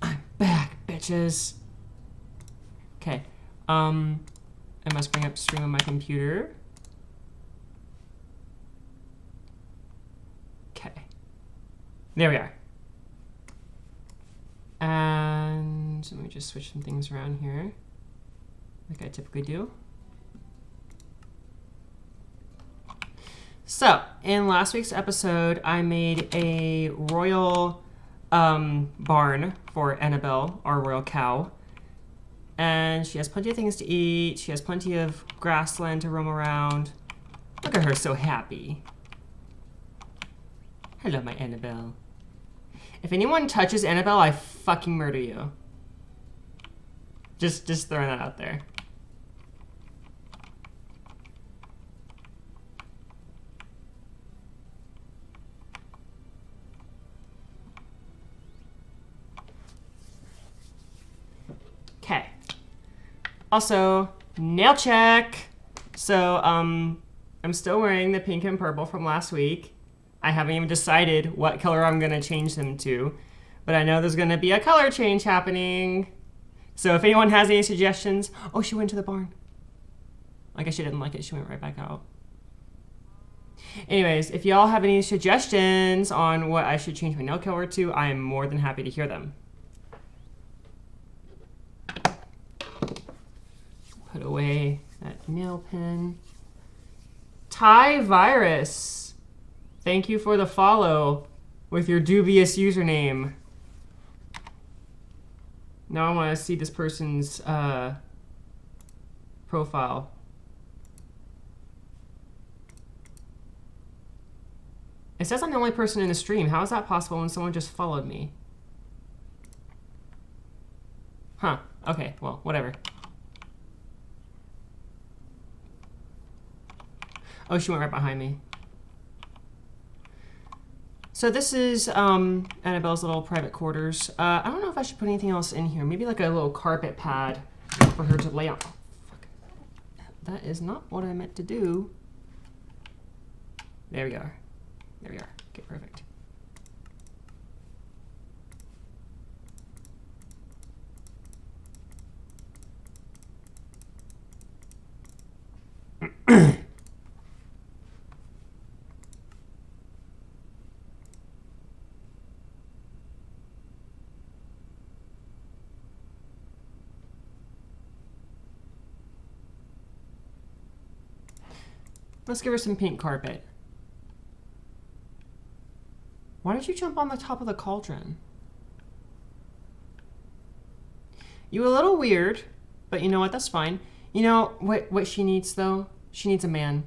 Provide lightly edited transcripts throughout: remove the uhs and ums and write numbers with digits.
I'm back, bitches. Okay. I must bring up stream on my computer. Okay. There we are. And let me just switch some things around here, like I typically do. So, in last week's episode, I made a royal barn for Annabelle, our royal cow. And she has plenty of things to eat. She has plenty of grassland to roam around. Look at her, so happy. Hello, my Annabelle. If anyone touches Annabelle, I fucking murder you. Just throwing that out there. Okay. Also, nail check. So, I'm still wearing the pink and purple from last week. I haven't even decided what color I'm gonna change them to, but I know there's gonna be a color change happening. So if anyone has any suggestions, oh, she went to the barn. I guess she didn't like it. She went right back out. Anyways, if y'all have any suggestions on what I should change my nail color to, I am more than happy to hear them. Put away that nail pen. Thai Virus, thank you for the follow with your dubious username. Now I want to see this person's profile. It says I'm the only person in the stream. How is that possible when someone just followed me? Huh. Okay, well, whatever. Oh, she went right behind me. So this is Annabelle's little private quarters. I don't know if I should put anything else in here. Maybe like a little carpet pad for her to lay on. Oh, fuck. That is not what I meant to do. There we are. There we are. Okay, perfect. Let's give her some pink carpet. Why did you jump on the top of the cauldron? You a little weird, but you know what? That's fine. You know what she needs, though? She needs a man.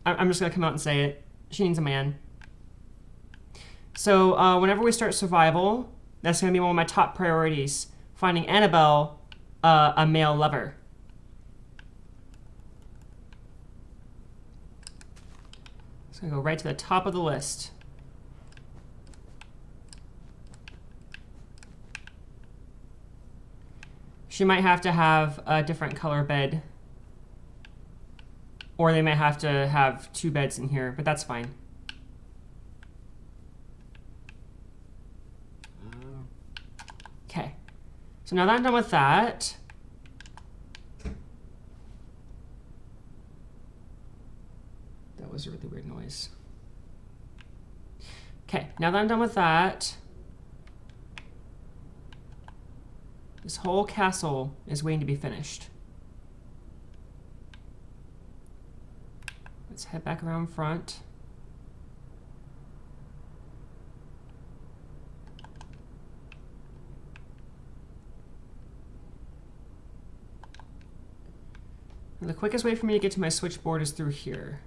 I'm just going to come out and say it. She needs a man. So whenever we start survival, that's going to be one of my top priorities. Finding Annabelle a male lover. It's going to go right to the top of the list. She might have to have a different color bed. Or they might have to have 2 beds in here, but that's fine. Okay. So now that I'm done with that, that was a really weird noise. Okay, now that I'm done with that, this whole castle is waiting to be finished. Let's head back around front. And the quickest way for me to get to my switchboard is through here.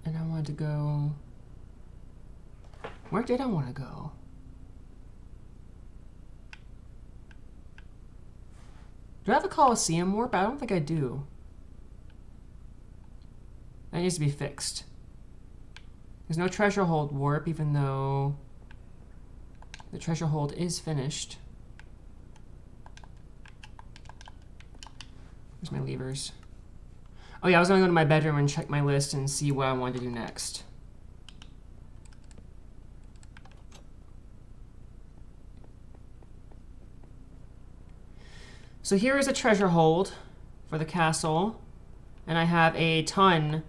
And I wanted to go... Where did I want to go? Do I have a Colosseum warp? I don't think I do. That needs to be fixed. There's no treasure hold warp, even though the treasure hold is finished. Where's my levers? Oh yeah, I was gonna go to my bedroom and check my list and see what I wanted to do next. So here is a treasure hold for the castle. And I have a ton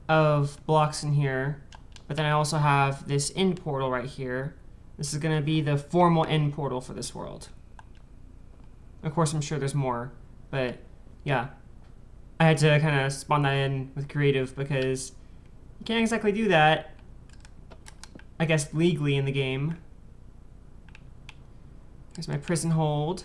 of blocks in here. But then I also have this end portal right here. This is gonna be the formal end portal for this world. Of course, I'm sure there's more. But yeah, I had to kind of spawn that in with creative because you can't exactly do that, I guess, legally in the game. Here's my prison hold.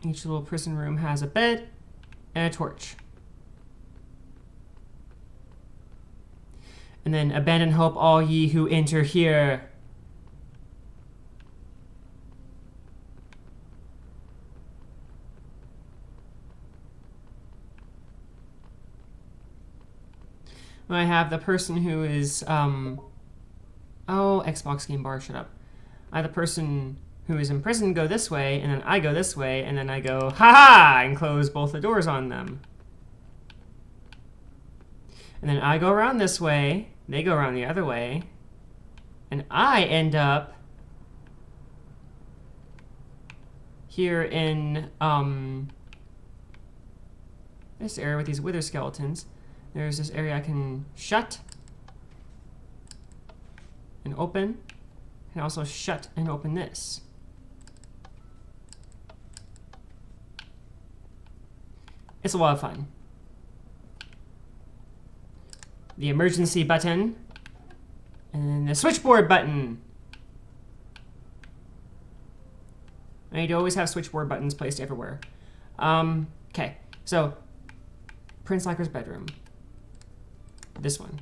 Each little prison room has a bed and a torch. And then abandon hope, all ye who enter here. When I have the person who is, oh, Xbox Game Bar, shut up. I have the person who is in prison go this way, and then I go this way, and then I go, ha-ha, and close both the doors on them. And then I go around this way, they go around the other way, and I end up here in this area with these wither skeletons. There's this area I can shut and open, and also shut and open this. It's a lot of fun. The emergency button, and then the switchboard button. I need to always have switchboard buttons placed everywhere. Okay, so Prince Lacquer's bedroom. This one.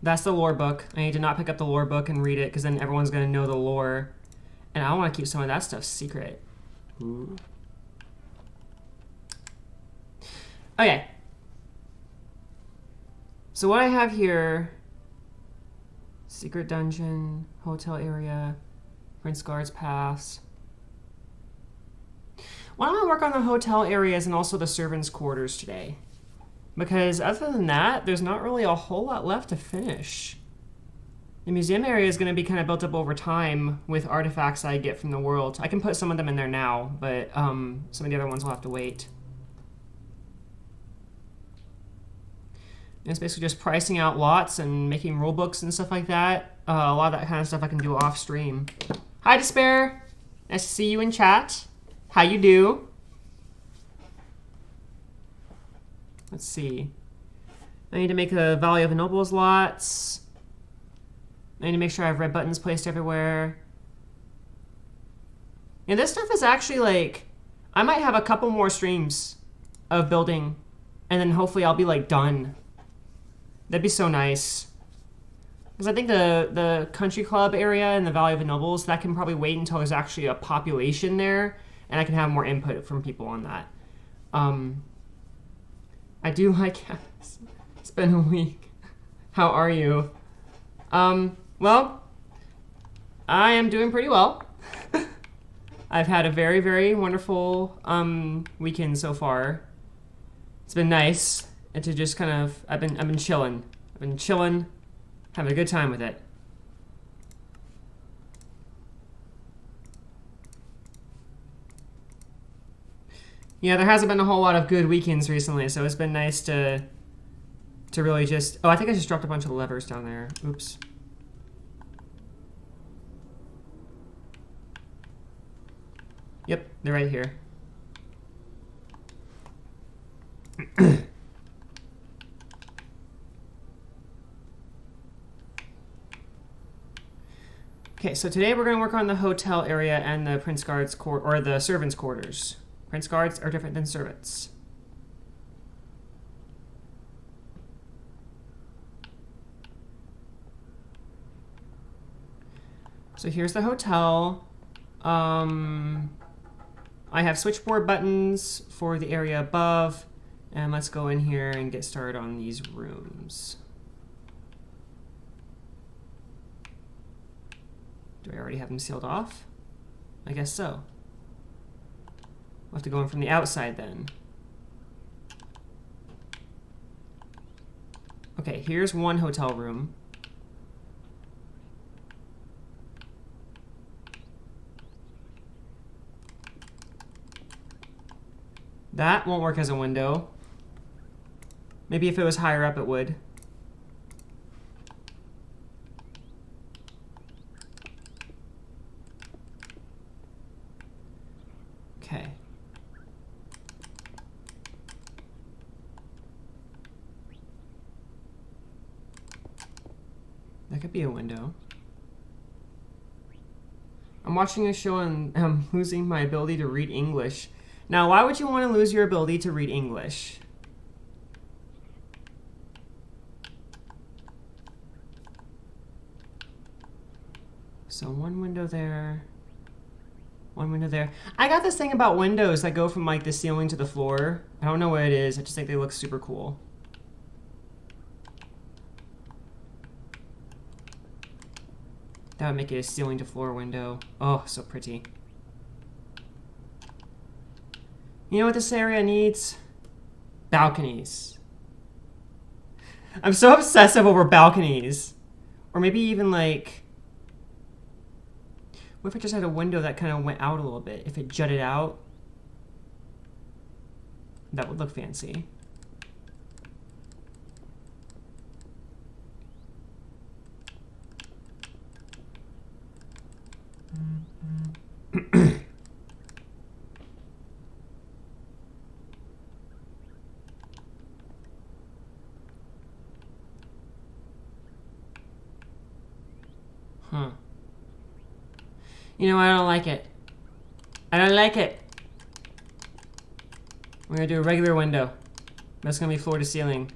That's the lore book. I need to not pick up the lore book and read it because then everyone's going to know the lore. And I want to keep some of that stuff secret. Ooh. Okay. So what I have here, secret dungeon, hotel area, Prince Guard's pass. Why don't I work on the hotel areas and also the servants' quarters today? Because other than that, there's not really a whole lot left to finish. The museum area is going to be kind of built up over time with artifacts I get from the world. I can put some of them in there now, but some of the other ones will have to wait. And it's basically just pricing out lots and making rule books and stuff like that. A lot of that kind of stuff I can do off stream. Hi, Despair. Nice to see you in chat. How you do? Let's see. I need to make a Valley of the Nobles lots. I need to make sure I have red buttons placed everywhere. And this stuff is actually like, I might have a couple more streams of building and then hopefully I'll be like done. That'd be so nice. Because I think the country club area and the Valley of the Nobles, that can probably wait until there's actually a population there and I can have more input from people on that. I do like this. It's been a week. How are you? Well, I am doing pretty well. I've had a very, very wonderful weekend so far. It's been nice and to just kind of I've been chilling. I've been chilling, having a good time with it. Yeah, there hasn't been a whole lot of good weekends recently, so it's been nice to really just... Oh, I think I just dropped a bunch of levers down there. Oops. Yep, they're right here. Okay, so today we're going to work on the hotel area and the Prince Guard's or the servants' quarters. Prince Guards are different than servants. So here's the hotel. I have switchboard buttons for the area above. And let's go in here and get started on these rooms. Do I already have them sealed off? I guess so. We'll have to go in from the outside then. Okay, here's one hotel room. That won't work as a window. Maybe if it was higher up, it would. Okay. That could be a window. I'm watching a show and I'm losing my ability to read English. Now, why would you want to lose your ability to read English? So one window there. One window there. I got this thing about windows that go from like the ceiling to the floor. I don't know what it is. I just think they look super cool. That would make it a ceiling to floor window. Oh, so pretty. You know what this area needs? Balconies. I'm so obsessive over balconies. Or maybe even like... What if I just had a window that kind of went out a little bit? If it jutted out, that would look fancy. Huh. You know, I don't like it. I don't like it. We're gonna do a regular window. That's gonna be floor to ceiling.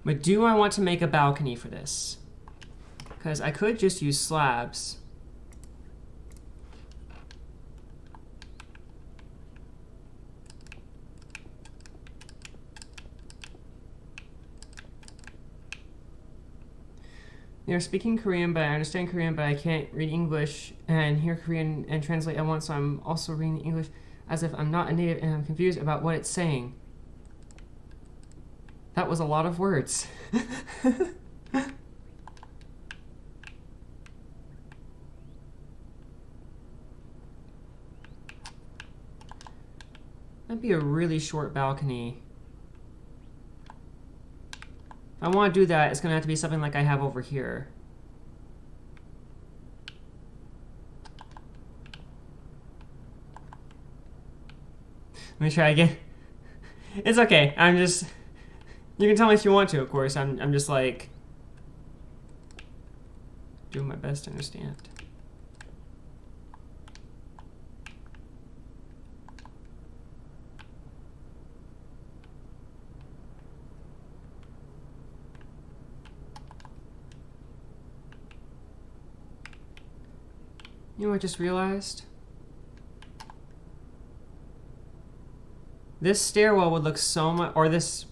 But do I want to make a balcony for this? Because I could just use slabs. They're speaking Korean, but I understand Korean, but I can't read English and hear Korean and translate at once, so I'm also reading English as if I'm not a native and I'm confused about what it's saying. That was a lot of words. That'd be a really short balcony. If I want to do that, it's going to have to be something like I have over here. Let me try again. It's okay. I'm just... You can tell me if you want to, of course. I'm just like... doing my best to understand. You know what I just realized? This stairwell would look so much, or this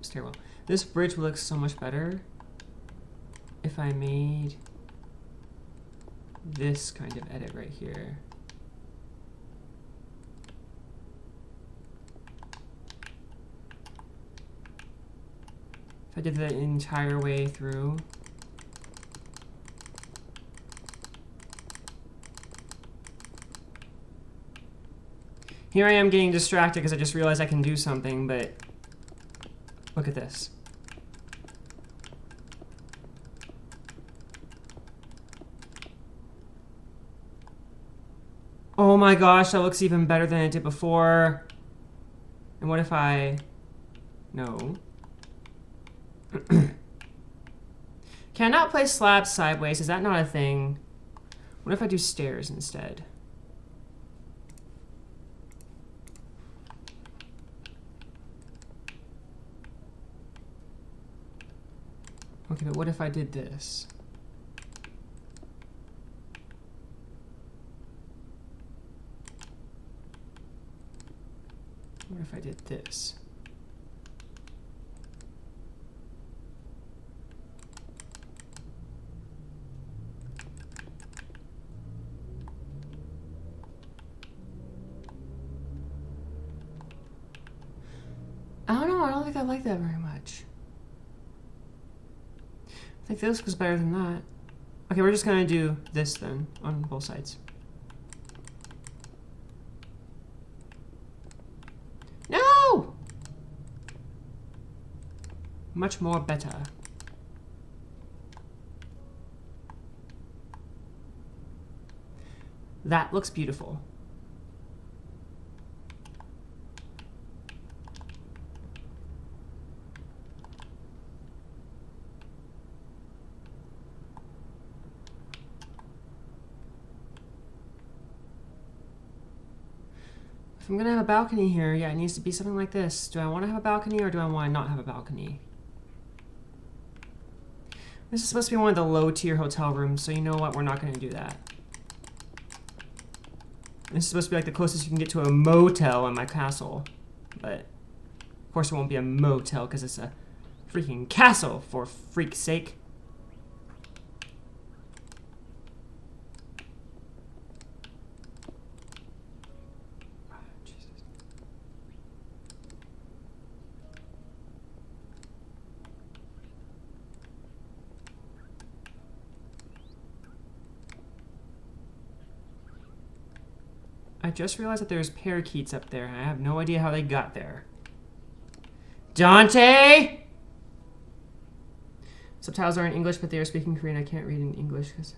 stairwell, this bridge would look so much better if I made this kind of edit right here. If I did that entire way through. Here I am getting distracted because I just realized I can do something, but look at this. Oh my gosh, that looks even better than it did before. And what if I... No. Can I not place slabs sideways? Is that not a thing? What if I do stairs instead? Okay, but what if I did this? What if I did this? I don't know. I don't think I like that very much. I think this was better than that. Okay, we're just gonna do this then on both sides. No! Much more better. That looks beautiful. If I'm gonna have a balcony here, yeah, it needs to be something like this. Do I want to have a balcony or do I want to not have a balcony? This is supposed to be one of the low-tier hotel rooms, so you know what? We're not going to do that. This is supposed to be like the closest you can get to a motel in my castle. But, of course, it won't be a motel because it's a freaking castle, for freak's sake. I just realized that there's parakeets up there. I have no idea how they got there. Dante! Subtitles are in English, but they are speaking Korean. I can't read in English because...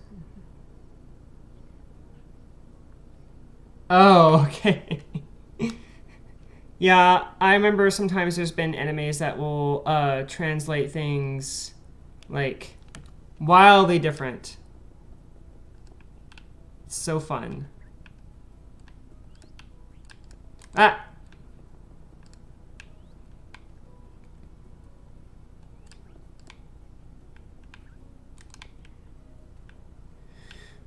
Oh, okay. Yeah, I remember sometimes there's been animes that will translate things like wildly different. It's so fun. Ah!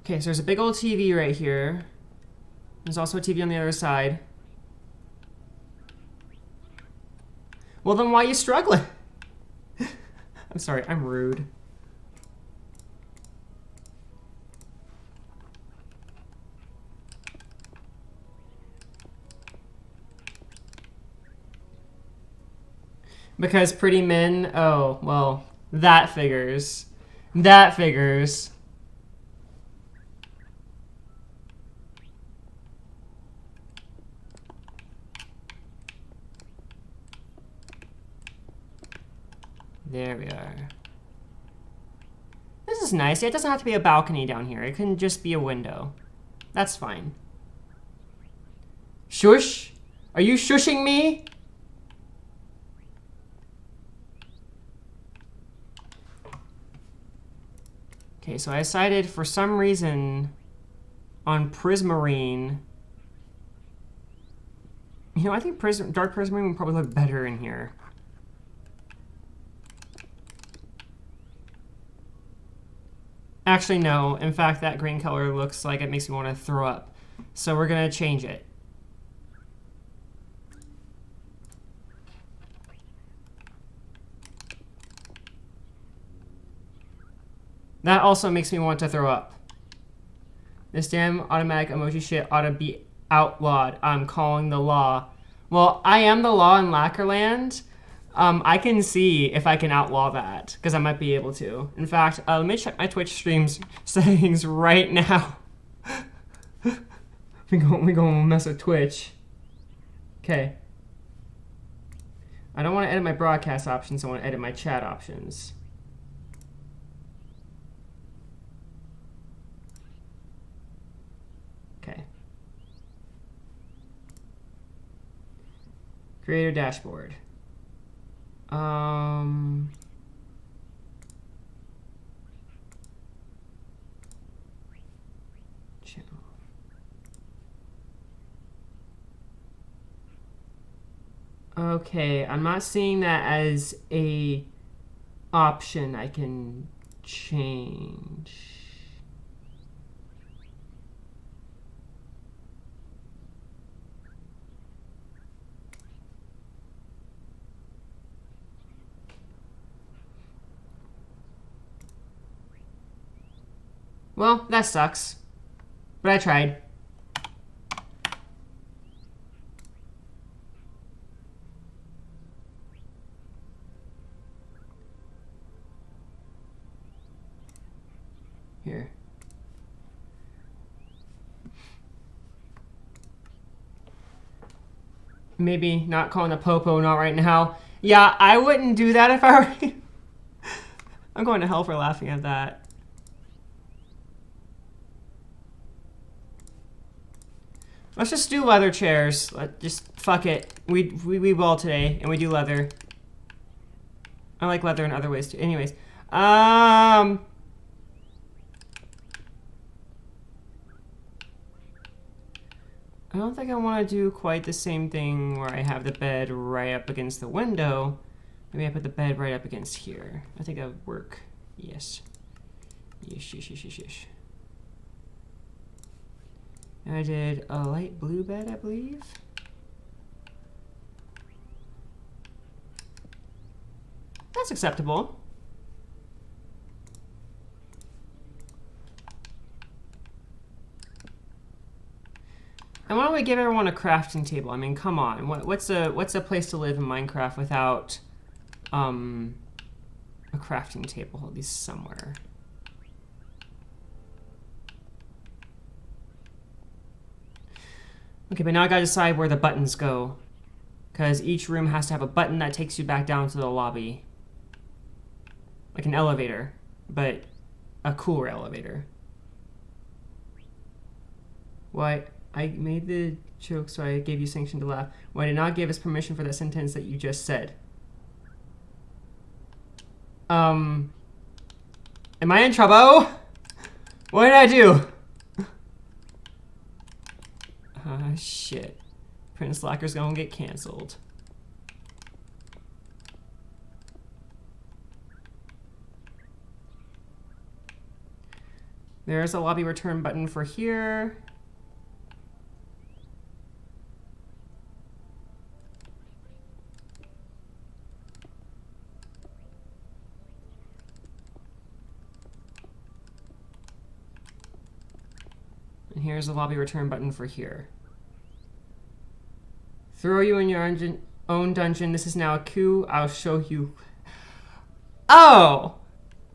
Okay, so there's a big old TV right here. There's also a TV on the other side. Well, then why are you struggling? I'm sorry, I'm rude. Because pretty men, oh, well, that figures. That figures. There we are. This is nice. It doesn't have to be a balcony down here. It can just be a window. That's fine. Shush? Are you shushing me? Okay, so I decided for some reason on Prismarine. You know, I think Dark Prismarine would probably look better in here. Actually, no. In fact, that green color looks like it makes me want to throw up. So we're going to change it. That also makes me want to throw up. This damn automatic emoji shit ought to be outlawed. I'm calling the law. Well, I am the law in Lacquerland. I can see if I can outlaw that, because I might be able to. In fact, let me check my Twitch streams settings right now. we go mess with Twitch. Okay. I don't want to edit my broadcast options. I want to edit my chat options. Okay. Creator dashboard. Channel. Okay, I'm not seeing that as a option I can change. Well, that sucks. But I tried. Here. Maybe not calling a popo, not right now. Yeah, I wouldn't do that if I were... I'm going to hell for laughing at that. Let's just do leather chairs. Just fuck it. We ball today, and we do leather. I like leather in other ways too. Anyways, I don't think I want to do quite the same thing where I have the bed right up against the window. Maybe I put the bed right up against here. I think that would work. Yes. Yes, yes, yes, yes, yes. And I did a light blue bed, I believe. That's acceptable. And why don't we give everyone a crafting table? I mean, come on. What's a place to live in Minecraft without a crafting table, at least somewhere? Okay, but now I gotta decide where the buttons go. Because each room has to have a button that takes you back down to the lobby. Like an elevator, but a cooler elevator. Why? I made the joke, so I gave you sanction to laugh. Why did not give us permission for that sentence that you just said? Am I in trouble? What did I do? Ah, shit. Prince Lacker's gonna get canceled. There's a lobby return button for here. And here's a lobby return button for here. Throw you in your own dungeon. This is now a coup. I'll show you. Oh!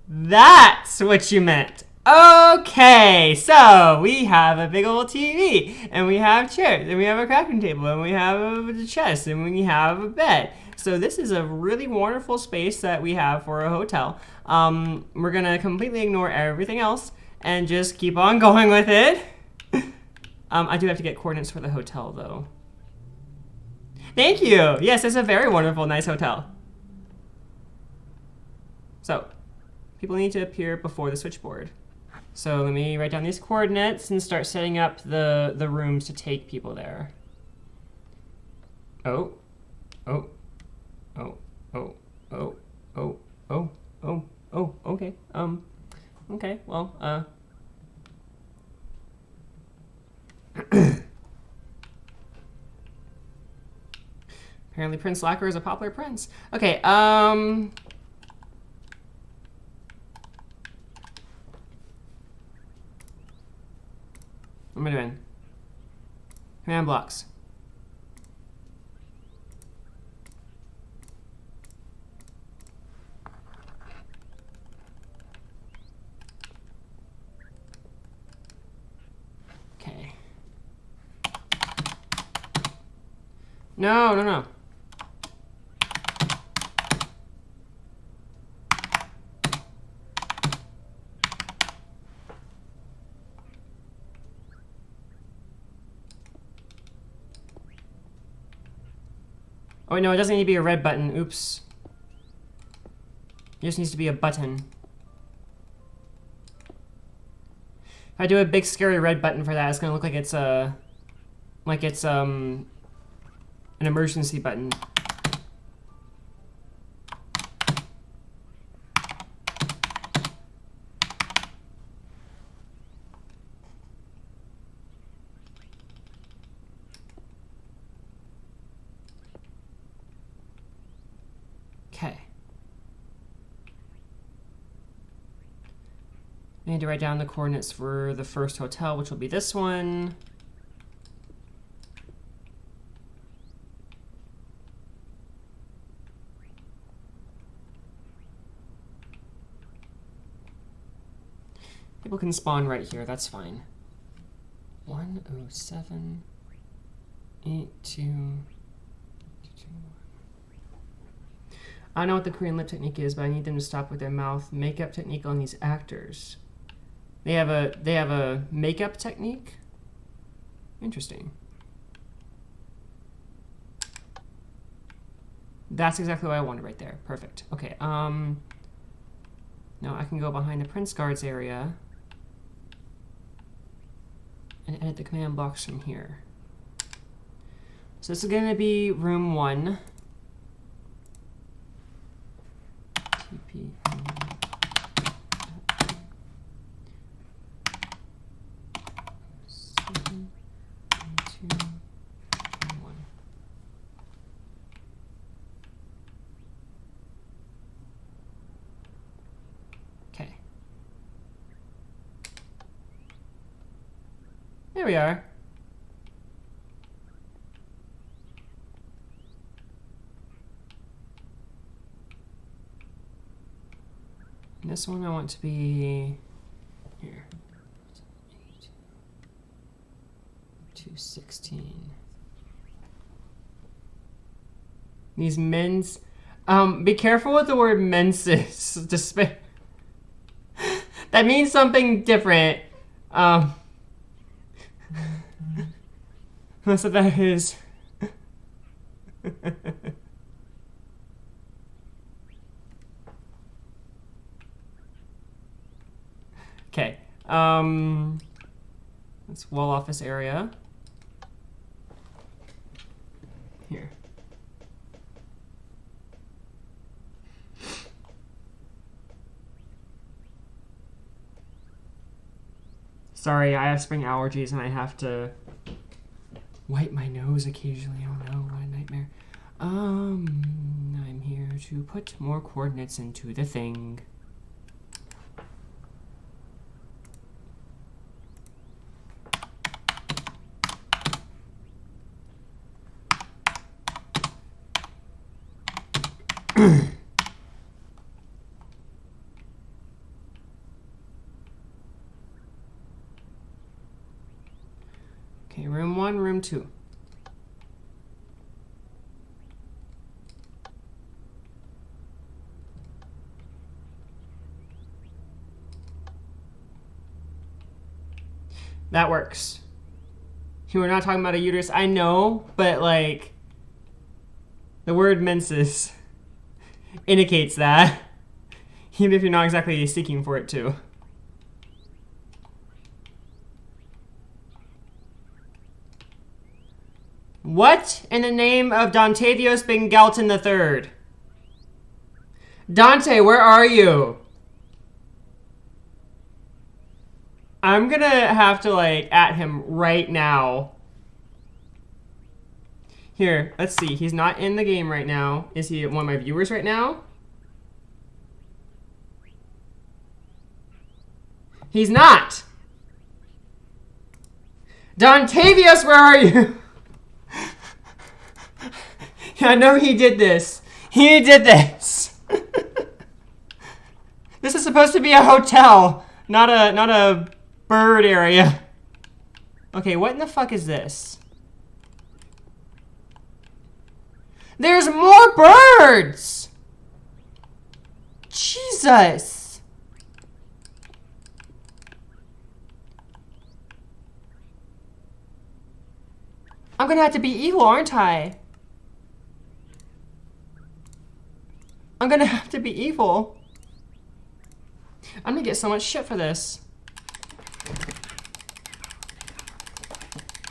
That's what you meant. Okay, so we have a big old TV, and we have chairs, and we have a crafting table, and we have a chest, and we have a bed. So this is a really wonderful space that we have for a hotel. We're gonna completely ignore everything else and just keep on going with it. I do have to get coordinates for the hotel, though. Thank you. Yes, it's a very wonderful, nice hotel. So, people need to appear before the switchboard. So let me write down these coordinates and start setting up the rooms to take people there. Oh, oh, oh, oh, oh, oh, oh, oh, oh, okay. Okay, well, apparently Prince Lacker is a popular prince. Okay, what am I doing? Command blocks. Okay. No, no, no. Oh, wait, no, it doesn't need to be a red button. Oops. It just needs to be a button. If I do a big scary red button for that, it's gonna look like it's an emergency button. Okay. I need to write down the coordinates for the first hotel, which will be this one. People can spawn right here, that's fine. 107, 82, 221. I don't know what the Korean lip technique is, but I need them to stop with their mouth makeup technique on these actors. They have a makeup technique? Interesting. That's exactly what I wanted right there. Perfect. Okay, now I can go behind the Prince Guards area and edit the command blocks from here. So this is going to be room 1. TP. Okay. There we are. And this one I want to be here. 216. These men's, be careful with the word menses. That means something different. That's what that is. Okay. That's wall office area. Here. Sorry, I have spring allergies and I have to wipe my nose occasionally. Oh no, what a nightmare. I'm here to put more coordinates into the thing. Okay, room 1, room 2. That works. You were not talking about a uterus. I know, but like the word menses indicates that, even if you're not exactly seeking for it to. What in the name of Dontavius Bengalton III? Dante, where are you? I'm gonna have to like at him right now. Here, let's see. He's not in the game right now. Is he one of my viewers right now? He's not. Dontavius, where are you? I know he did this. He did this. This is supposed to be a hotel, not a bird area. Okay, what in the fuck is this? There's more birds! Jesus! I'm gonna have to be evil, aren't I? I'm gonna have to be evil. I'm gonna get so much shit for this.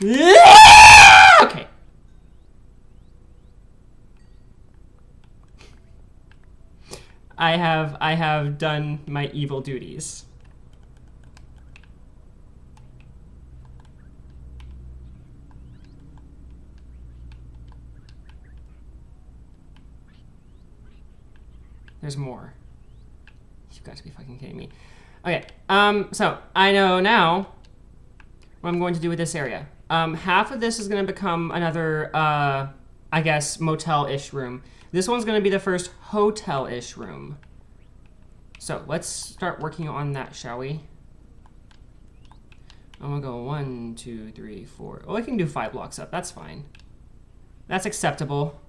Okay. I have done my evil duties. There's more. You've got to be fucking kidding me. Okay, so I know now what I'm going to do with this area. Half of this is going to become another, I guess, motel-ish room. This one's going to be the first hotel-ish room. So let's start working on that, shall we? I'm going to go 1, 2, 3, 4. Oh, I can do 5 blocks up. That's fine. That's acceptable.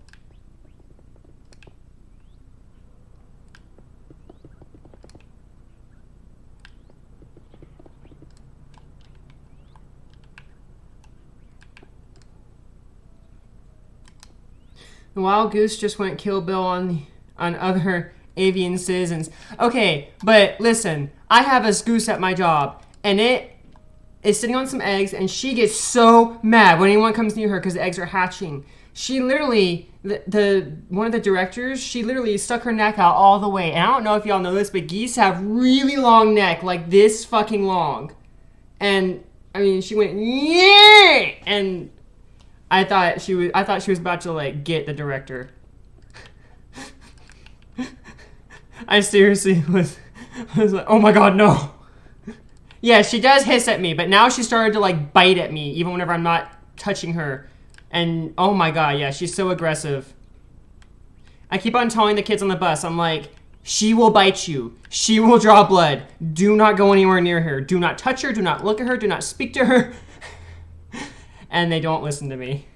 The Wild Goose just went Kill Bill on other avian citizens. Okay, but listen, I have this goose at my job, and it is sitting on some eggs, and she gets so mad when anyone comes near her because the eggs are hatching. She literally, one of the directors, she literally stuck her neck out all the way. And I don't know if y'all know this, but geese have really long neck, like this fucking long. And I mean, she went yeah, and I thought she was about to like get the director. I seriously was like, oh my god, no. Yeah, she does hiss at me, but now she started to like bite at me even whenever I'm not touching her. And oh my god, yeah, she's so aggressive. I keep on telling the kids on the bus, I'm like, she will bite you. She will draw blood. Do not go anywhere near her. Do not touch her. Do not look at her. Do not speak to her. And they don't listen to me.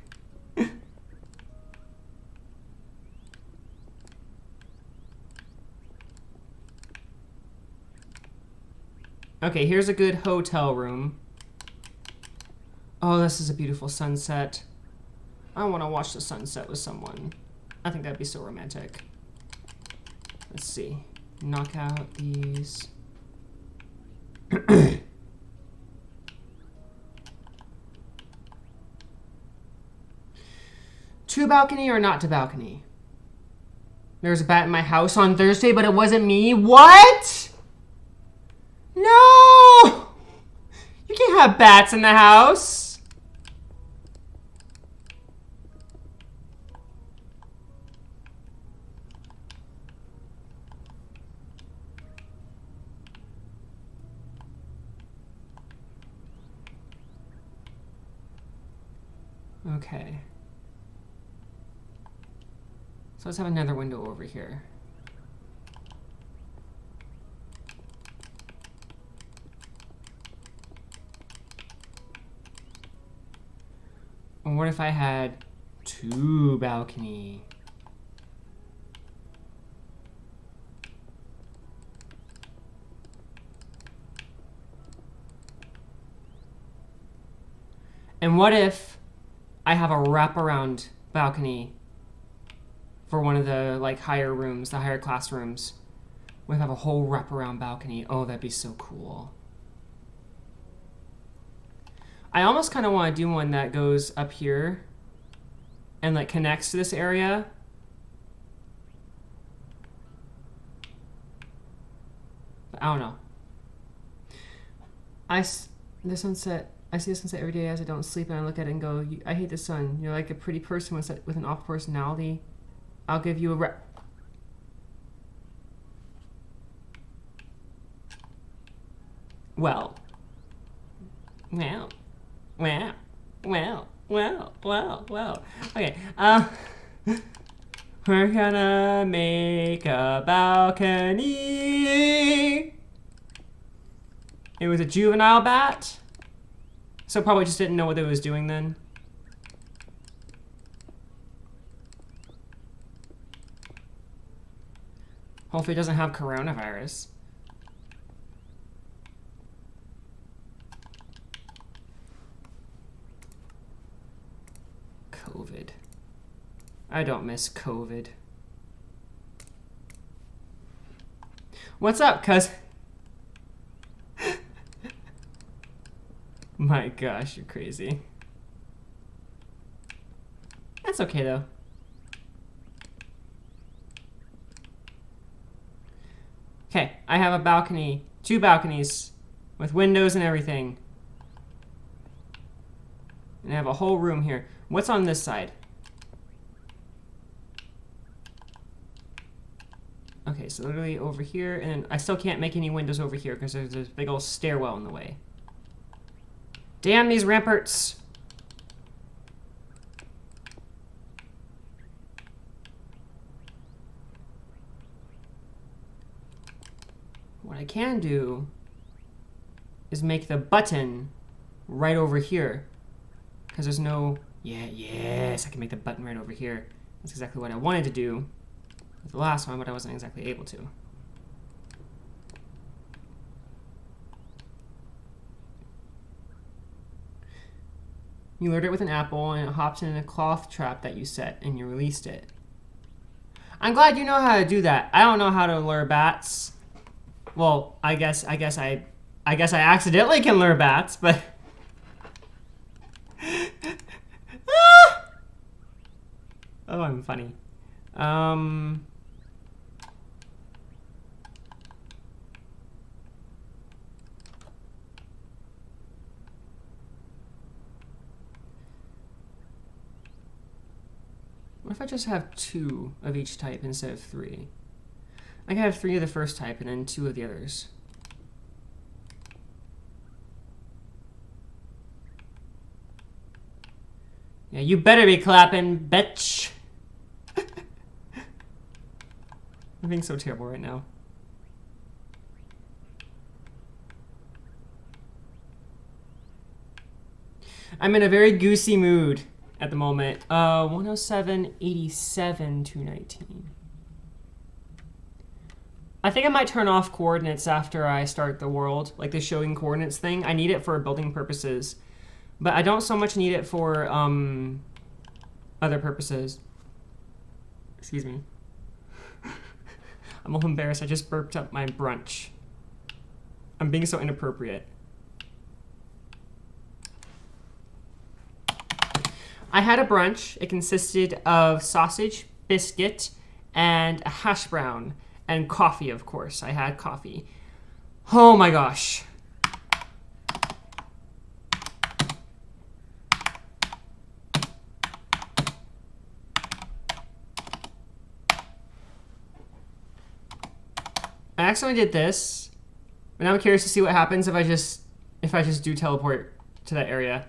Okay, here's a good hotel room. Oh, this is a beautiful sunset. I want to watch the sunset with someone. I think that'd be so romantic. Let's see. Knock out these. To balcony or not to balcony? There's a bat in my house on Thursday, but it wasn't me. What? No! You can't have bats in the house. Okay. So let's have another window over here. And what if I had 2 balcony? And what if I have a wraparound balcony for one of the like higher rooms, the higher class rooms? We have a whole wraparound balcony. Oh, that'd be so cool. I almost kind of want to do one that goes up here and like connects to this area. But I don't know. The sunset. I see the sunset every day as I don't sleep, and I look at it and go, I hate the sun. You're like a pretty person with an awful personality. I'll give you a Well. Okay, we're gonna make a balcony. It was a juvenile bat. So probably just didn't know what it was doing then. Hopefully it doesn't have coronavirus. COVID. I don't miss COVID. What's up, cuz? My gosh, you're crazy. That's okay, though. Okay, I have a balcony. 2 balconies with windows and everything. And I have a whole room here. What's on this side? Okay, Okay, so literally over here, and I still can't make any windows over here because there's this big old stairwell in the way. Damn these ramparts! What I can do is make the button right over here. Because there's no... Yeah, yes, I can make the button right over here. That's exactly what I wanted to do with the last one, but I wasn't exactly able to. You lured it with an apple, and it hopped in a cloth trap that you set, and you released it. I'm glad you know how to do that. I don't know how to lure bats. Well, I guess I accidentally can lure bats, but oh, I'm funny. What if I just have 2 of each type instead of 3? I can have 3 of the first type and then 2 of the others. Yeah, you better be clapping, bitch. I'm being so terrible right now. I'm in a very goosey mood at the moment. 107.87, 219. I think I might turn off coordinates after I start the world, like the showing coordinates thing. I need it for building purposes, but I don't so much need it for other purposes. Excuse me. I'm a little embarrassed. I just burped up my brunch. I'm being so inappropriate. I had a brunch. It consisted of sausage, biscuit, and a hash brown. And coffee, of course. I had coffee. Oh my gosh. I accidentally did this, but now I'm curious to see what happens if I just do teleport to that area.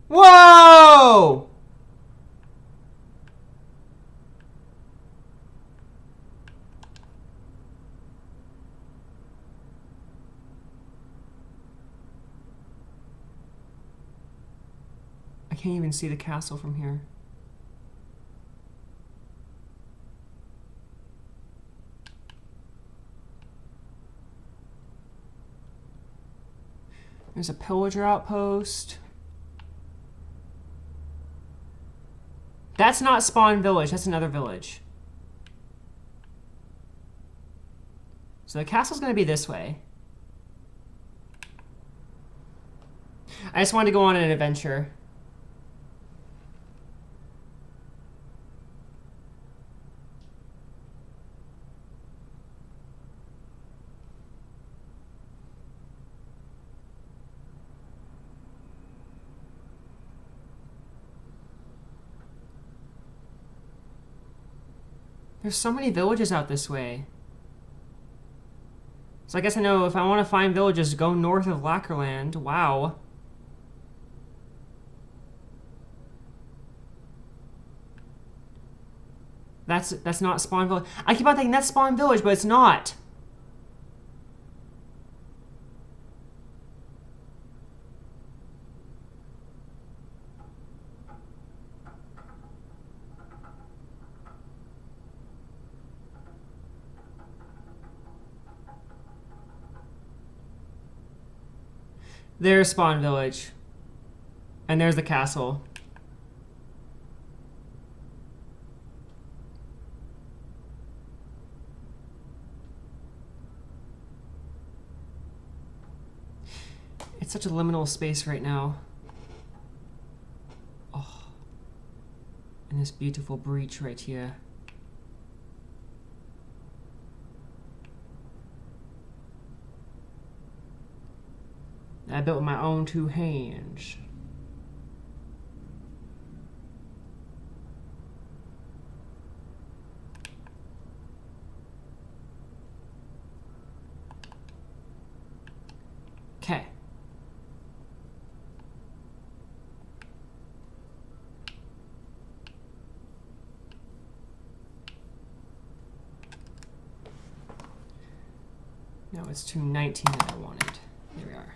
Whoa! I can't even see the castle from here. There's a pillager outpost. That's not Spawn Village, that's another village. So the castle's gonna be this way. I just wanted to go on an adventure. There's so many villages out this way. So I guess I know if I want to find villages, go north of Lacquerland. Wow. That's not Spawn Village. I keep on thinking that's Spawn Village, but it's not. There's Spawn Village. And there's the castle. It's such a liminal space right now. Oh. And this beautiful breach right here. That built with my own 2 hands. Okay. No, it's 219 that I wanted. Here we are.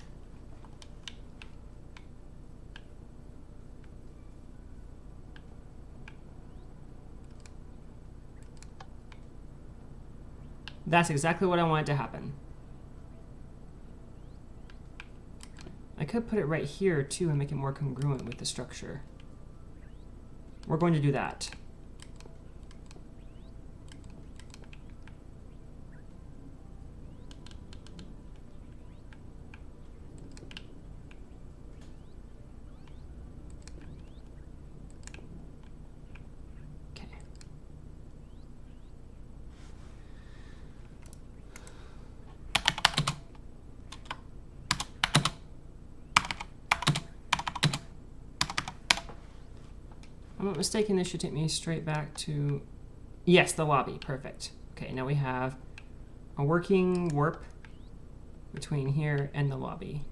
That's exactly what I wanted to happen. I could put it right here too and make it more congruent with the structure. We're going to do that. If I'm not mistaken, this should take me straight back to, yes, the lobby. Perfect. Okay, now we have a working warp between here and the lobby.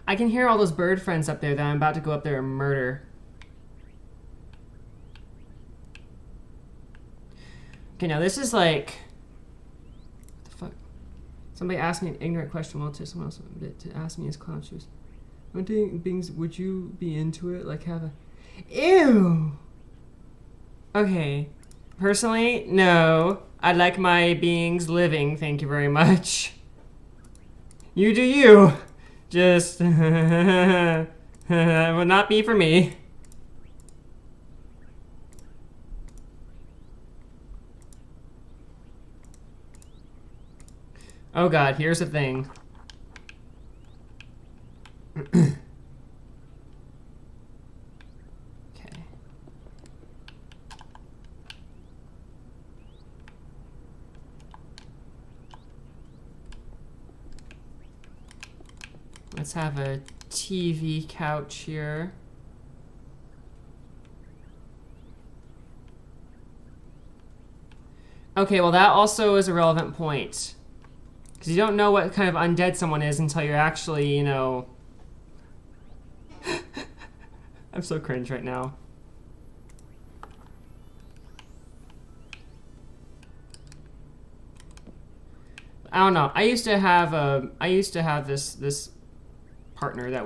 I can hear all those bird friends up there that I'm about to go up there and murder. Okay, now this is like, what the fuck? Somebody asked me an ignorant question while to someone else to ask me his clown shoes. What things would you be into it? Like have a, ew. Okay, personally, no. I like my beings living. Thank you very much. You do you. Just would not be for me. Oh god, here's the thing. Okay. Let's have a TV couch here. Okay, well that also is a relevant point. Because you don't know what kind of undead someone is until you're actually, you know... I'm so cringe right now. I don't know. I used to have this partner that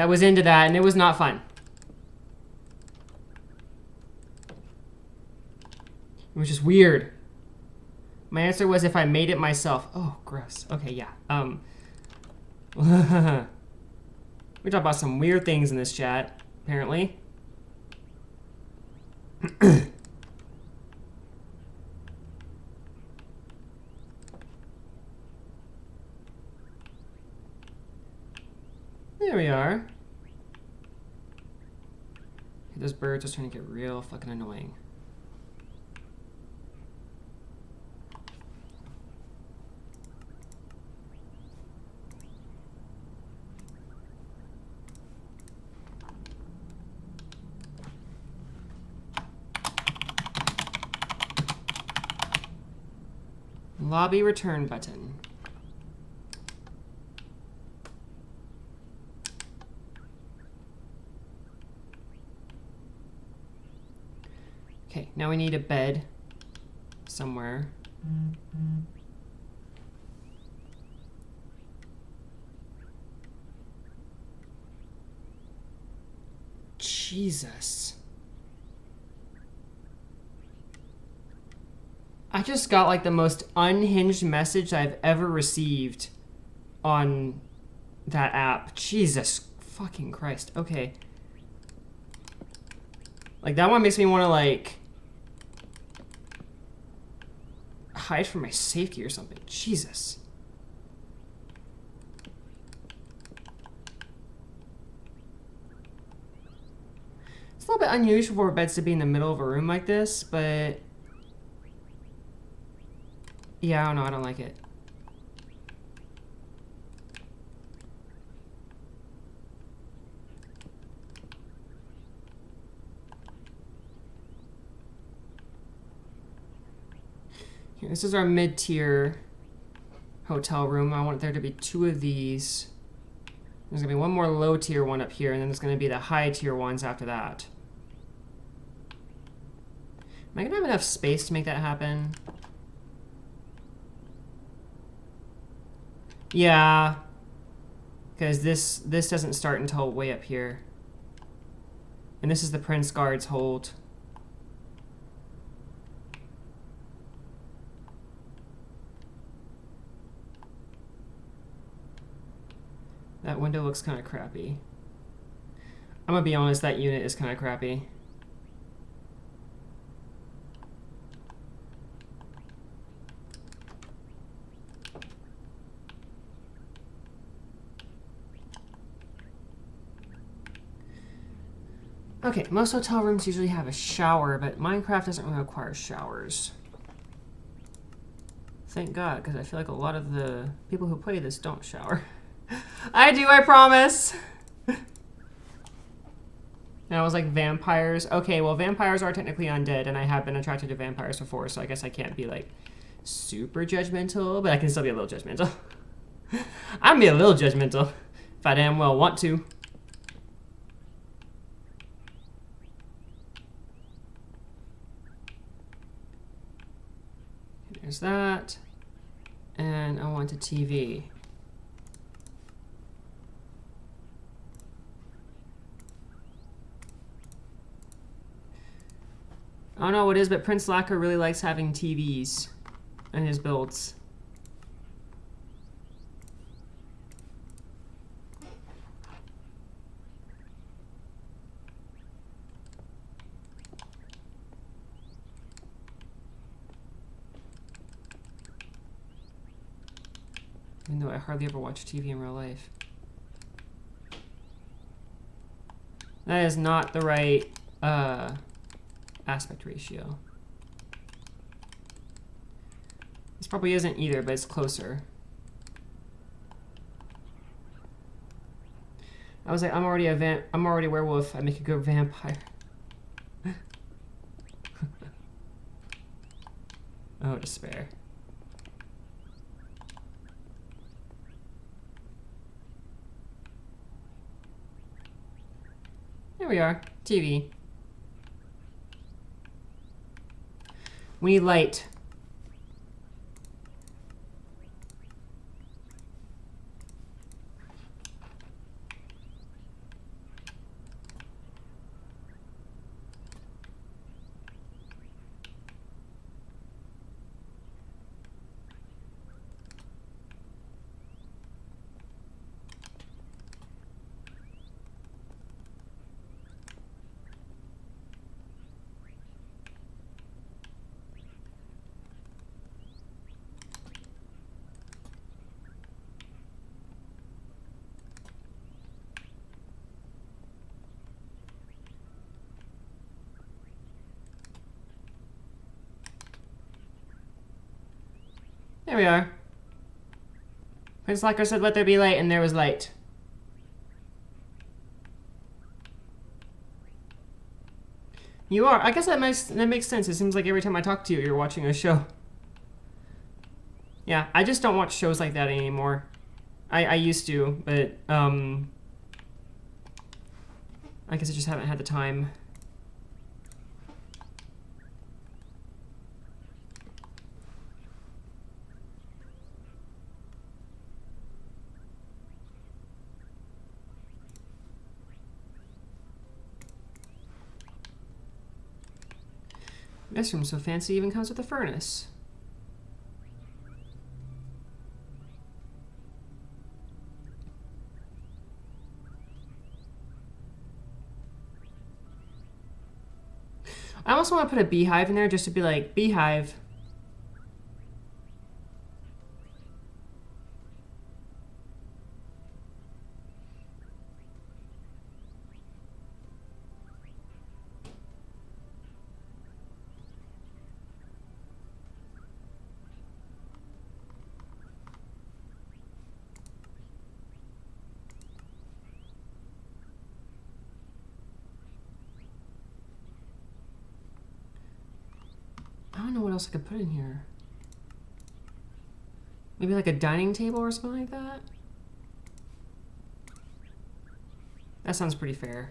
was into that, and it was not fun. It was just weird. My answer was if I made it myself. Oh, gross. Okay, yeah. We talk about some weird things in this chat, apparently. There we are. Those birds are starting to get real fucking annoying. Lobby return button. Okay, now we need a bed somewhere. Jesus. I just got like the most unhinged message I've ever received on that app. Jesus fucking Christ. Okay. Like that one makes me want to like hide for my safety or something. Jesus. little bit unusual for beds to be in the middle of a room like this, but yeah, I don't know, I don't like it. Here, this is our mid-tier hotel room. I want there to be 2 of these. There's gonna be one more low-tier one up here, and then there's gonna be the high-tier ones after that. Am I gonna have enough space to make that happen? Yeah, because this doesn't start until way up here, and this is the Prince Guard's hold. That window looks kind of crappy. I'm gonna be honest, that unit is kind of crappy. Okay, most hotel rooms usually have a shower, but Minecraft doesn't really require showers. Thank God, because I feel like a lot of the people who play this don't shower. I do, I promise. And I was like, vampires. Okay, well, vampires are technically undead, and I have been attracted to vampires before, so I guess I can't be like super judgmental, but I can still be a little judgmental. I'm gonna be a little judgmental if I damn well want to. There's that. And I want a TV. I don't know what it is, but Prince Lacquer really likes having TVs in his builds. Even though I hardly ever watch TV in real life. That is not the right aspect ratio. This probably isn't either, but it's closer. I was like, I'm already a werewolf. I make a good vampire. Oh, despair. There we are. TV. We need light. There we are. Prince Lacquer said, let there be light, and there was light. You are. I guess that makes sense. It seems like every time I talk to you, you're watching a show. Yeah, I just don't watch shows like that anymore. I used to, but I guess I just haven't had the time. This room's so fancy, it even comes with a furnace. I also want to put a beehive in there just to be like, beehive. don't know what else I could put in here. Maybe like a dining table or something like that? That sounds pretty fair.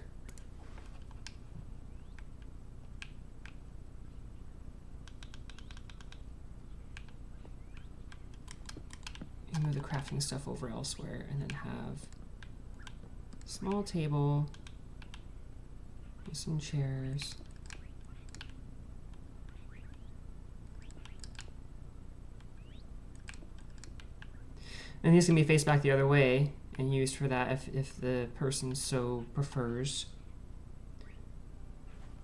And move the crafting stuff over elsewhere and then have a small table with some chairs. And these can be faced back the other way and used for that if the person so prefers.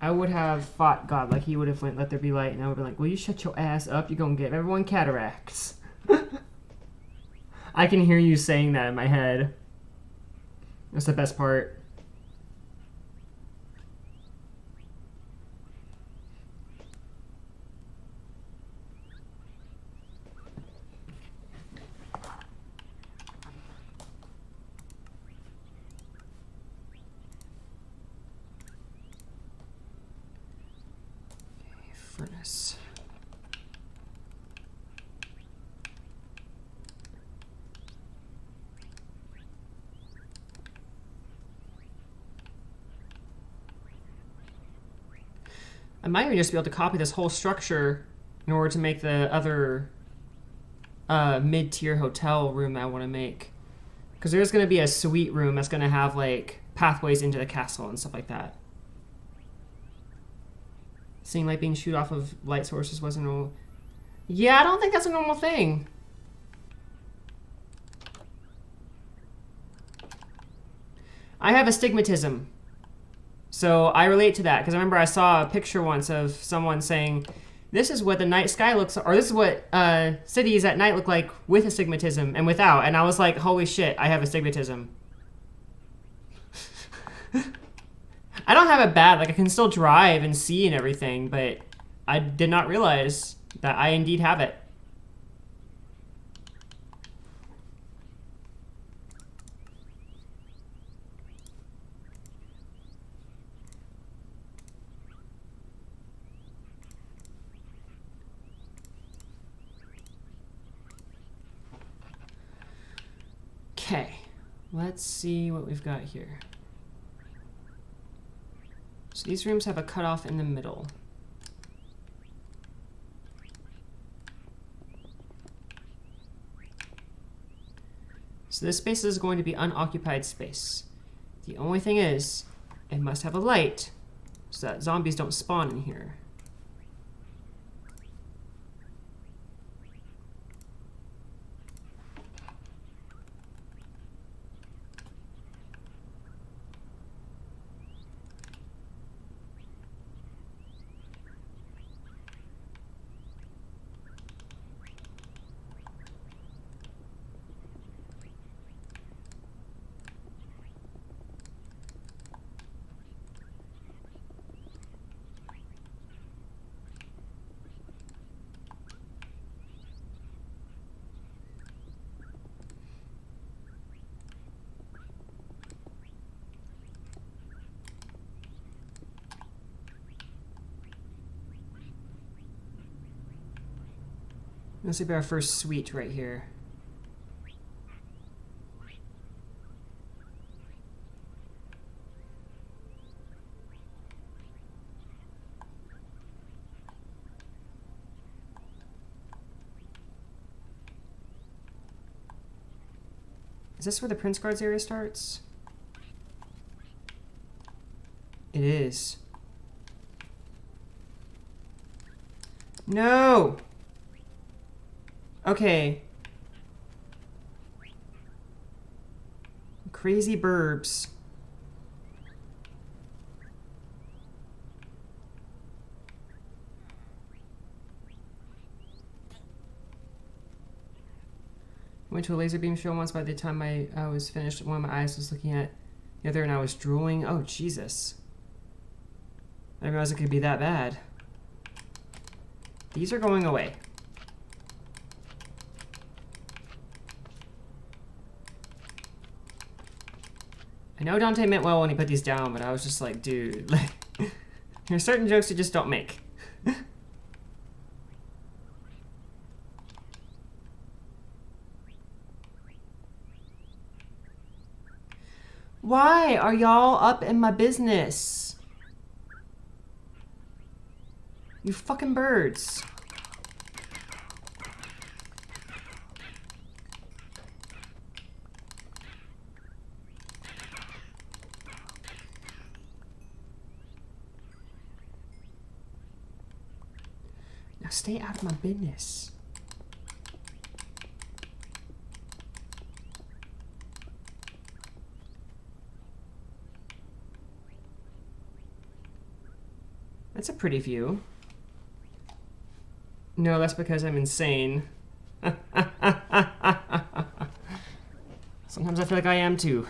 I would have fought God, like he would have went, let there be light, and I would be like, will you shut your ass up? You're gonna give everyone cataracts. I can hear you saying that in my head. That's the best part. Furnace. I might even just be able to copy this whole structure in order to make the other mid-tier hotel room I want to make. Because there's going to be a suite room that's going to have like pathways into the castle and stuff like that. Seeing light being shoot off of light sources wasn't normal. Yeah, I don't think that's a normal thing. I have astigmatism. So I relate to that because I remember I saw a picture once of someone saying, this is what the night sky looks like, or this is what cities at night look like with astigmatism and without. And I was like, holy shit, I have astigmatism. I don't have it bad, like I can still drive and see and everything, but I did not realize that I indeed have it. Okay, let's see what we've got here. So these rooms have a cutoff in the middle. So this space is going to be unoccupied space. The only thing is, it must have a light so that zombies don't spawn in here. This will be our first suite right here. Is this where the Prince Guards area starts? It is. No! Okay. Crazy burbs. Went to a laser beam show once. By the time I was finished, one of my eyes was looking at the other and I was drooling. Oh, Jesus. I didn't realize it could be that bad. These are going away. I know Dante meant well when he put these down, but I was just like, dude, like, there are certain jokes you just don't make. Why are y'all up in my business? You fucking birds. Now stay out of my business. That's a pretty view. No, that's because I'm insane. Sometimes I feel like I am too.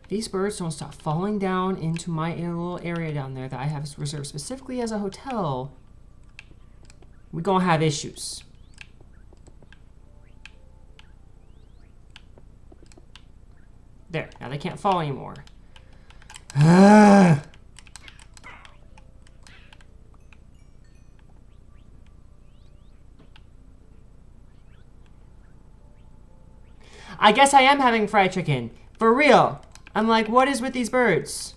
These birds don't stop falling down into my little area down there that I have reserved specifically as a hotel. We're gonna have issues. There, now they can't fall anymore. I guess I am having fried chicken. For real. I'm like, what is with these birds?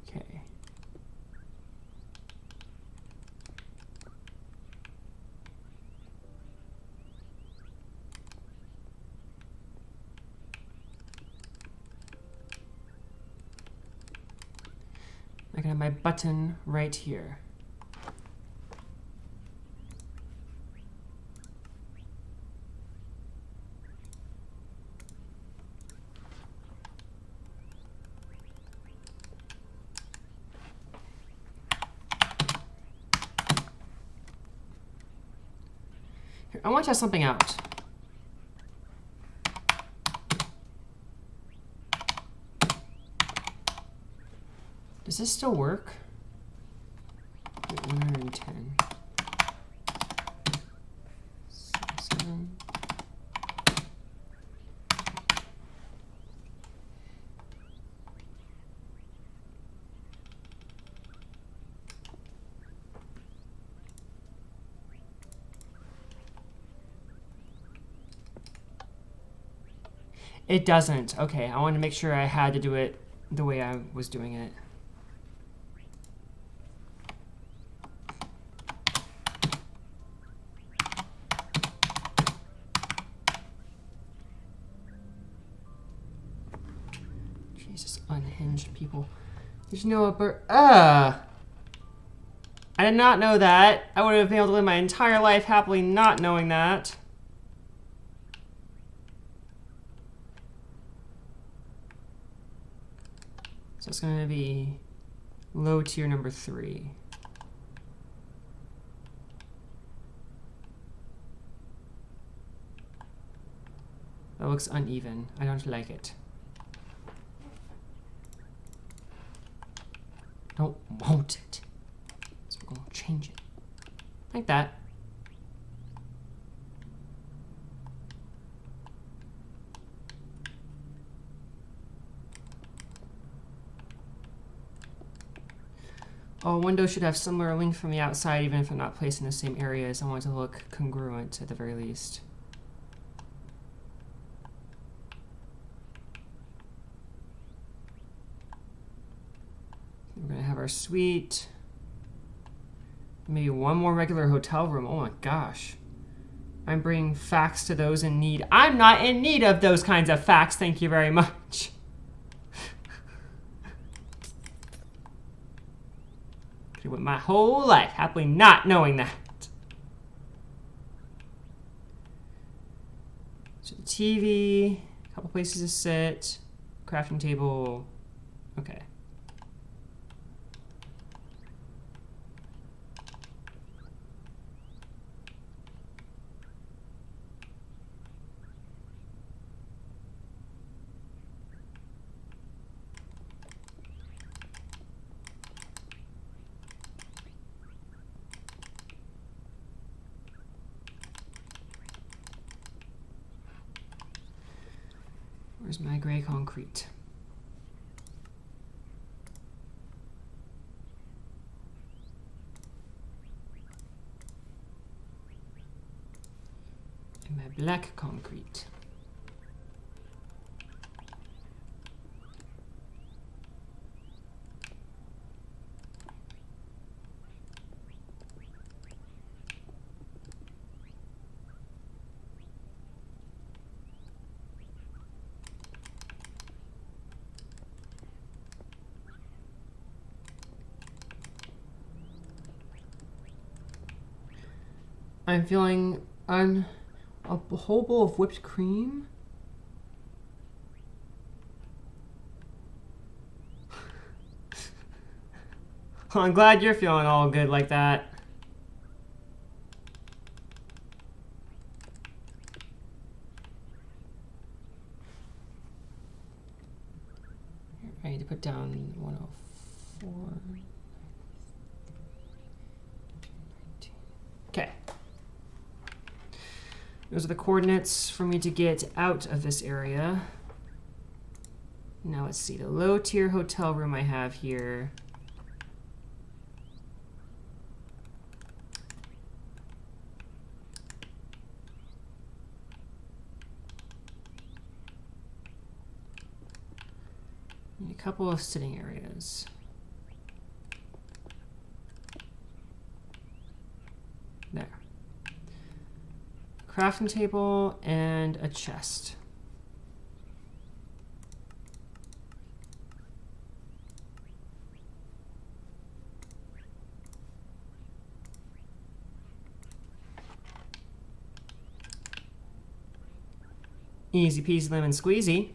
Okay. I can have my button right here. Here, I want to test something out. Does this still work? Wait, 110. 7. It doesn't. Okay, I wanted to make sure I had to do it the way I was doing it. Jesus, unhinged people. Did you know a bird? I did not know that. I would have been able to live my entire life happily not knowing that. So it's going to be low tier number 3. That looks uneven. I don't like it. Don't want it. So we're going to change it. Like that. Oh, windows should have similar length from the outside, even if they're not placed in the same areas. I want it to look congruent at the very least. We're going to have our suite. Maybe one more regular hotel room. Oh my gosh. I'm bringing facts to those in need. I'm not in need of those kinds of facts. Thank you very much. Could have went my whole life happily not knowing that. So the TV, a couple places to sit, crafting table. Okay. Where's my gray concrete? And my black concrete. I'm feeling a whole bowl of whipped cream. Well, I'm glad you're feeling all good like that. I need to put down 104. Okay. Those are the coordinates for me to get out of this area. Now let's see, the low tier hotel room I have here. Need a couple of sitting areas. There. Crafting table and a chest. Easy peasy lemon squeezy.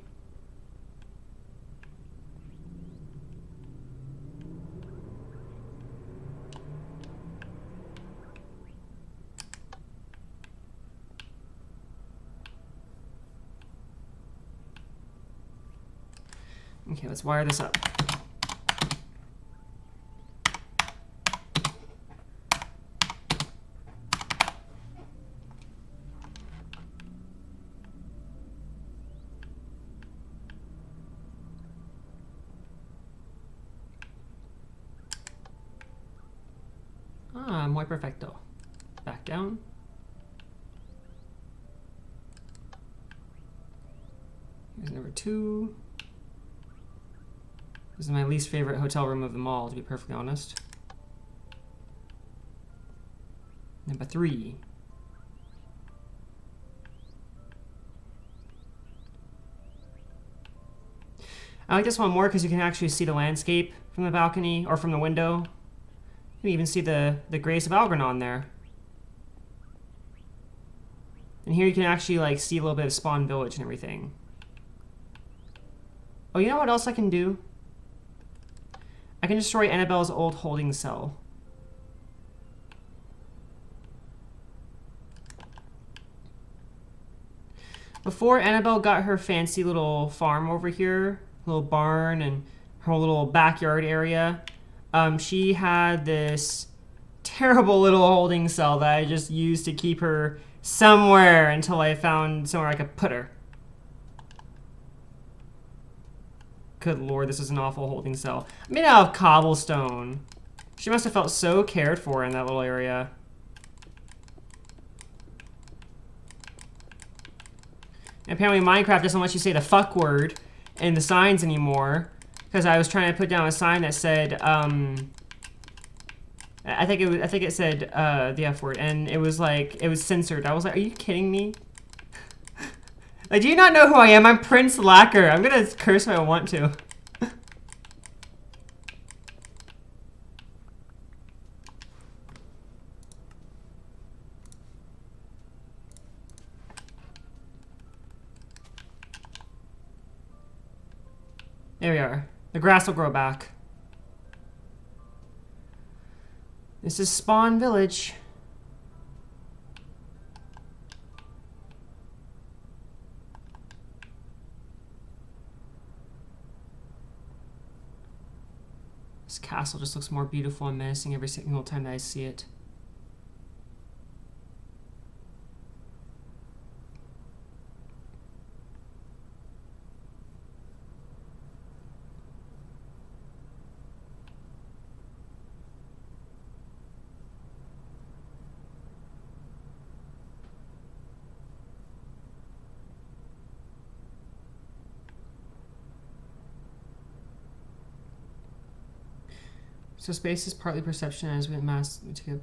Okay, let's wire this up. Ah, muy perfecto. Back down. Here's number 2. This is my least favorite hotel room of them all, to be perfectly honest. Number 3. I like this one more because you can actually see the landscape from the balcony or from the window. You can even see the Grace of Algernon there. And here you can actually like see a little bit of Spawn Village and everything. Oh, you know what else I can do? I can destroy Annabelle's old holding cell. Before Annabelle got her fancy little farm over here, little barn and her little backyard area, she had this terrible little holding cell that I just used to keep her somewhere until I found somewhere I could put her. Good lord, this is an awful holding cell. Made out of cobblestone. She must have felt so cared for in that little area. And apparently Minecraft doesn't let you say the fuck word in the signs anymore. Because I was trying to put down a sign that said, I think it said the F word, and it was like, it was censored. I was like, are you kidding me? Like, do you not know who I am? I'm Prince Lacquer. I'm gonna curse if I want to. There we are. The grass will grow back. This is Spawn Village. This castle just looks more beautiful and menacing every single time that I see it. So space is partly perception as with mass to get.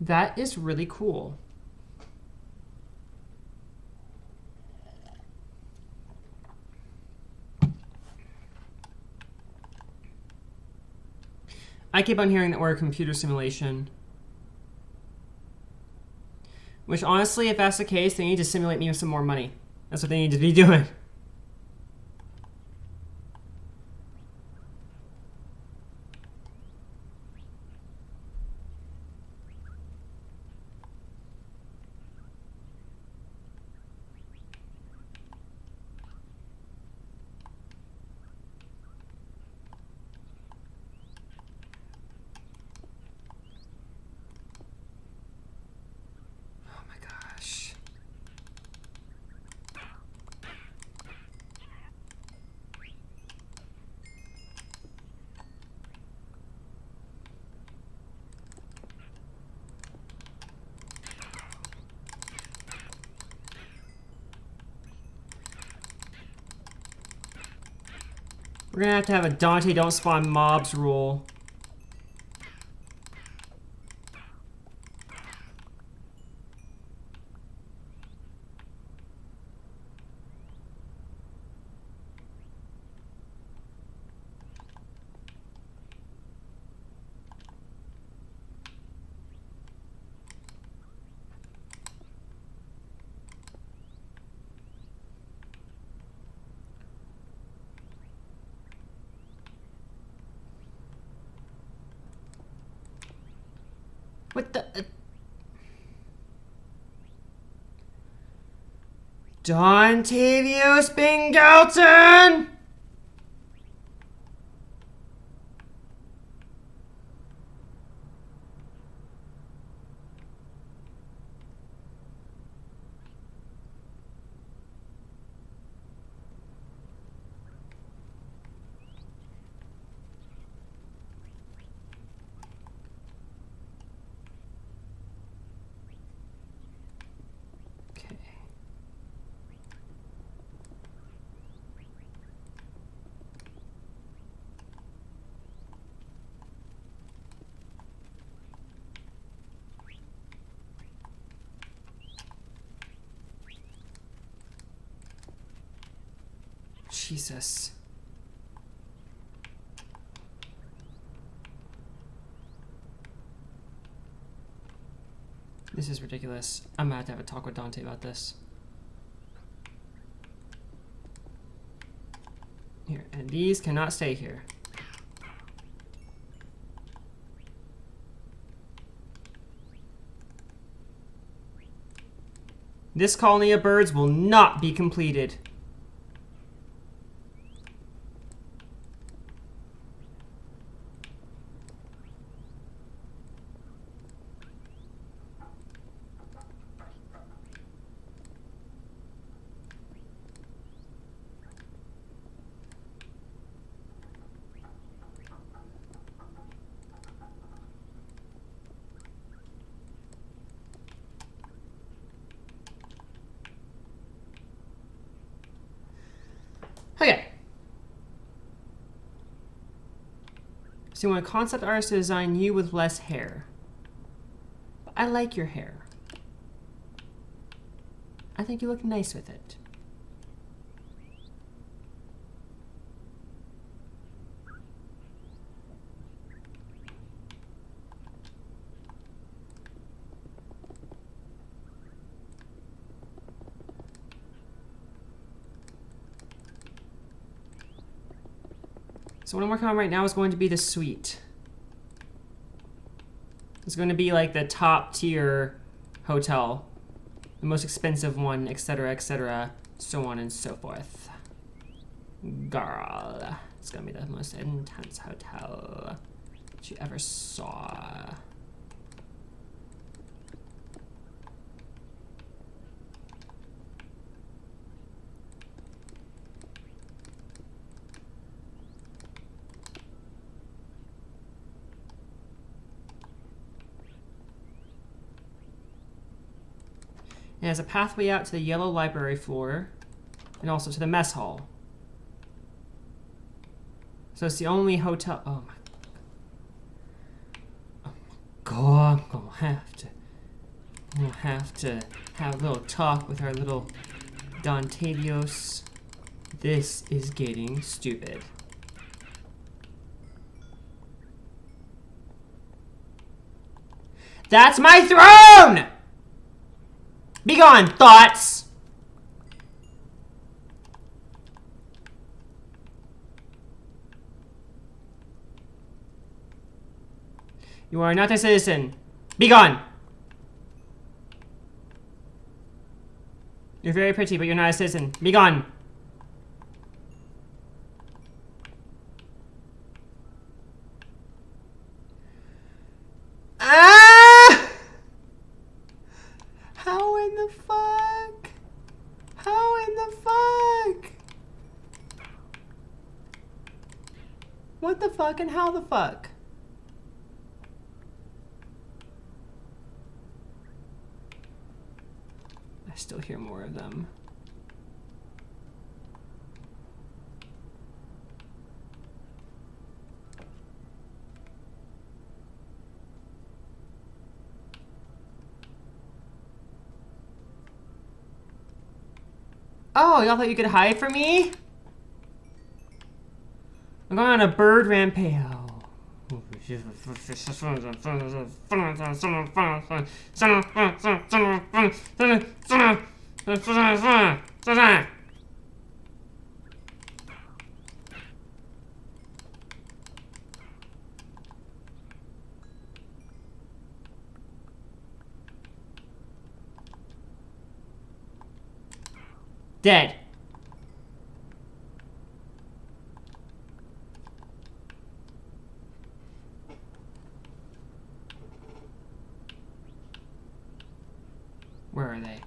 That is really cool. I keep on hearing that we're a computer simulation. Which honestly, if that's the case, they need to simulate me with some more money. That's what they need to be doing. We're gonna have to have a Dante don't spawn mobs rule. What the? Dontavius Bingalton! Jesus. This is ridiculous. I'm gonna have to have a talk with Dante about this. Here, and these cannot stay here. This colony of birds will not be completed. Okay. So you want a concept artist to design you with less hair. But I like your hair. I think you look nice with it. So what I'm working on right now is going to be the suite. It's going to be like the top tier hotel, the most expensive one, etc., so on and so forth. Girl, it's going to be the most intense hotel that you ever saw. has a pathway out to the yellow library floor and also to the mess hall. So it's the only hotel. Oh my God, I'm gonna have to have a little talk with our little Dontavios. This is getting stupid. That's my throne! Begone, thoughts! You are not a citizen. Begone! You're very pretty, but you're not a citizen. Begone! Ah! How in the fuck? How in the fuck? What the fuck and how the fuck? I still hear more of them. Oh, y'all thought you could hide from me? I'm going on a bird rampage. Dead. Where are they?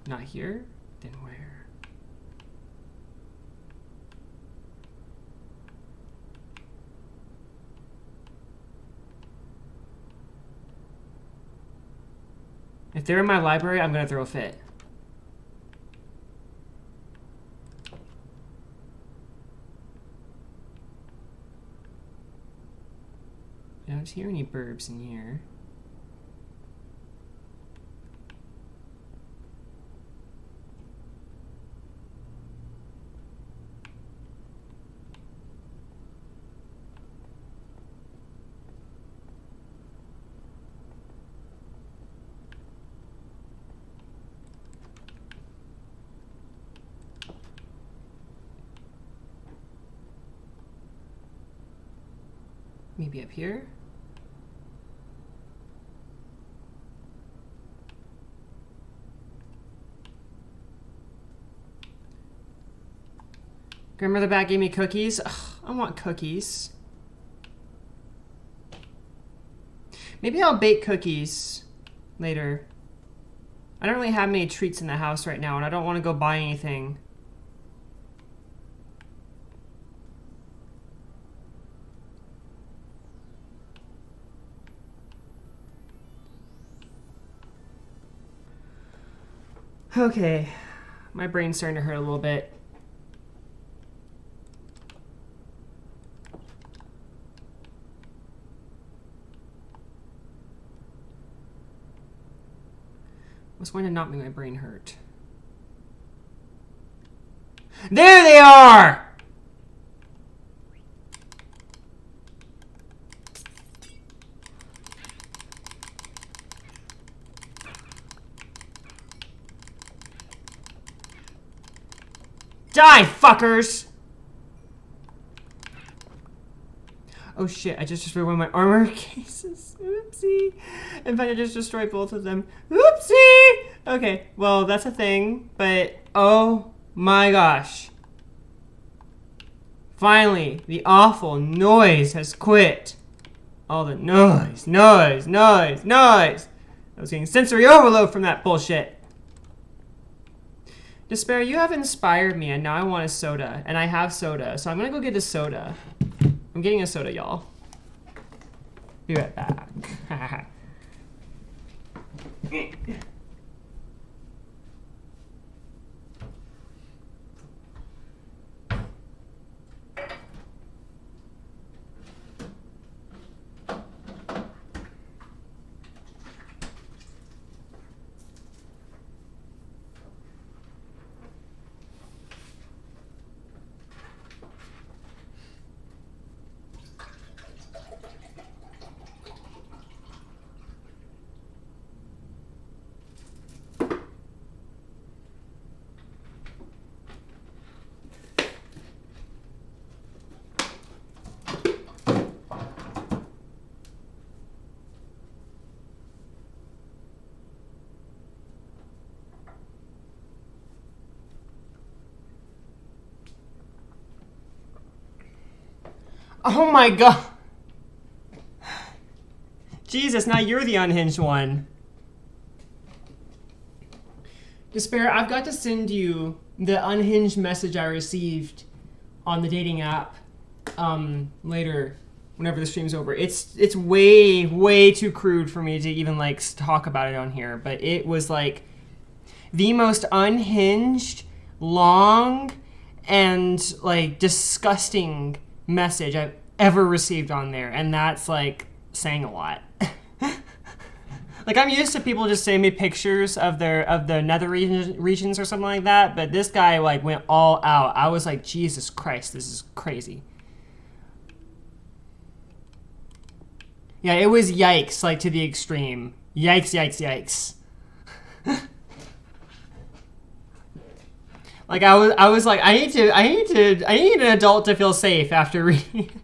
Not here? Then where? If they're in my library, I'm gonna throw a fit. I don't hear any burbs in here. Maybe up here? Grandmother back gave me cookies. Ugh, I want cookies. Maybe I'll bake cookies later. I don't really have many treats in the house right now, and I don't want to go buy anything. Okay, my brain's starting to hurt a little bit. What's going to not make my brain hurt? There they are! Die, fuckers! Oh shit, I just destroyed one of my armor cases. Oopsie. In fact, I just destroyed both of them. Oopsie! Okay, well, that's a thing, but oh my gosh. Finally, the awful noise has quit. All the noise. I was getting sensory overload from that bullshit. Despair, you have inspired me, and now I want a soda. And I have soda, so I'm gonna go get a soda. I'm getting a soda, y'all. Be right back. Oh my god. Jesus, now you're the unhinged one. Despair, I've got to send you the unhinged message I received on the dating app later, whenever the stream's over. It's way too crude for me to even like talk about it on here, but it was like the most unhinged, long, and like disgusting message I've ever received on there, and that's like saying a lot. Like, I'm used to people just sending me pictures of the nether regions or something like that, but this guy like went all out. I was like, Jesus Christ, this is crazy. Yeah, it was yikes, like to the extreme. Yikes, yikes, yikes. Like I was like, I need an adult to feel safe after reading.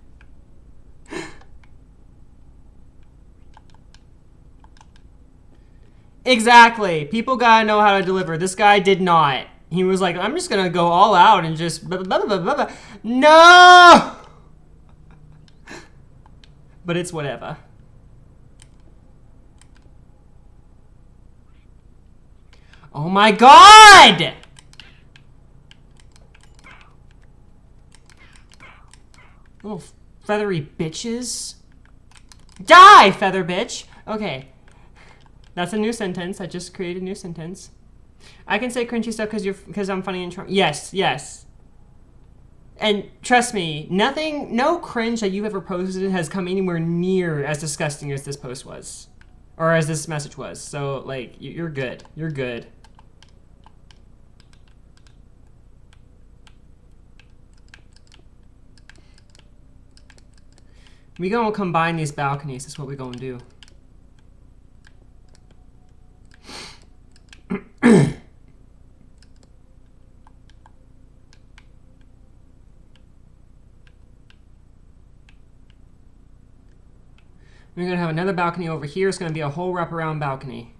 Exactly. People gotta know how to deliver. This guy did not. He was like, I'm just gonna go all out and just blah, blah, blah, blah, blah. No! But it's whatever. Oh my god! Little feathery bitches. Die, feather bitch! Okay. That's a new sentence. I just created a new sentence. I can say cringy stuff because I'm funny and charming. Yes, yes. And trust me, no cringe that you've ever posted has come anywhere near as disgusting as this post was. Or as this message was. So, like, you're good. You're good. We gonna combine these balconies. That's what we gonna do. We're gonna have another balcony over here. It's gonna be a whole wraparound balcony.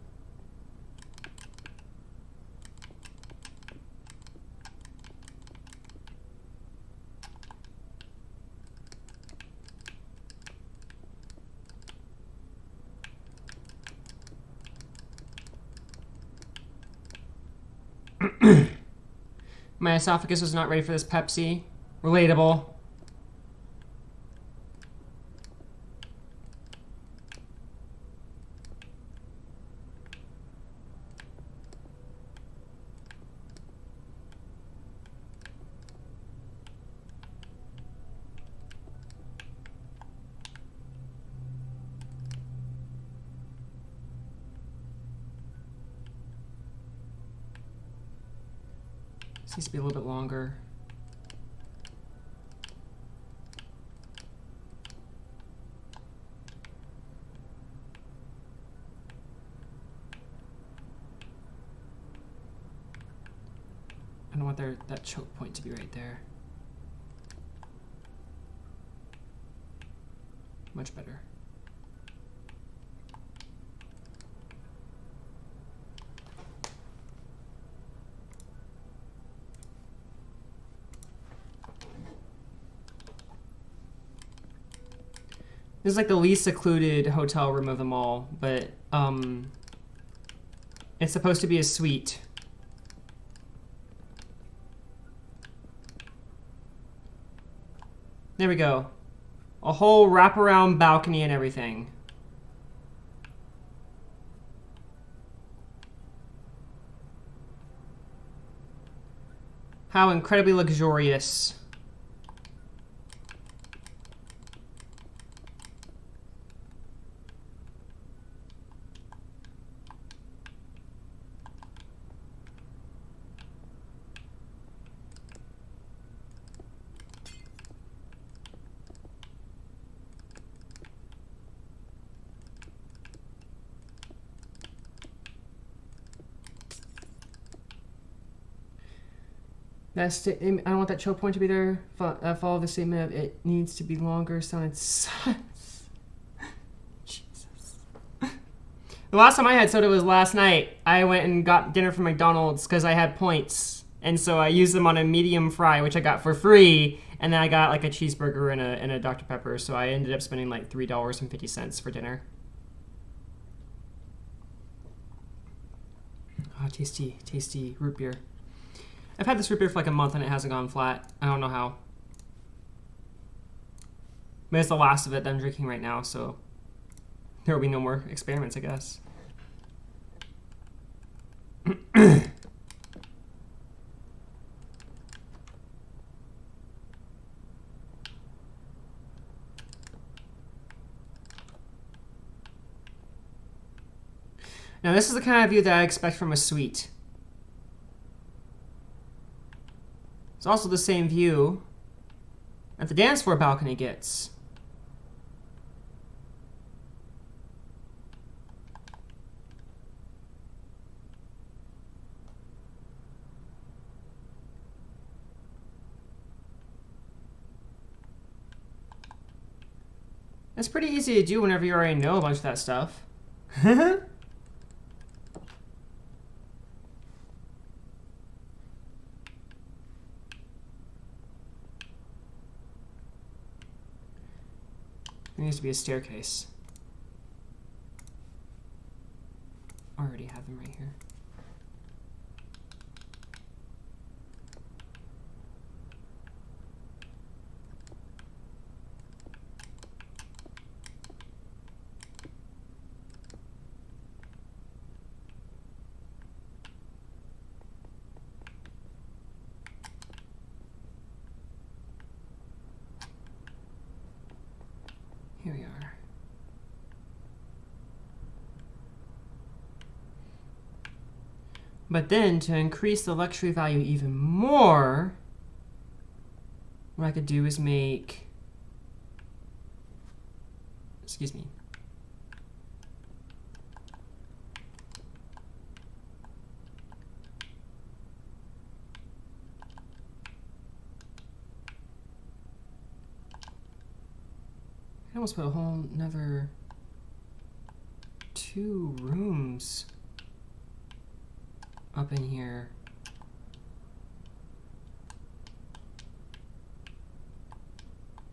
My esophagus was not ready for this Pepsi. Relatable. This needs to be a little bit longer. I don't want that choke point to be right there. Much better. This is like the least secluded hotel room of them all, but it's supposed to be a suite. There we go. A whole wraparound balcony and everything. How incredibly luxurious. I don't want that choke point to be there. Follow the statement of it needs to be longer. Sounded sus. Jesus. The last time I had soda was last night. I went and got dinner from McDonald's because I had points. And so I used them on a medium fry, which I got for free. And then I got like a cheeseburger and a Dr. Pepper, so I ended up spending like $3.50 for dinner. Oh, tasty, tasty root beer. I've had this root beer for like a month and it hasn't gone flat. I don't know how. But it's the last of it that I'm drinking right now, so there will be no more experiments, I guess. Now this is the kind of view that I expect from a suite. It's also the same view that the dance floor balcony gets. It's pretty easy to do whenever you already know a bunch of that stuff. There needs to be a staircase. Already have them right here. Here we are. But then, to increase the luxury value even more, what I could do is make, excuse me, I almost put a whole another 2 rooms up in here.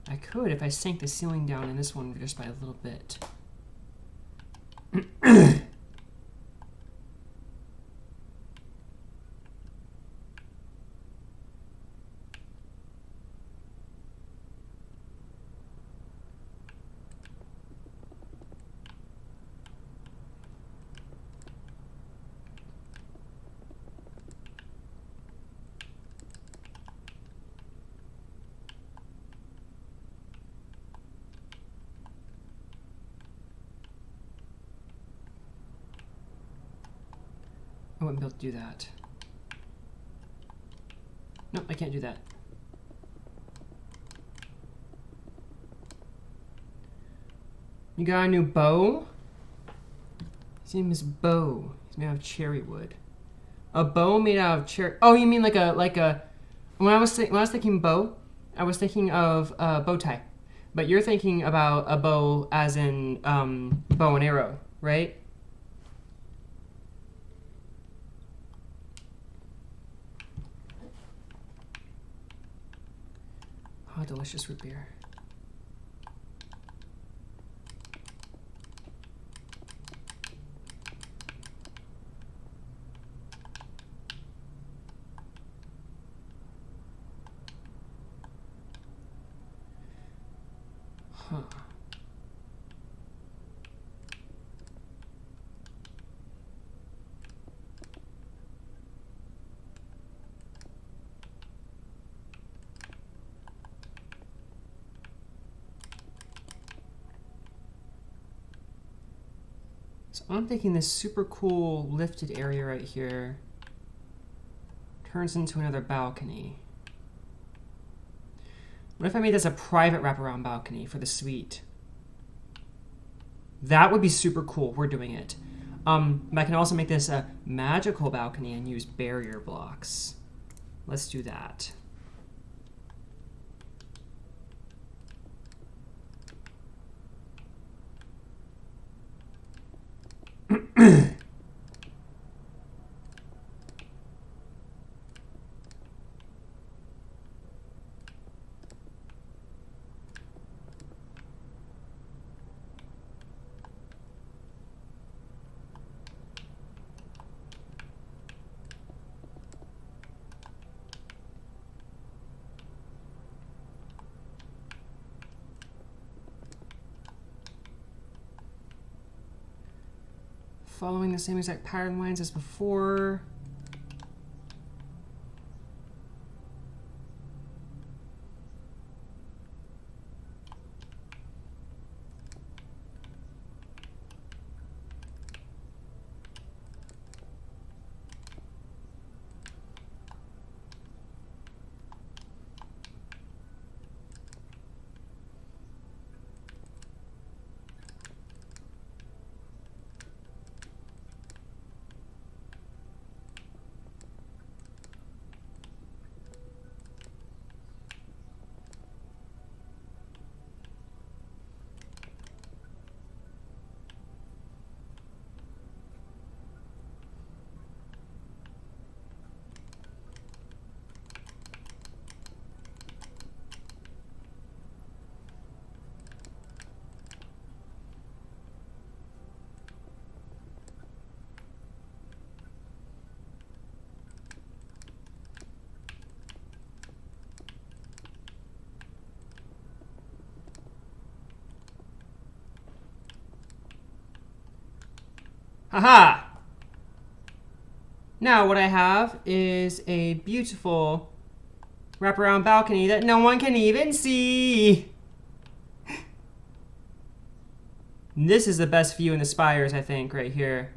I could if I sank the ceiling down in this one just by a little bit. I wouldn't be able to do that. Nope, I can't do that. You got a new bow? His name is Bo. He's made out of cherry wood. A bow made out of cherry. Oh, you mean like a? When I was thinking bow, I was thinking of bow tie, but you're thinking about a bow as in bow and arrow, right? Oh, delicious root beer. Huh. So I'm thinking this super cool lifted area right here turns into another balcony. What if I made this a private wraparound balcony for the suite? That would be super cool. We're doing it. But I can also make this a magical balcony and use barrier blocks. Let's do that. following the same exact pattern lines as before. Haha! Now what I have is a beautiful wraparound balcony that no one can even see. This is the best view in the spires, I think, right here.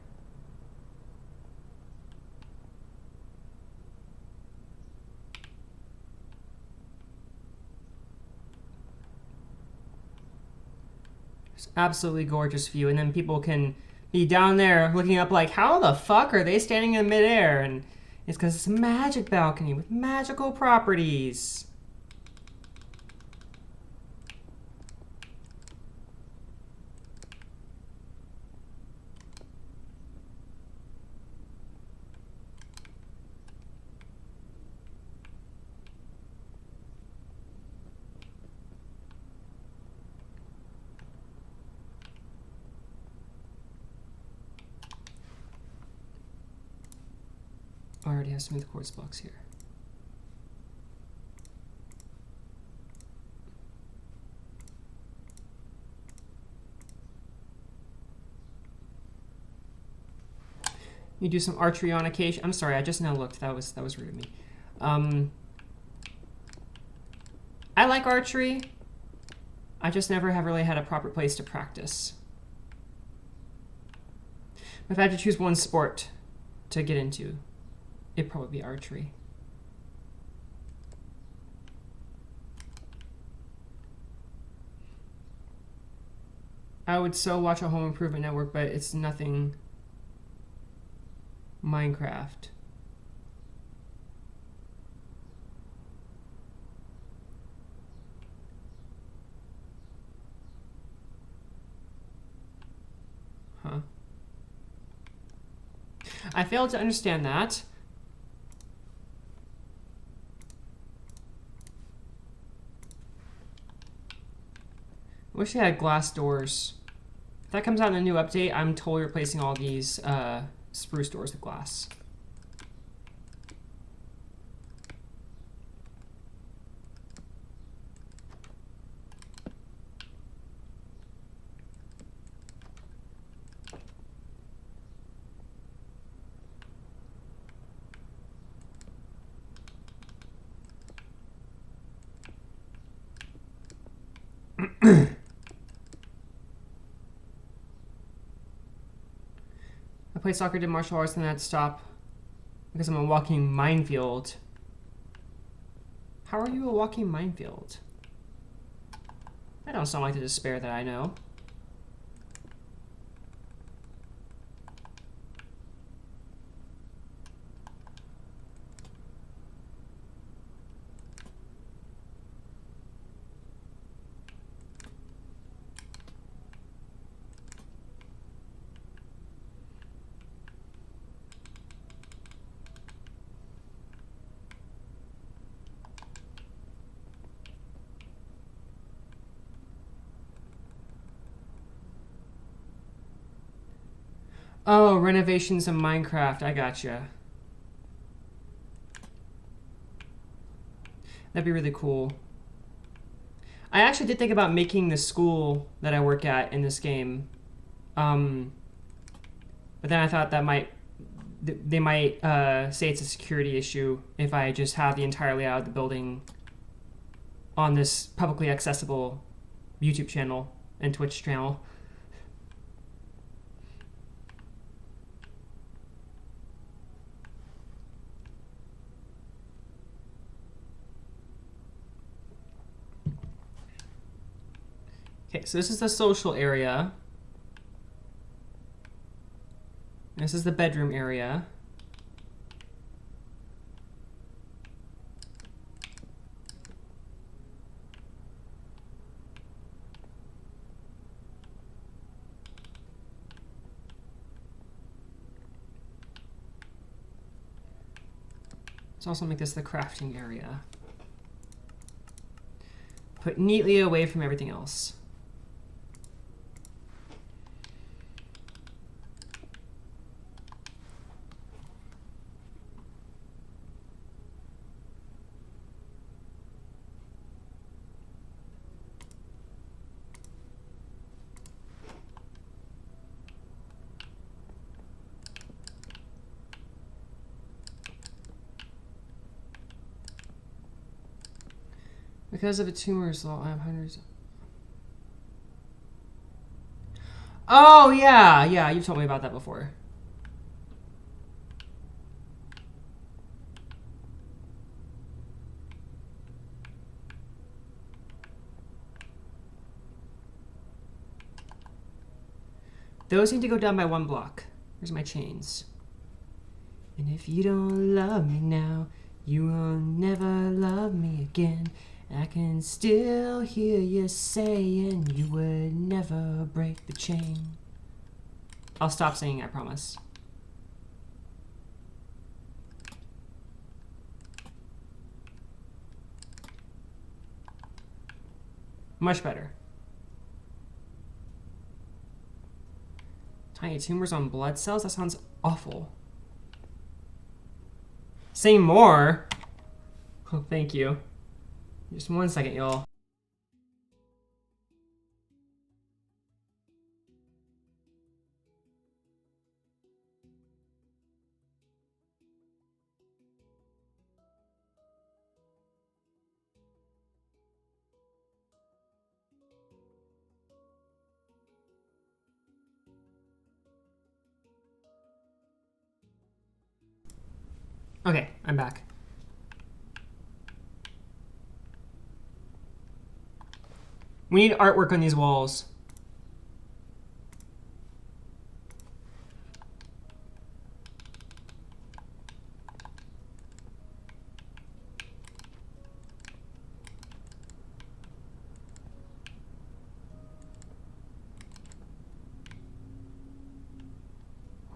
It's absolutely gorgeous view, and then people can be down there looking up like, how the fuck are they standing in midair? And it's because it's a magic balcony with magical properties. I already have smooth quartz blocks here. You do some archery on occasion. I'm sorry, I just now looked. That was rude of me. I like archery. I just never have really had a proper place to practice. If I had to choose one sport to get into, it'd probably be archery. I would so watch a Home Improvement Network, but it's nothing Minecraft. Huh. I failed to understand that. Wish they had glass doors. If that comes out in a new update, I'm totally replacing all these spruce doors with glass. I played soccer, did martial arts, and then I had to stop because I'm a walking minefield. How are you a walking minefield? That don't sound like the despair that I know. Oh, renovations in Minecraft. I gotcha. That'd be really cool. I actually did think about making the school that I work at in this game But then I thought that they might say it's a security issue if I just have the entire layout of the building on this publicly accessible YouTube channel and Twitch channel. Okay, so this is the social area. This is the bedroom area. Let's also make this the crafting area. Put neatly away from everything else. Because of a tumor result, I have hundreds. Oh, yeah, you've told me about that before. Those need to go down by 1 block. Here's my chains. And if you don't love me now, you will never love me again. I can still hear you saying you would never break the chain. I'll stop singing, I promise. Much better. Tiny tumors on blood cells? That sounds awful. Say more? Oh, thank you. Just 1 second, y'all. Okay, I'm back. We need artwork on these walls.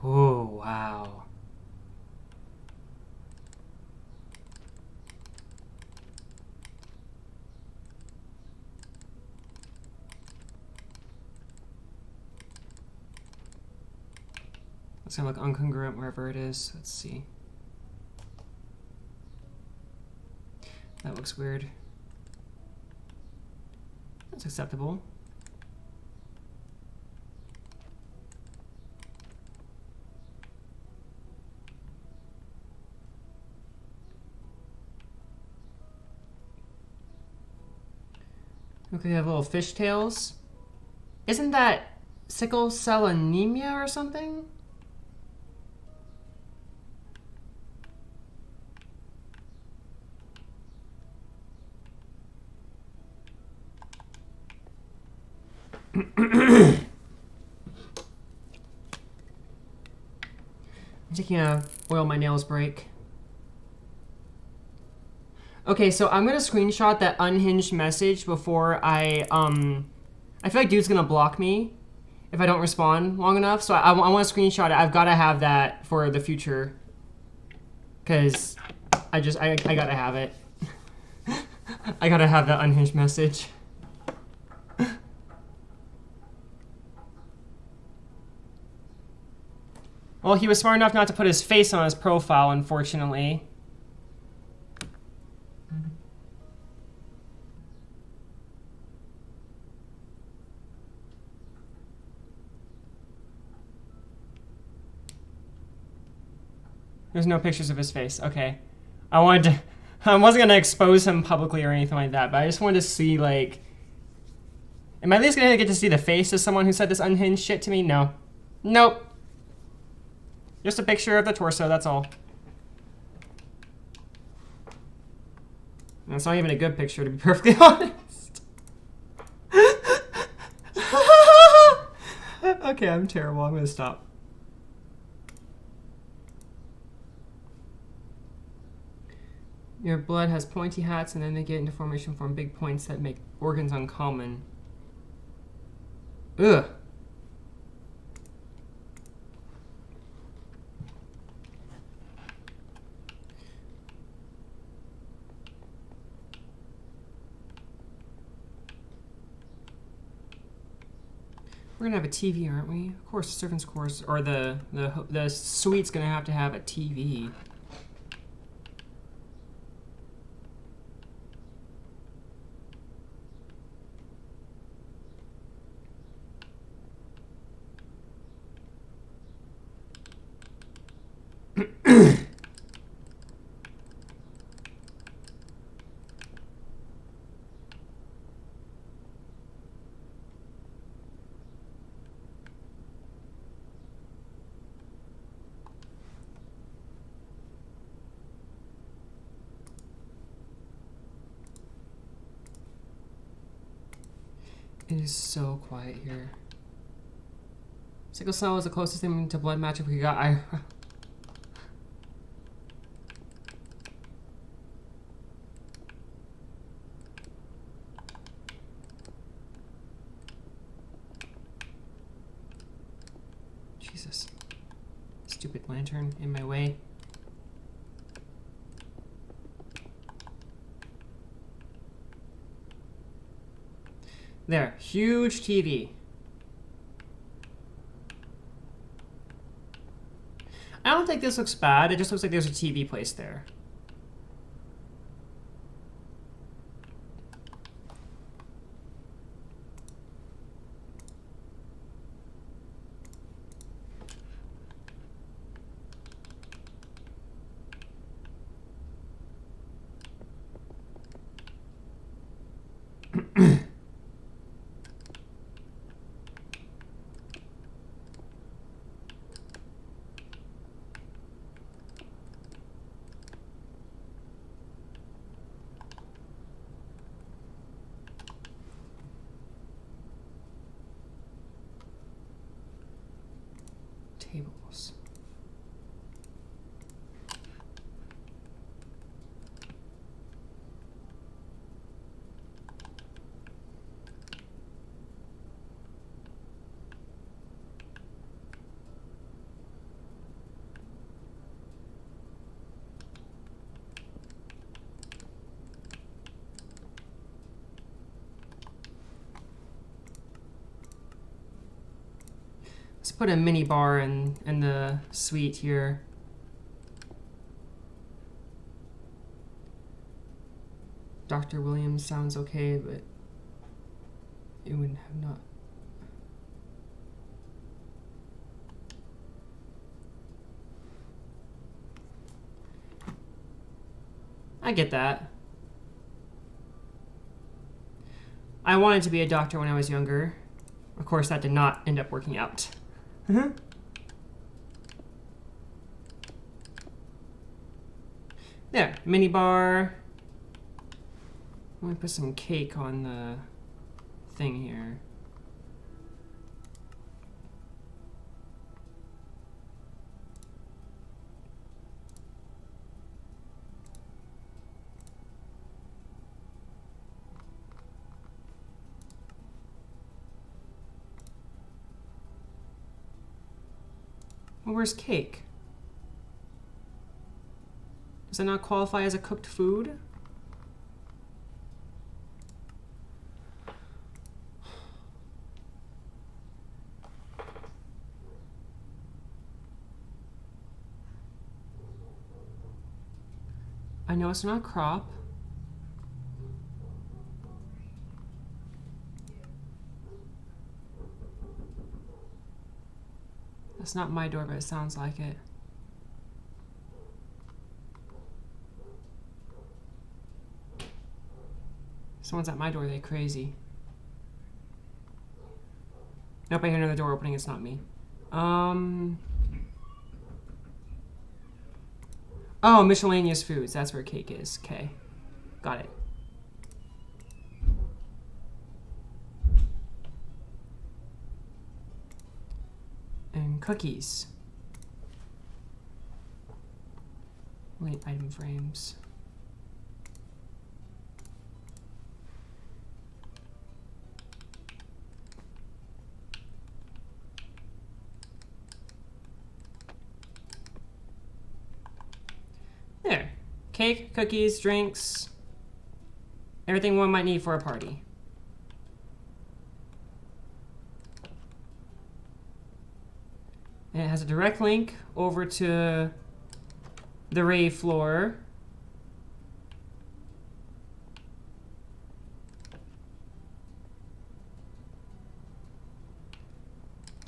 Oh, wow. It's gonna look incongruent wherever it is. Let's see. That looks weird. That's acceptable. Okay, we have little fishtails. Isn't that sickle cell anemia or something? I'm taking a oil my nails break. Okay, so I'm gonna screenshot that unhinged message before I feel like dude's gonna block me if I don't respond long enough. So I want to screenshot it. I've got to have that for the future, cause I gotta have it. I gotta have that unhinged message. Well, he was smart enough not to put his face on his profile, unfortunately. There's no pictures of his face. Okay. I wanted to... I wasn't going to expose him publicly or anything like that, but I just wanted to see, like... Am I at least going to get to see the face of someone who said this unhinged shit to me? No. Nope. Just a picture of the torso, that's all. And it's not even a good picture, to be perfectly honest. Okay, I'm terrible. I'm going to stop. Your blood has pointy hats, and then they get into formation from big points that make organs uncommon. Ugh. We're gonna have a TV, aren't we? Of course, the servants' course or the suite's gonna have to have a TV. It is so quiet here. Sickle cell is the closest thing to blood magic we got. Jesus. Stupid lantern in my way. There, huge TV. I don't think this looks bad. It just looks like there's a TV placed there. Tables. Let's put a mini bar in the suite here. Dr. Williams sounds okay, but it wouldn't have not. I get that. I wanted to be a doctor when I was younger. Of course, that did not end up working out. There, mini bar. Let me put some cake on the thing here. Well, where's cake? Does that not qualify as a cooked food? I know it's not crop. That's not my door, but it sounds like it. Someone's at my door. They're crazy. Nope, I hear another door opening. It's not me. Oh, miscellaneous foods. That's where cake is. Okay. Got it. And cookies. Wait, item frames. There. Cake, cookies, drinks. Everything one might need for a party. And it has a direct link over to the rave floor.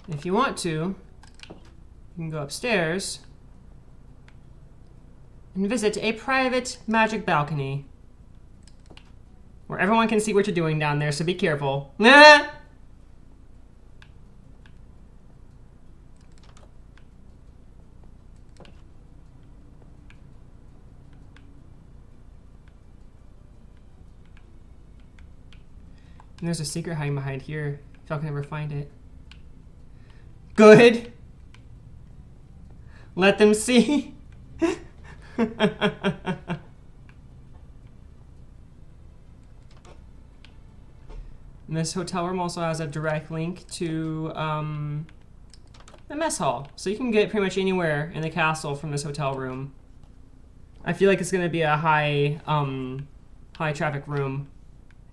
If you want to, you can go upstairs and visit a private magic balcony where everyone can see what you're doing down there, so be careful. And there's a secret hiding behind here, if y'all can ever find it. Good. Let them see. And this hotel room also has a direct link to the mess hall. So you can get pretty much anywhere in the castle from this hotel room. I feel like it's going to be a high traffic room.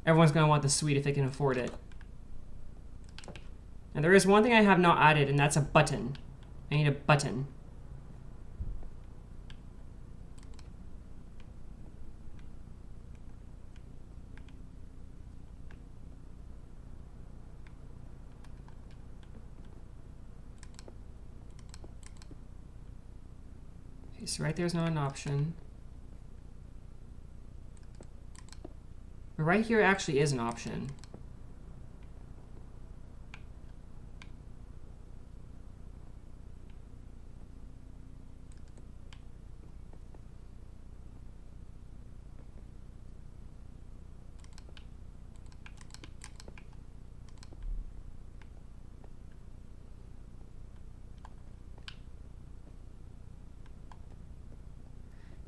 Everyone's going to want the suite if they can afford it. And there is one thing I have not added, and that's a button. I need a button. Okay, so right there's not an option. But right here actually is an option.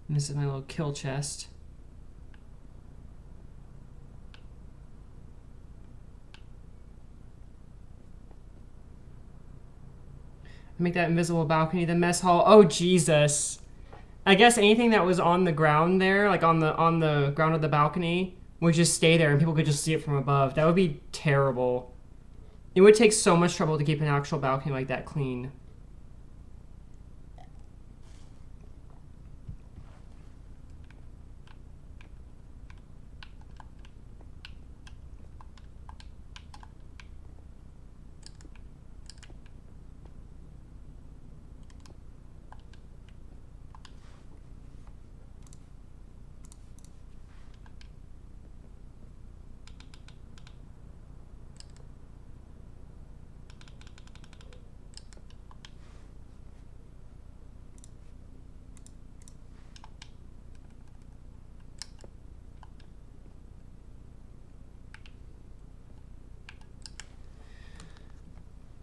And this is my little kill chest. Make that invisible balcony, the mess hall. Oh, Jesus. I guess anything that was on the ground there, like on the ground of the balcony, would just stay there and people could just see it from above. That would be terrible. It would take so much trouble to keep an actual balcony like that clean.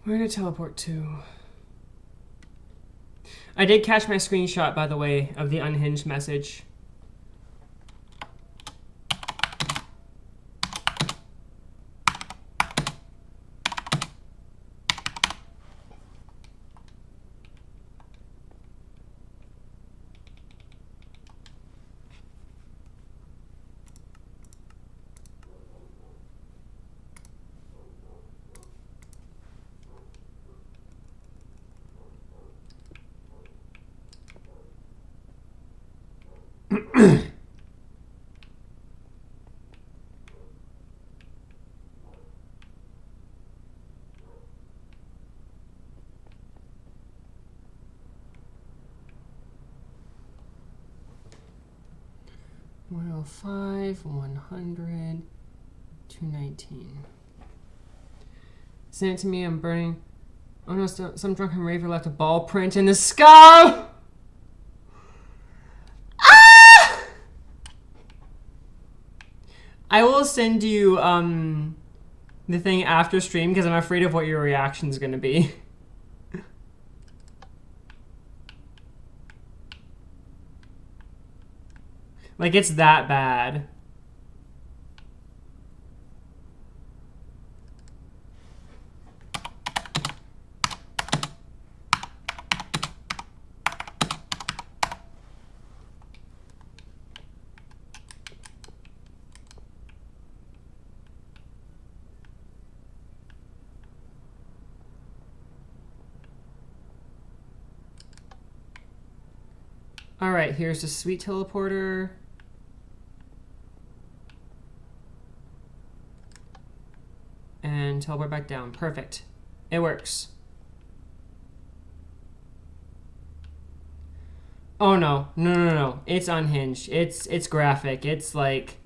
Where to teleport to? I did catch my screenshot, by the way, of the unhinged message. Five, 100. 219. Send it to me. I'm burning. Oh no, some drunken raver left a ball print in the sky. Ah! I will send you the thing after stream because I'm afraid of what your reaction is going to be. Like, it's that bad. All right, here's the sweet teleporter. And teleport back down. Perfect. It works. Oh no. No. It's unhinged. It's graphic. It's like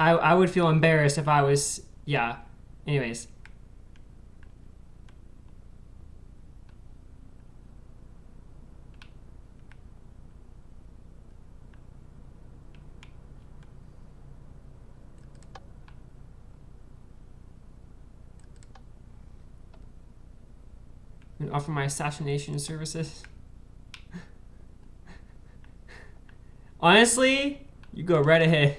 I would feel embarrassed if I was, yeah. Anyways. And offer my assassination services. Honestly, you go right ahead.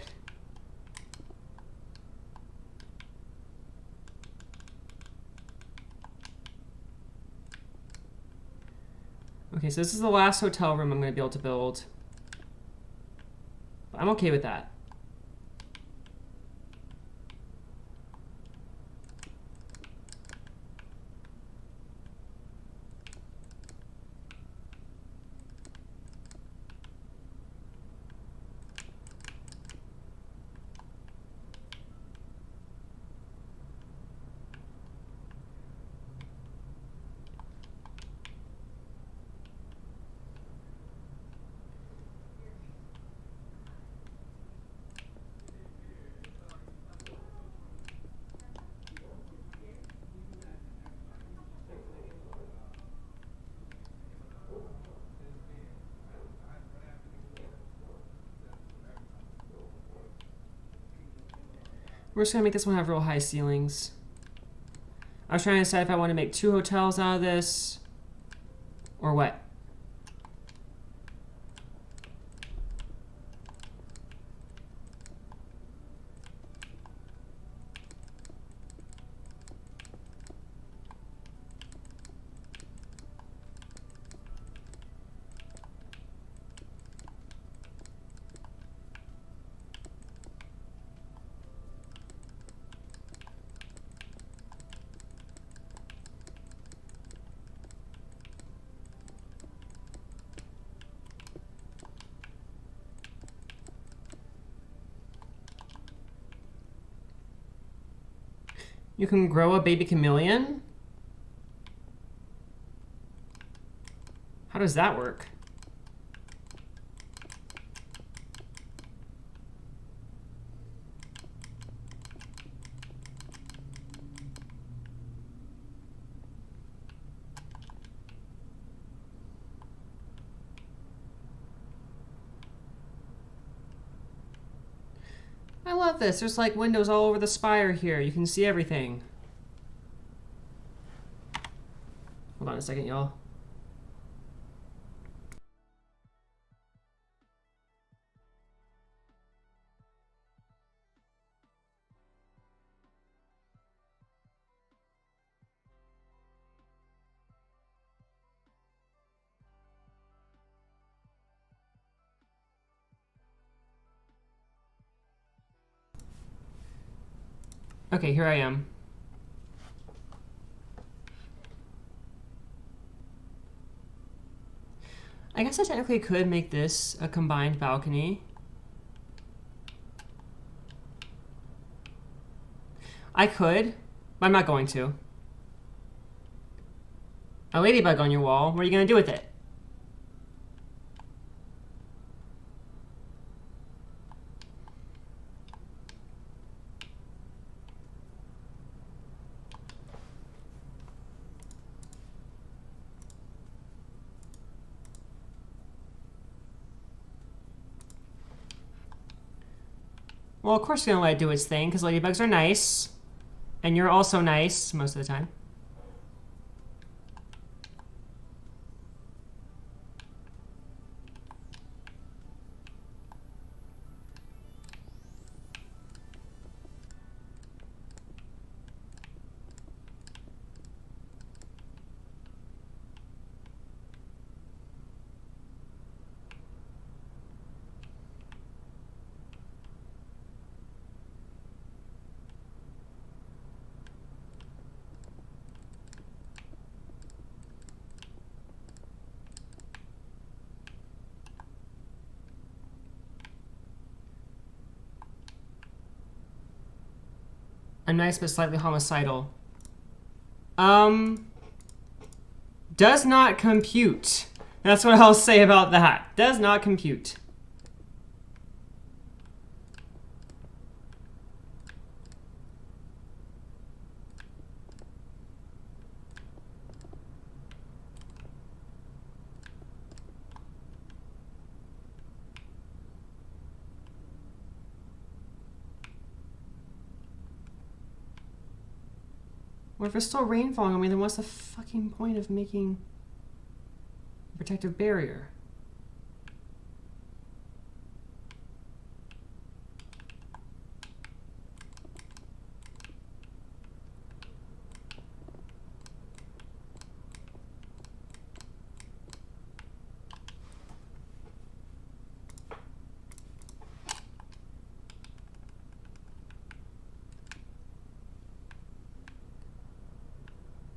Okay, so this is the last hotel room I'm going to be able to build. But I'm okay with that. We're just going to make this one have real high ceilings. I was trying to decide if I want to make 2 hotels out of this or what. You can grow a baby chameleon? How does that work? I love this. There's like windows all over the spire here. You can see everything. Hold on a second, y'all. Okay, here I am. I guess I technically could make this a combined balcony. I could, but I'm not going to. A ladybug on your wall, what are you going to do with it? Well, of course you're gonna let it do its thing, because ladybugs are nice. And you're also nice most of the time. I'm nice but slightly homicidal. Does not compute. That's what I'll say about that. Does not compute. Well, if there's still rain falling on me, then what's the fucking point of making a protective barrier?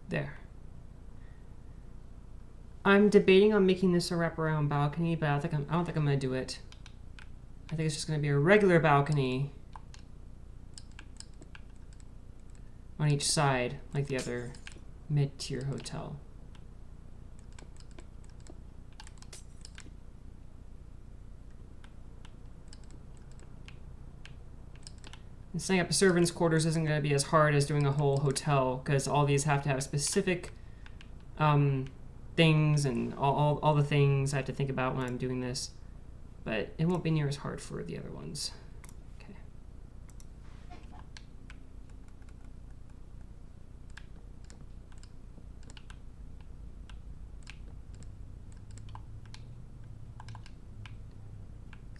There. I'm debating on making this a wraparound balcony, but I don't think I'm gonna do it. I think it's just gonna be a regular balcony on each side, like the other mid-tier hotel. And setting up a servant's quarters isn't going to be as hard as doing a whole hotel, because all these have to have specific things and all the things I have to think about when I'm doing this. But it won't be near as hard for the other ones. Okay.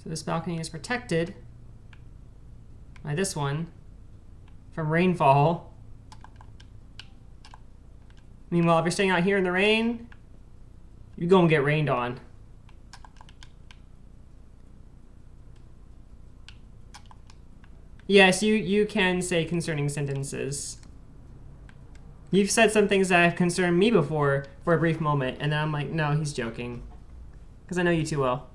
So this balcony is protected by this one from rainfall. Meanwhile, if you're staying out here in the rain, you're gonna get rained on. Yes, you can say concerning sentences. You've said some things that have concerned me before for a brief moment, and then I'm like, no, he's joking. Because I know you too well.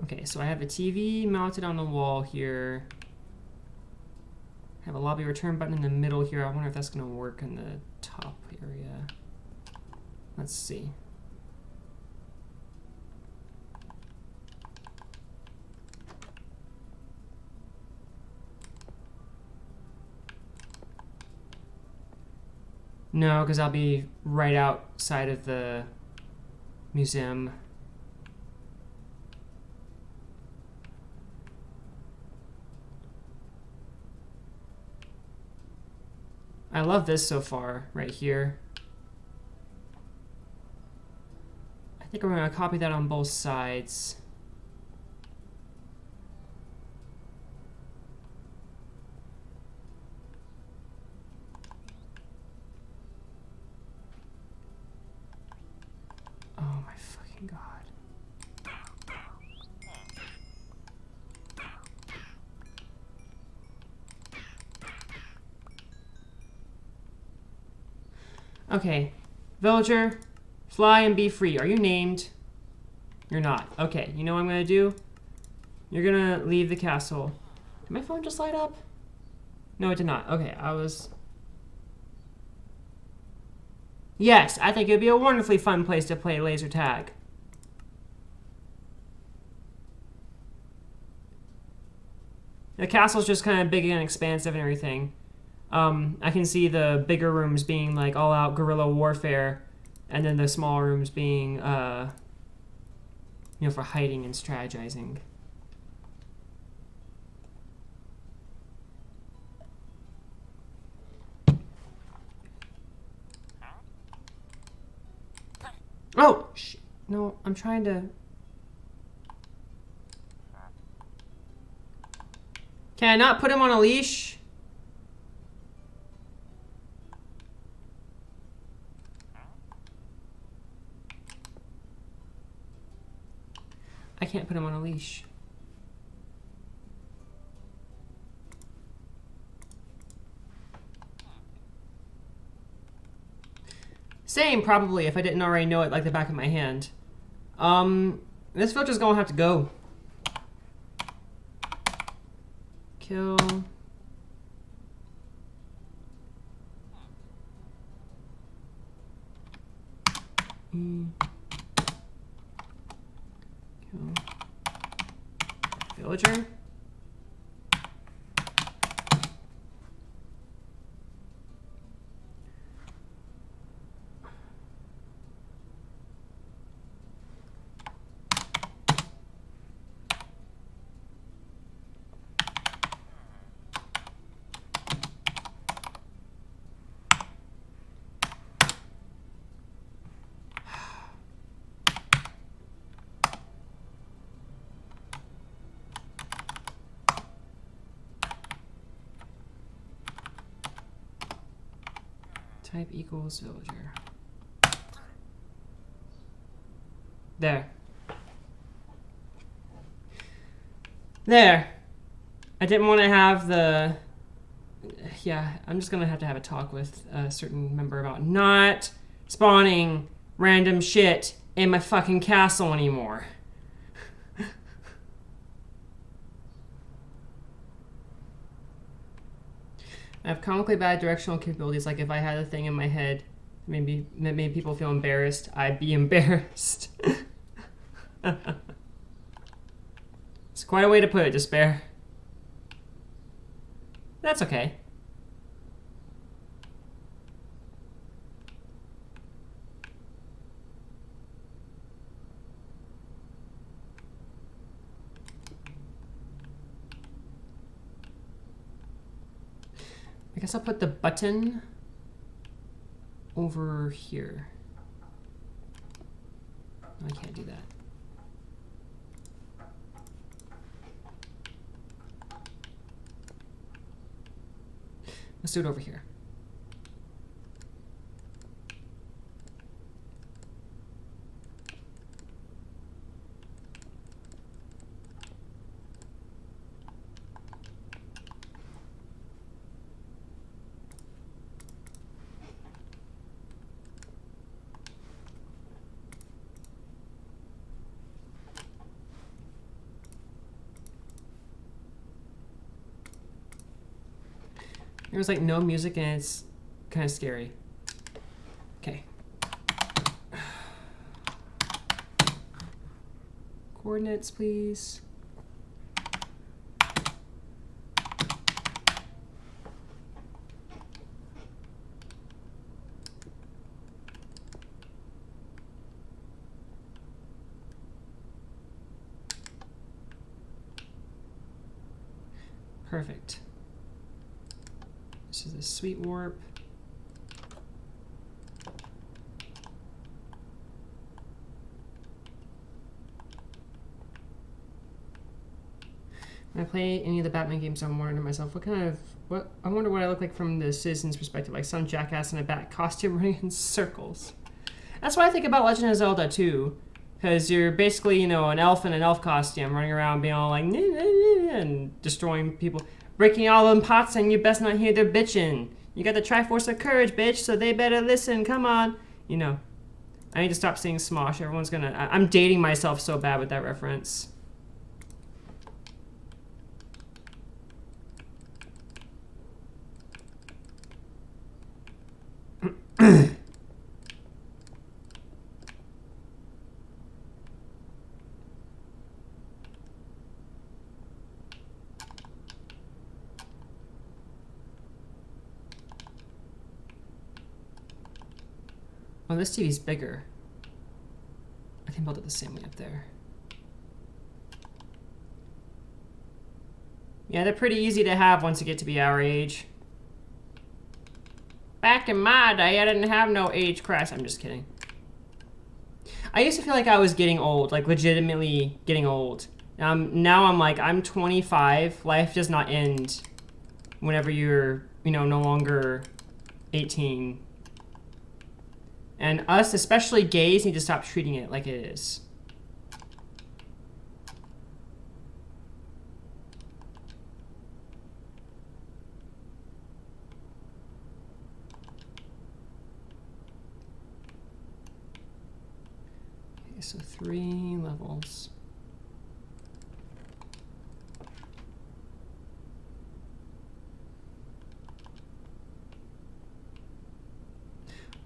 Okay, so I have a TV mounted on the wall here. I have a lobby return button in the middle here. I wonder if that's going to work in the top area. Let's see. No, because I'll be right outside of the museum. I love this so far, right here. I think we're going to copy that on both sides. Oh my fucking god. Okay, villager, fly and be free. Are you named? You're not. Okay, you know what I'm gonna do? You're gonna leave the castle. Did my phone just light up? No, it did not. Okay, I was... Yes, I think it'd be a wonderfully fun place to play laser tag. The castle's just kind of big and expansive and everything. I can see the bigger rooms being like all-out guerrilla warfare, and then the small rooms being, you know, for hiding and strategizing. Oh, no, I'm trying to... Can I not put him on a leash? I can't put him on a leash. Same, probably, if I didn't already know it like the back of my hand. This filter's gonna have to go. Kill. Kill. Villager. Type equals villager. There. There. I didn't want to have the... Yeah, I'm just going to have a talk with a certain member about not spawning random shit in my fucking castle anymore. I have comically bad directional capabilities, like if I had a thing in my head maybe that made people feel embarrassed, I'd be embarrassed. It's quite a way to put it, Despair. That's okay. I guess I'll put the button over here. No, I can't do that. Let's do it over here. There's like no music and it's kind of scary. Okay. Coordinates, please. Perfect. This is a sweet warp. When I play any of the Batman games, I'm wondering to myself, I wonder what I look like from the citizen's perspective, like some jackass in a bat costume running in circles. That's what I think about Legend of Zelda too, because you're basically, you know, an elf in an elf costume running around being all like, nah, nah, nah, and destroying people, breaking all them pots, and you best not hear their bitching. You got the Triforce of Courage, bitch, so they better listen. Come on. You know. I need to stop saying Smosh. Everyone's gonna... I'm dating myself so bad with that reference. Oh, this TV's bigger. I can build it the same way up there. Yeah, they're pretty easy to have once you get to be our age. Back in my day, I didn't have no age crash. I'm just kidding. I used to feel like I was getting old, like legitimately getting old. Now I'm like, I'm 25. Life does not end whenever you're, you know, no longer 18. And us, especially gays, need to stop treating it like it is. Okay, so 3 levels.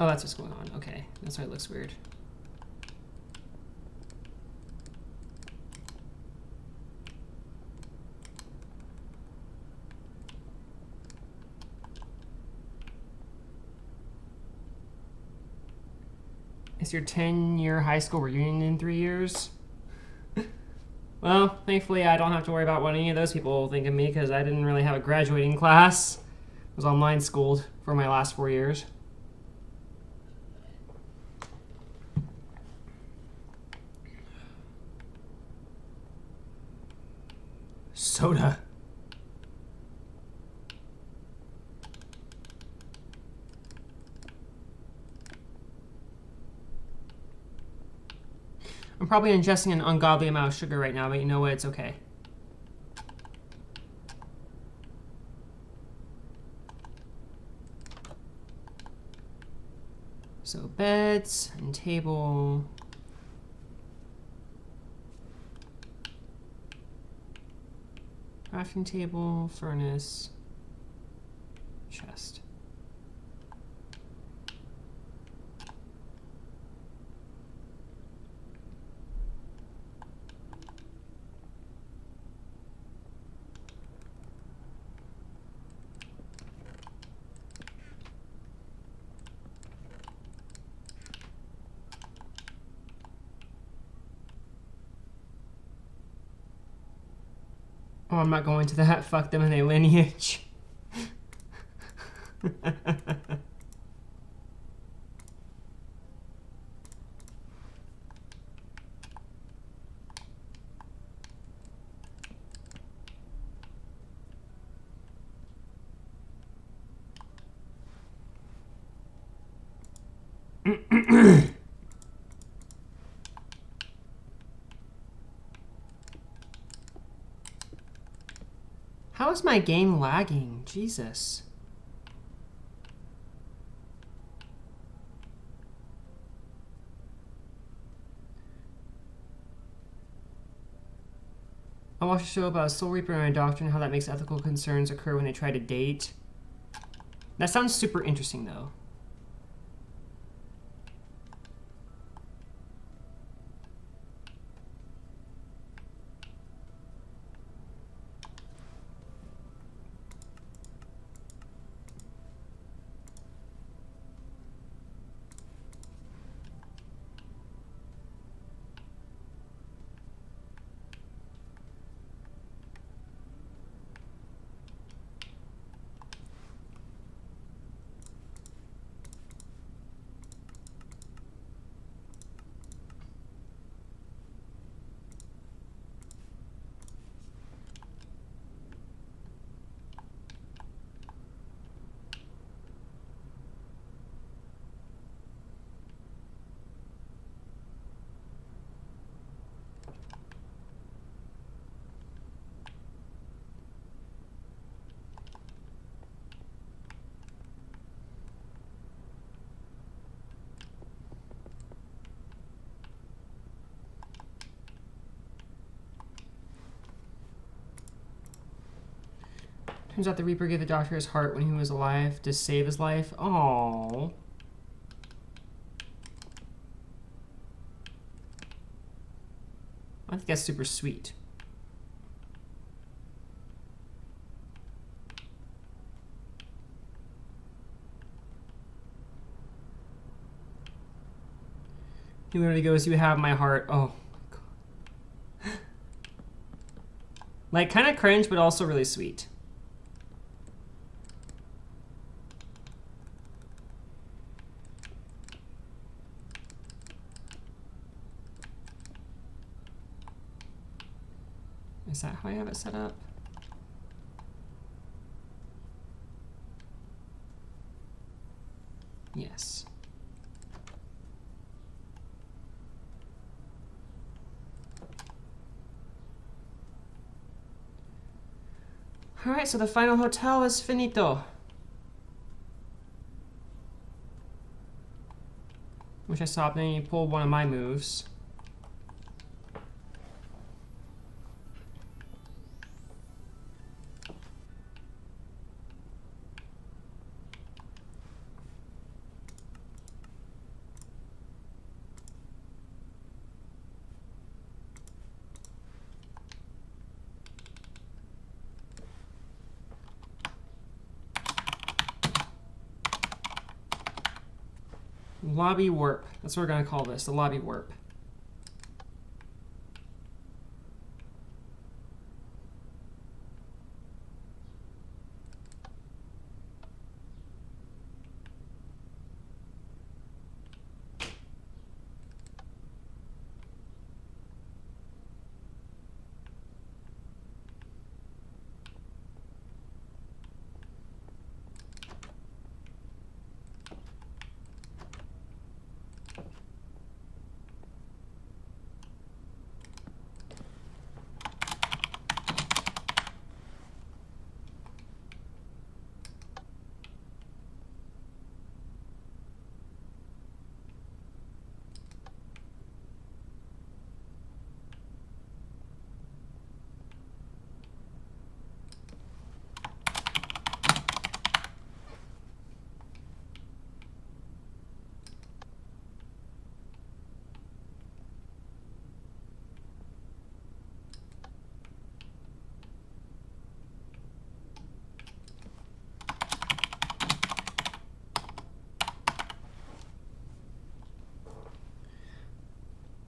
Oh, that's what's going on. Okay, that's why it looks weird. Is your 10-year high school reunion in 3 years? Well, thankfully I don't have to worry about what any of those people think of me because I didn't really have a graduating class. I was online schooled for my last 4 years. Soda. I'm probably ingesting an ungodly amount of sugar right now, but you know what? It's okay. So beds and table. Crafting table, furnace, chest. Oh, I'm not going to that. Fuck them and their lineage. How is my game lagging? Jesus. I watched a show about Soul Reaper and a doctor and how that makes ethical concerns occur when they try to date. That sounds super interesting, though. Turns out the Reaper gave the doctor his heart when he was alive to save his life. Aww. I think that's super sweet. He literally goes, "You have my heart." Oh, God. Like, kind of cringe, but also really sweet. Is that how I have it set up? Yes. All right, so the final hotel is finito. Which I stopped and he pulled one of my moves. Lobby warp. That's what we're going to call this, the lobby warp.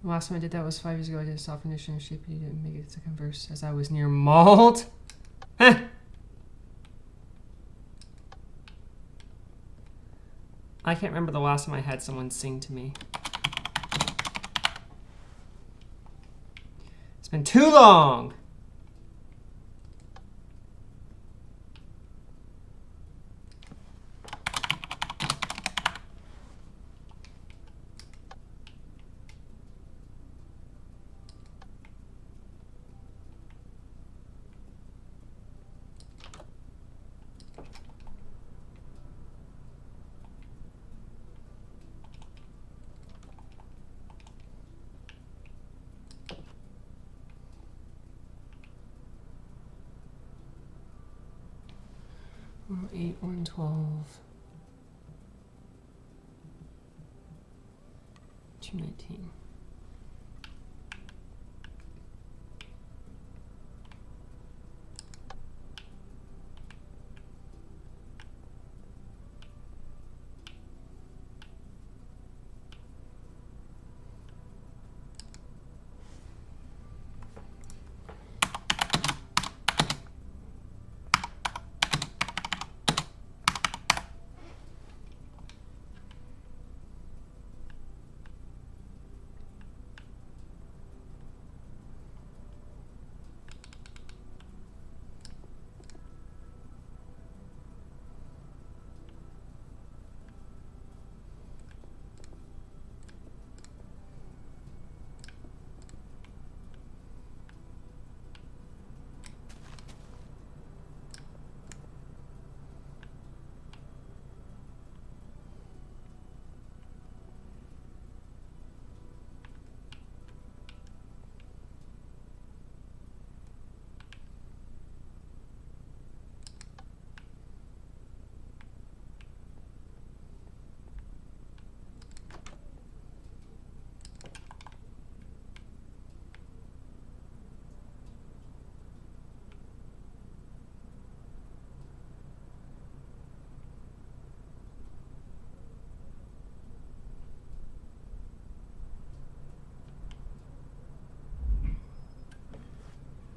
The last time I did that was 5 years ago. I did a soft condition shape. You didn't make it to converse as I was near Malt. I can't remember the last time I had someone sing to me. It's been too long. Oh, 8, 112. 219.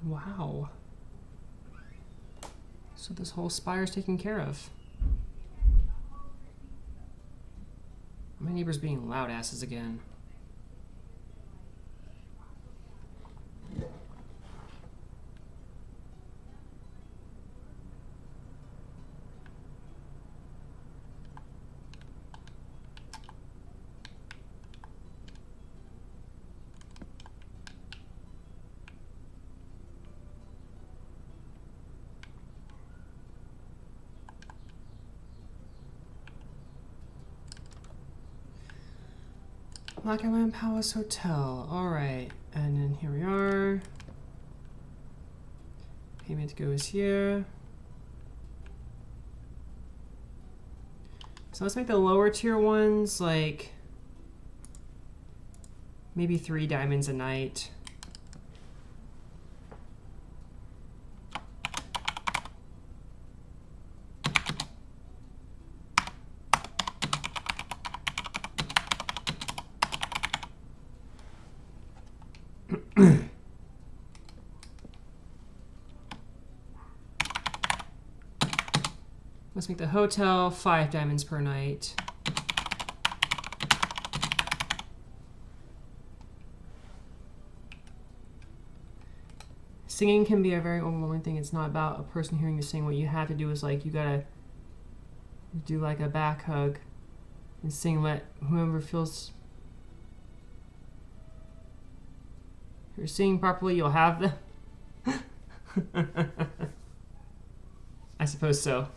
Wow. So this whole spire's taken care of. My neighbor's being loud asses again. Lackawan Palace Hotel. Alright. And then here we are. Payment goes here. So let's make the lower tier ones like maybe 3 diamonds a night. Let's make the hotel 5 diamonds per night. Singing can be a very overwhelming thing. It's not about a person hearing you sing. What you have to do is like you gotta do like a back hug and sing. Let whoever feels. If you're singing properly, you'll have them. I suppose so.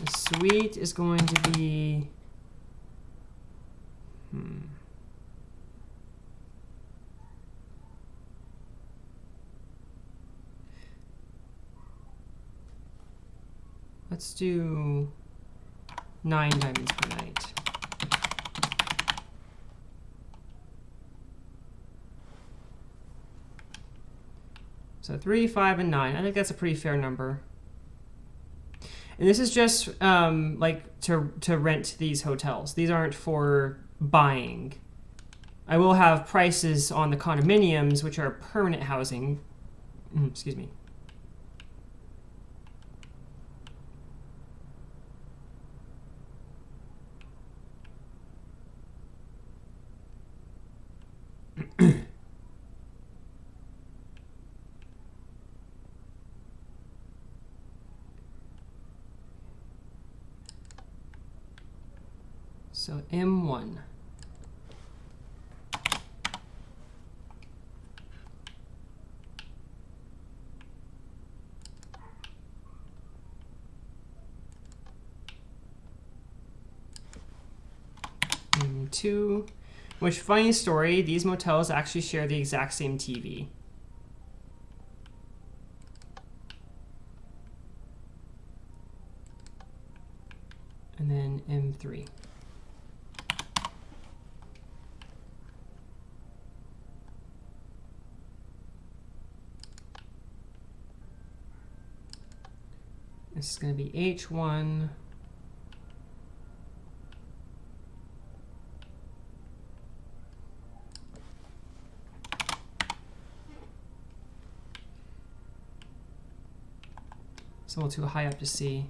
The suite is going to be... Let's do 9 diamonds per night. So 3, 5, and 9. I think that's a pretty fair number. And this is just like to rent these hotels. These aren't for buying. I will have prices on the condominiums, which are permanent housing. Excuse me. So M1. M2. Which, funny story, these motels actually share the exact same TV. And then M3. This is going to be H1. It's a little too high up to see.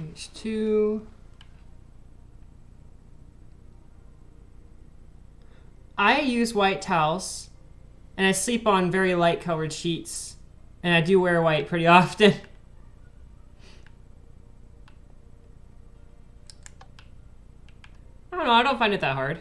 H2. I use white towels, and I sleep on very light colored sheets, and I do wear white pretty often. I don't know, I don't find it that hard.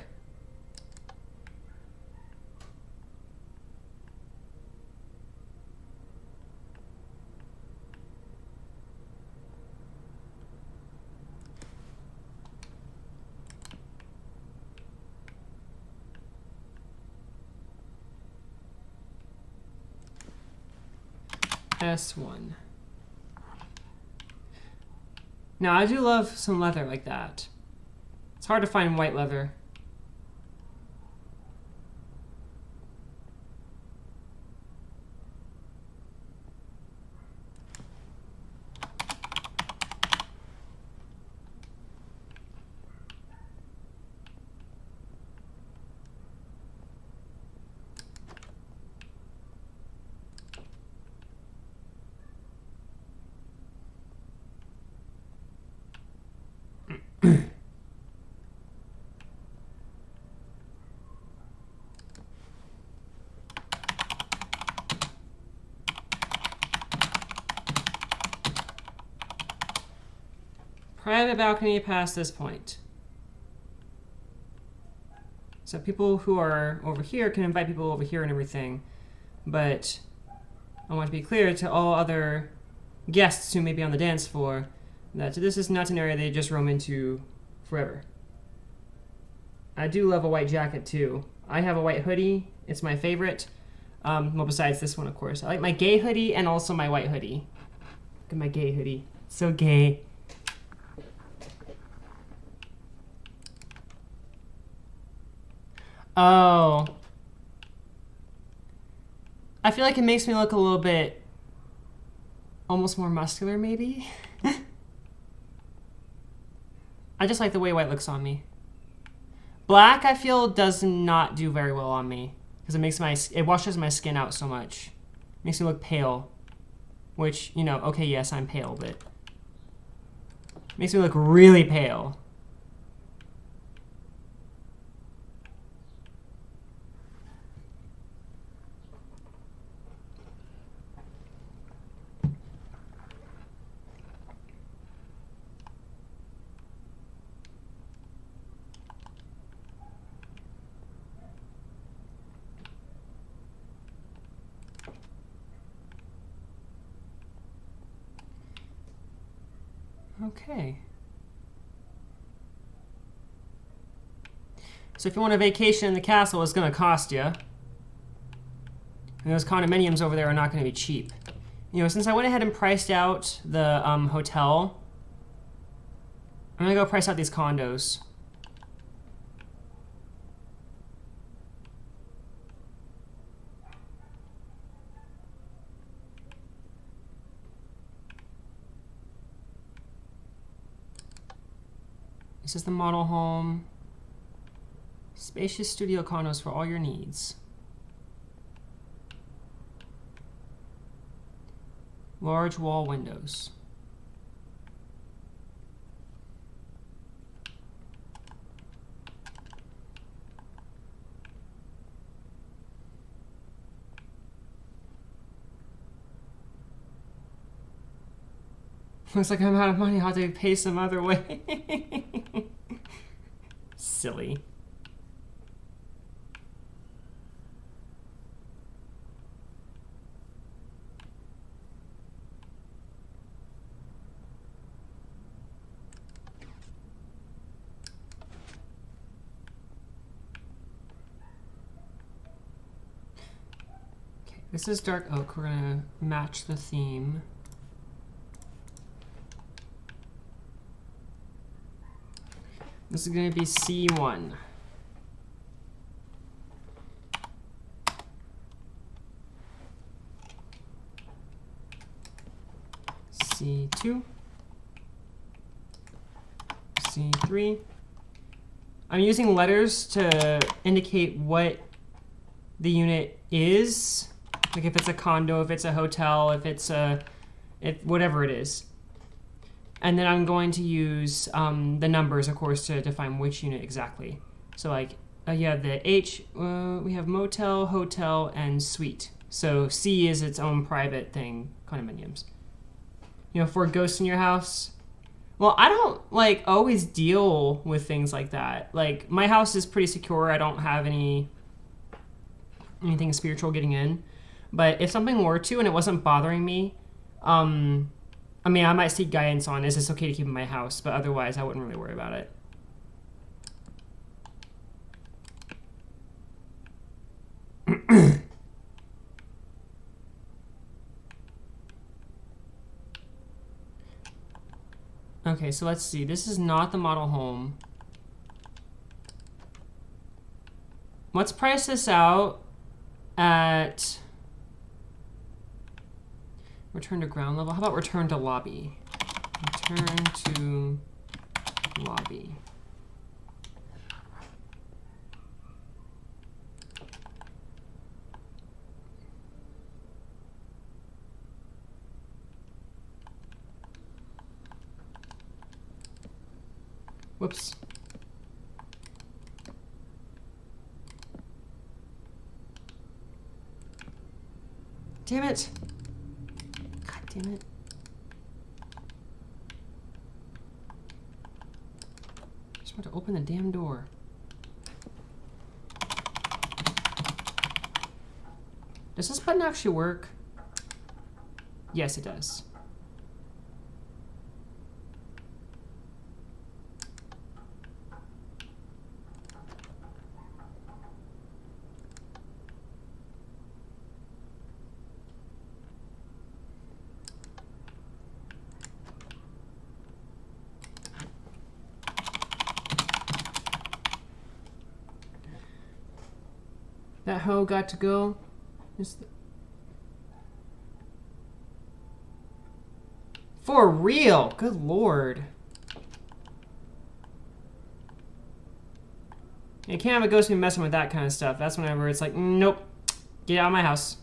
S1. Now, I do love some leather like that. It's hard to find white leather. private balcony past this point. So people who are over here can invite people over here and everything. But I want to be clear to all other guests who may be on the dance floor that this is not an area they just roam into forever. I do love a white jacket too. I have a white hoodie. It's my favorite. Well, besides this one, of course. I like my gay hoodie and also my white hoodie. Look at my gay hoodie. So gay. Oh. I feel like it makes me look a little bit almost more muscular, maybe? I just like the way white looks on me. Black, I feel, does not do very well on me because it washes my skin out so much. Makes me look pale, which, you know, okay, yes, I'm pale, but makes me look really pale. Okay. So if you want a vacation in the castle, it's going to cost you. And those condominiums over there are not going to be cheap. You know, since I went ahead and priced out the hotel, I'm going to go price out these condos. This is the model home. Spacious studio condos for all your needs. Large wall windows. Looks like I'm out of money. I'll have to pay some other way. Silly. Okay, this is dark oak. We're gonna match the theme. This is going to be C1. C2. C3. I'm using letters to indicate what the unit is. Like if it's a condo, if it's a hotel, if it's whatever it is. And then I'm going to use the numbers, of course, to define which unit exactly. So like, yeah, the H, we have motel, hotel, and suite. So C is its own private thing, condominiums. You know, for ghosts in your house. Well, I don't like always deal with things like that. Like my house is pretty secure. I don't have anything spiritual getting in. But if something were to and it wasn't bothering me, I mean, I might seek guidance on, is this okay to keep in my house? But otherwise, I wouldn't really worry about it. Okay, so let's see. This is not the model home. Let's price this out at... Return to ground level. How about return to lobby? Return to lobby. Whoops. Damn it. God damn it. want to open the damn door. Does this button actually work? Yes, it does. That hoe got to go. For real? Good lord. You can't have a ghost be messing with that kind of stuff. That's whenever it's like, nope, get out of my house.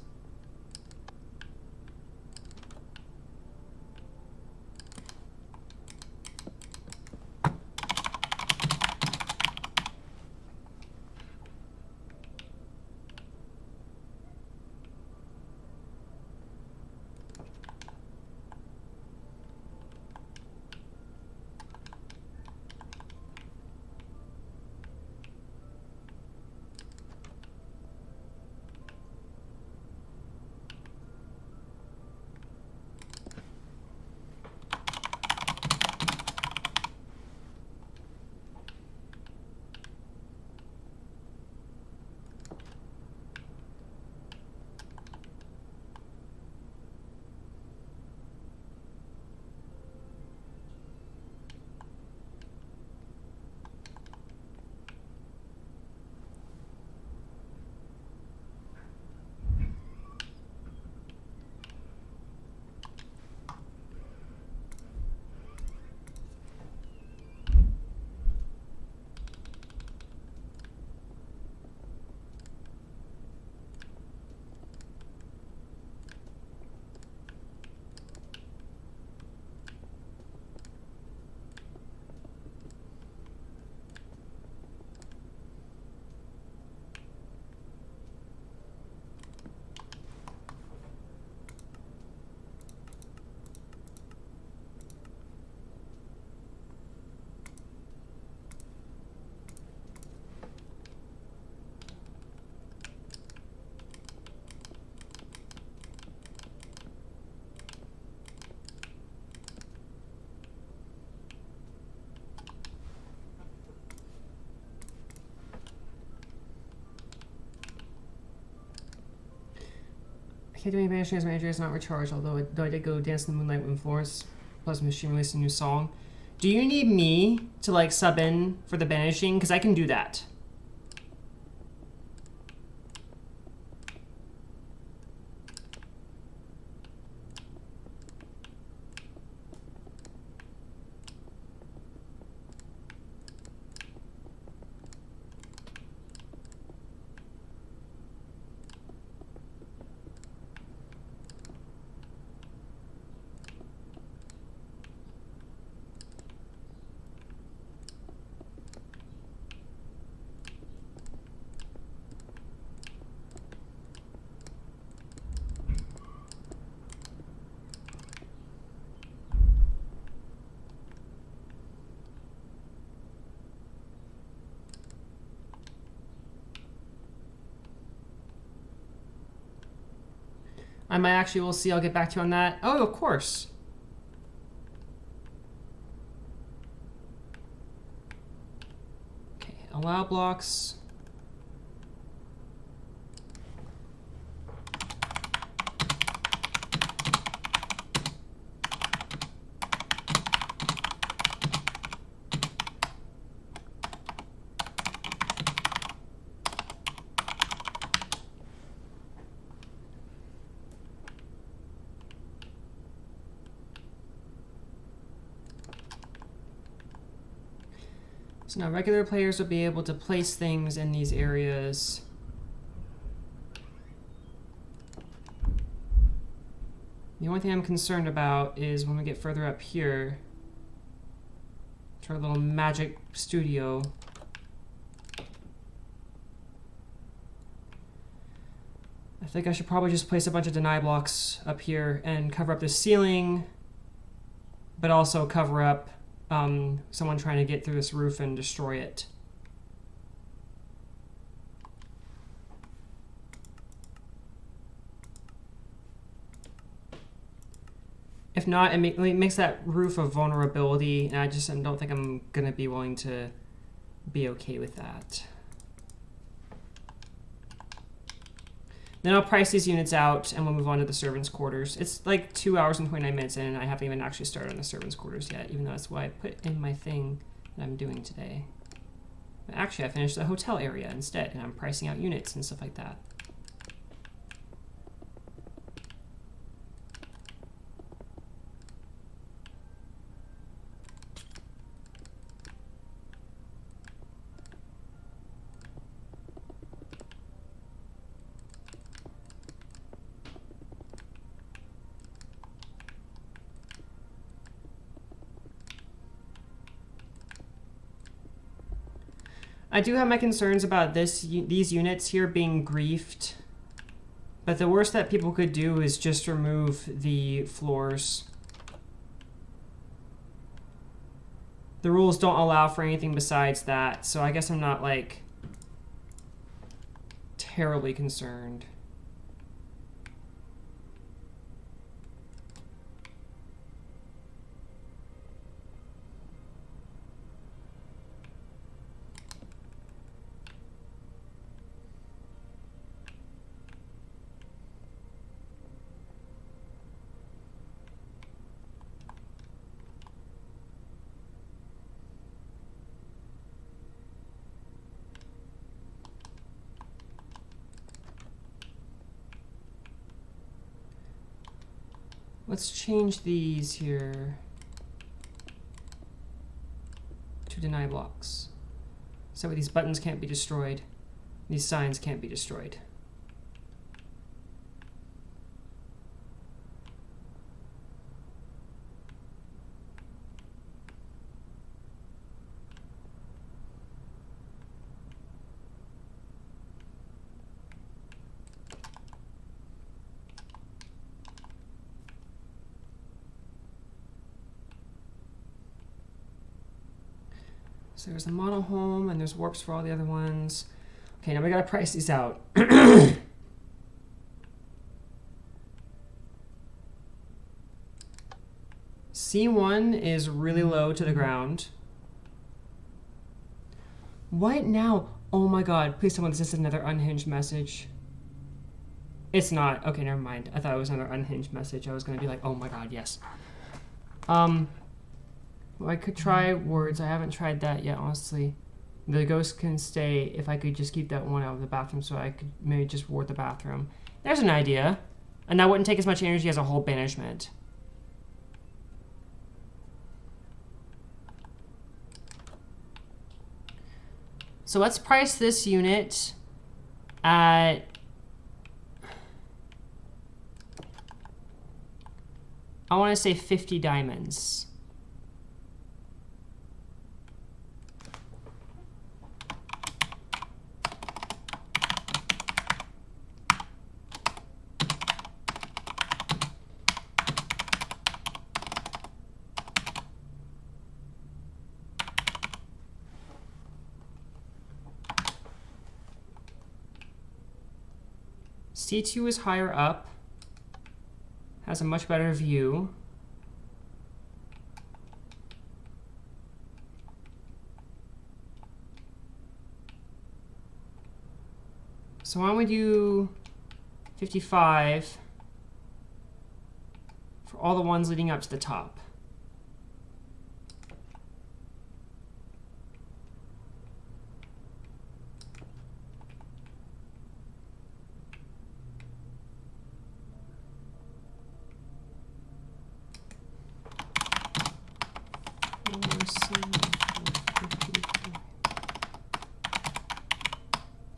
I can't do any banishing as my energy is not recharged, although I did go dance in the moonlight when Florence plus Machine released a new song. Do you need me to like sub in for the banishing? Because I can do that. I might actually, we'll see, I'll get back to you on that. Oh, of course. Okay, allow blocks. So now regular players will be able to place things in these areas. The only thing I'm concerned about is when we get further up here to our little magic studio. I think I should probably just place a bunch of deny blocks up here and cover up the ceiling, but also cover up someone trying to get through this roof and destroy it. If not, it makes that roof a vulnerability, and I don't think I'm going to be willing to be okay with that. Then I'll price these units out, and we'll move on to the servants' quarters. It's like 2 hours and 29 minutes in, and I haven't even actually started on the servants' quarters yet, even though that's what I put in my thing that I'm doing today. But actually, I finished the hotel area instead, and I'm pricing out units and stuff like that. I do have my concerns about these units here being griefed, but the worst that people could do is just remove the floors. The rules don't allow for anything besides that, so I guess I'm not like terribly concerned. Let's change these here to deny blocks. So these buttons can't be destroyed. These signs can't be destroyed. So there's a model home, and there's warps for all the other ones. Okay, now we gotta price these out. C1 is really low to the ground. What now? Oh my god, please tell me this is another unhinged message. It's not. Okay, never mind. I thought it was another unhinged message. I was gonna be like, oh my god, yes. Well, I could try words. I haven't tried that yet, honestly. The ghost can stay if I could just keep that one out of the bathroom, so I could maybe just ward the bathroom. There's an idea. And that wouldn't take as much energy as a whole banishment. So let's price this unit at... I want to say 50 diamonds. C2 is higher up, has a much better view. So why don't we do 55 for all the ones leading up to the top.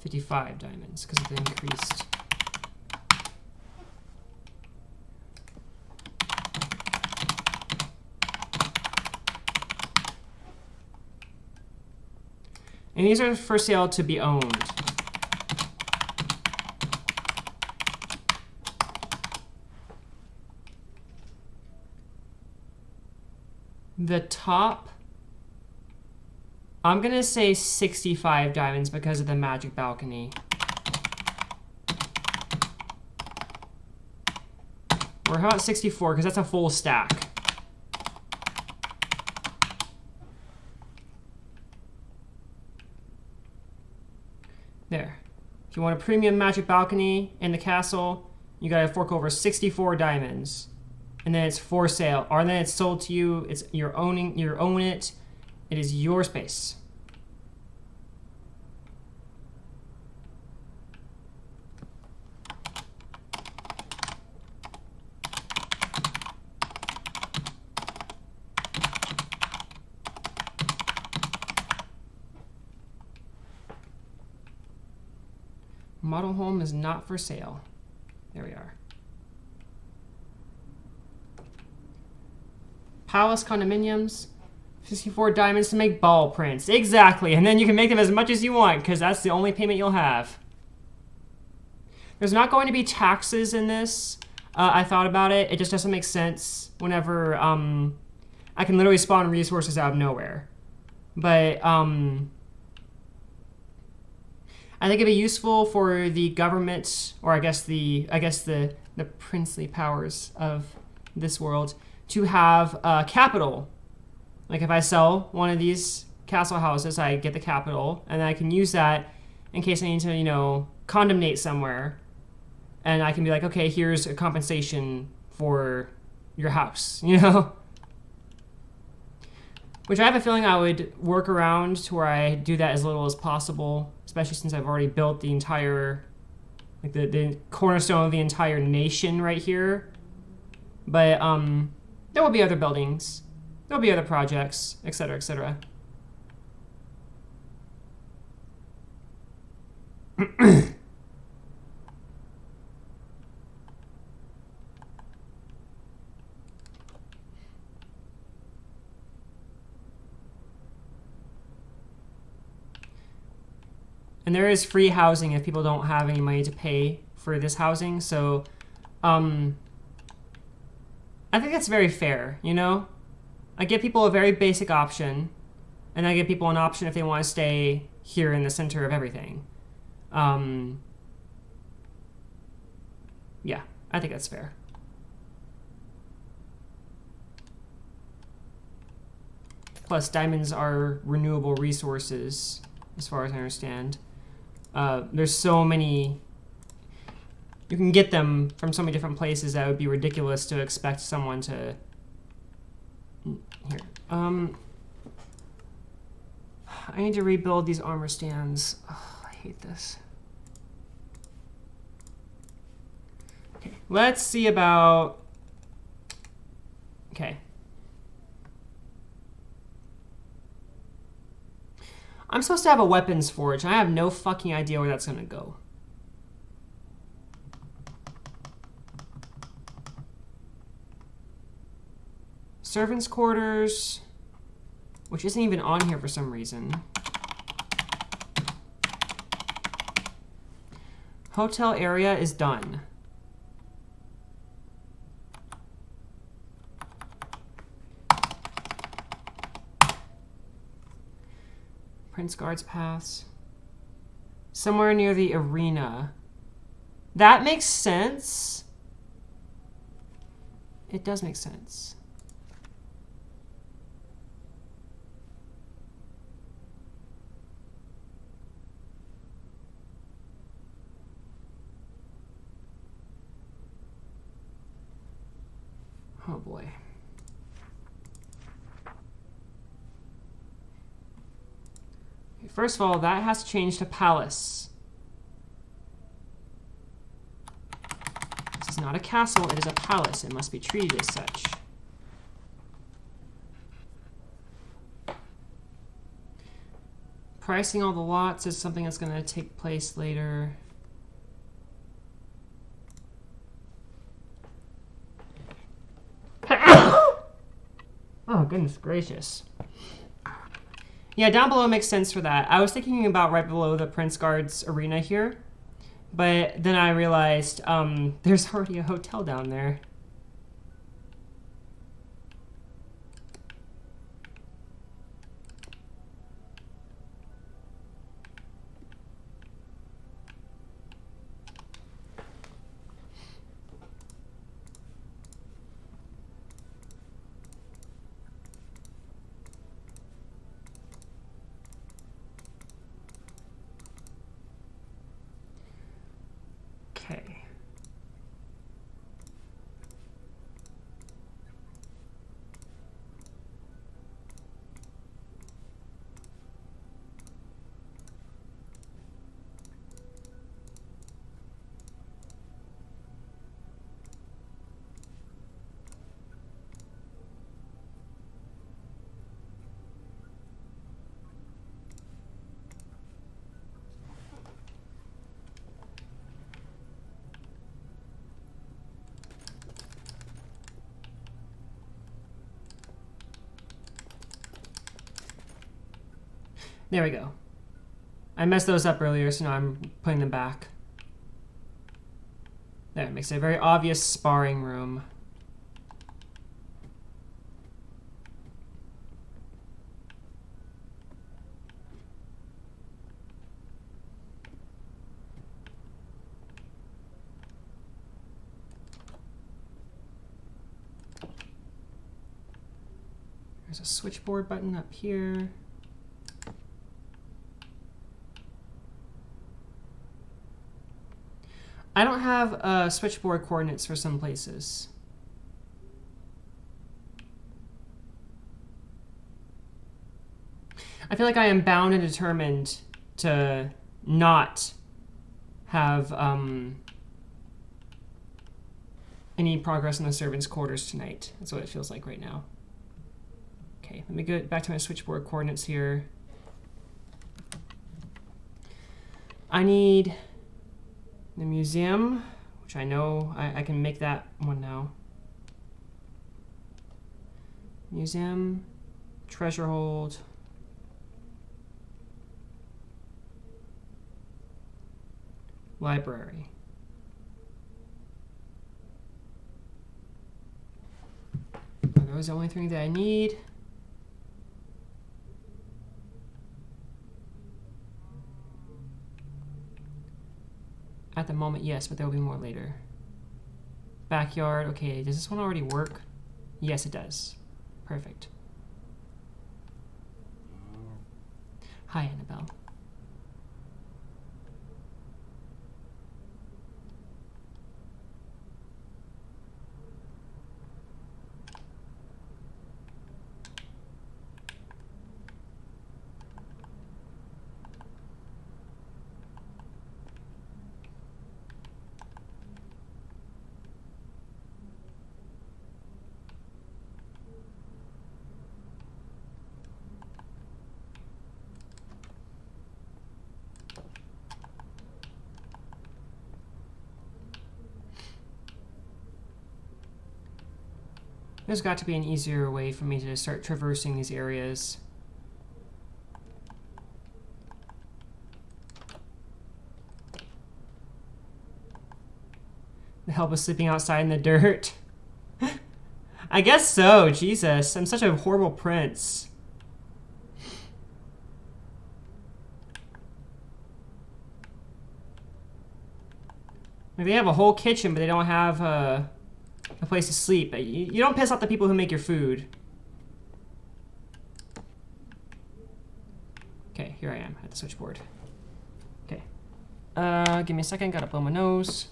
$55 diamonds because of the increased. And these are for sale to be owned. The top I'm gonna say 65 diamonds because of the magic balcony. Or how about 64, because that's a full stack. There. If you want a premium magic balcony in the castle, you gotta fork over 64 diamonds. And then it's for sale. Or then it's sold to you. It's you own it. It is your space. Model home is not for sale. There we are. Palace condominiums. 64 diamonds to make ball prints. Exactly. And then you can make them as much as you want because that's the only payment you'll have. There's not going to be taxes in this. I thought about it. It just doesn't make sense whenever I can literally spawn resources out of nowhere. But I think it'd be useful for the government, or I guess the princely powers of this world, to have capital. Like if I sell one of these castle houses, I get the capital, and I can use that in case I need to, you know, condemnate somewhere, and I can be like, okay, here's a compensation for your house, you know. Which I have a feeling I would work around to where I do that as little as possible, especially since I've already built the entire, like the cornerstone of the entire nation right here. But there will be other buildings, there'll be other projects, etc., etc. And there is free housing if people don't have any money to pay for this housing. So I think that's very fair, you know? I give people a very basic option, and I give people an option if they want to stay here in the center of everything. Yeah, I think that's fair. Plus, diamonds are renewable resources, as far as I understand. There's so many, you can get them from so many different places that it would be ridiculous to expect someone to, here. I need to rebuild these armor stands. Oh, I hate this. Okay, let's see about, okay. I'm supposed to have a weapons forge, and I have no fucking idea where that's gonna go. Servants' quarters, which isn't even on here for some reason. Hotel area is done. Prince Guards Pass. Somewhere near the arena. That makes sense. It does make sense. Oh boy. First of all, that has to change to palace. This is not a castle, it is a palace. It must be treated as such. Pricing all the lots is something that's going to take place later. Oh, goodness gracious. Yeah, down below makes sense for that. I was thinking about right below the Prince Guards arena here, but then I realized there's already a hotel down there. There we go. I messed those up earlier, so now I'm putting them back. There, it makes a very obvious sparring room. There's a switchboard button up here. I don't have switchboard coordinates for some places. I feel like I am bound and determined to not have any progress in the servants' quarters tonight. That's what it feels like right now. Okay, let me get back to my switchboard coordinates here. I need the museum, which I know I can make that one now. Museum, treasure hold. Library. Are those the only thing that I need? At the moment, yes, but there will be more later. Backyard, okay, does this one already work? Yes, it does. Perfect. Hi, Annabelle. There's got to be an easier way for me to start traversing these areas. The help of sleeping outside in the dirt. I guess so, Jesus. I'm such a horrible prince. Like, they have a whole kitchen, but they don't have a place to sleep. You don't piss off the people who make your food. Okay, here I am at the switchboard. Okay. Give me a second. Gotta blow my nose.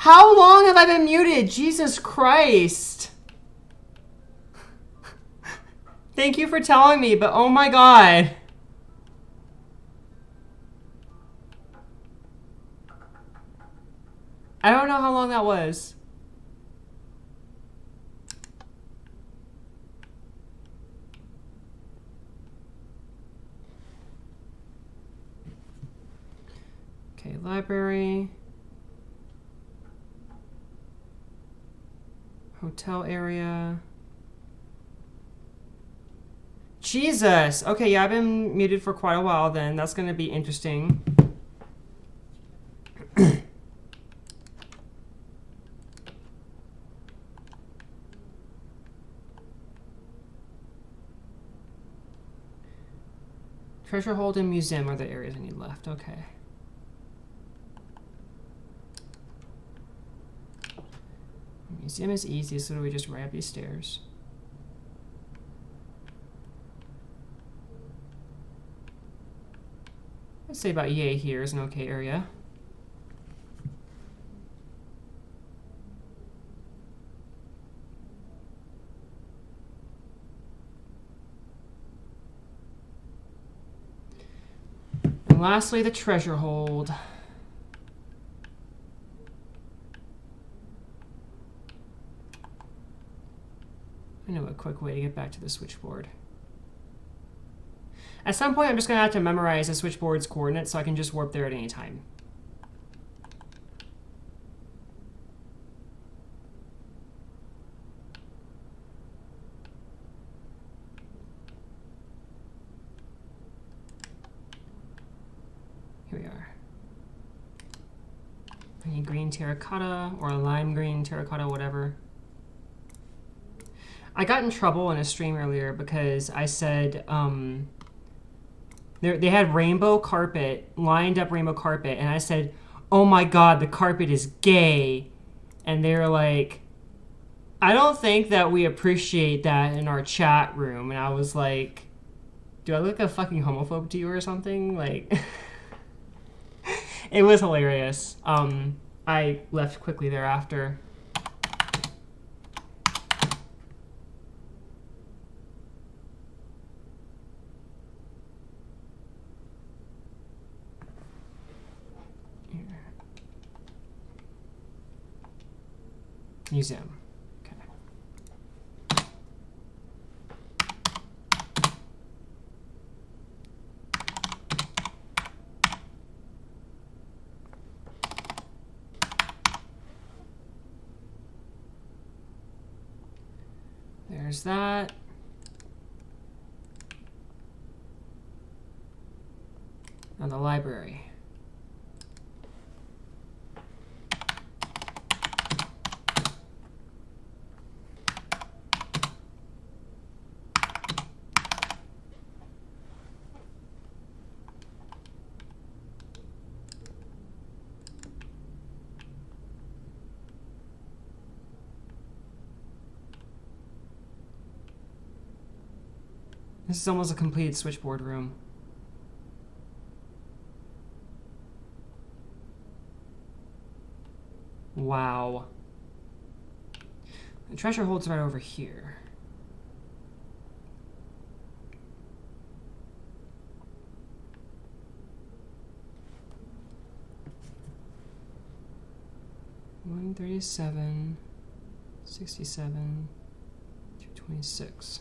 How long have I been muted? Jesus Christ. Thank you for telling me, but oh my God. I don't know how long that was. Okay, library. Hotel area. Jesus. Okay, yeah, I've been muted for quite a while then. That's going to be interesting. Treasure hold and museum are the areas I need left. Okay. Museum is easy, so we just right up these stairs. I'd say about yay here is an okay area. And lastly, the treasure hold. I know a quick way to get back to the switchboard. At some point, I'm just going to have to memorize the switchboard's coordinates so I can just warp there at any time. Here we are. I need green terracotta or a lime green terracotta, whatever. I got in trouble in a stream earlier because I said they had rainbow carpet, lined up rainbow carpet, and I said, oh my God, the carpet is gay. And they were like, I don't think that we appreciate that in our chat room. And I was like, do I look like a fucking homophobe to you or something? Like, it was hilarious. I left quickly thereafter. Museum. Okay. There's that. Now the library. This is almost a complete switchboard room. Wow. The treasure hold's right over here. $137, $67, $226.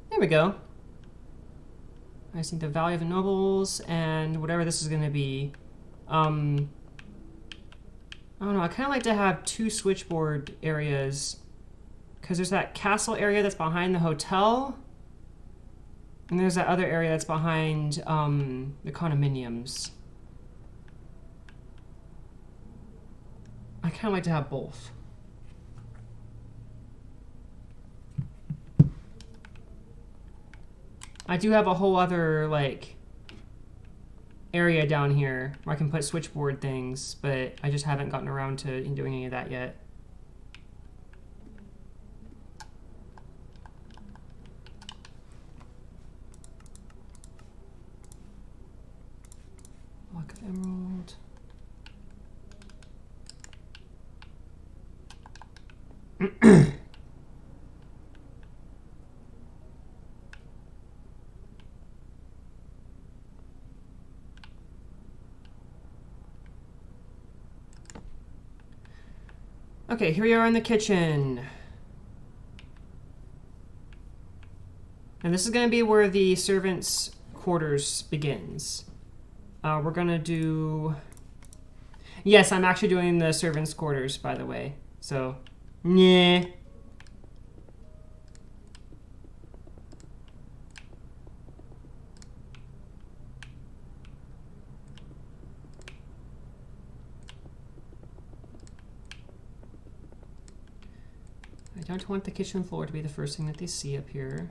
There we go. I just need the Valley of the Nobles and whatever this is going to be. I don't know. I kind of like to have two switchboard areas because there's that castle area that's behind the hotel, and there's that other area that's behind the condominiums. I kind of like to have both. I do have a whole other, like, area down here where I can put switchboard things, but I just haven't gotten around to doing any of that yet. Block of emerald. Okay, here we are in the kitchen. And this is going to be where the servants' quarters begins. We're going to do... Yes, I'm actually doing the servants' quarters, by the way. So, yeah. I don't want the kitchen floor to be the first thing that they see up here.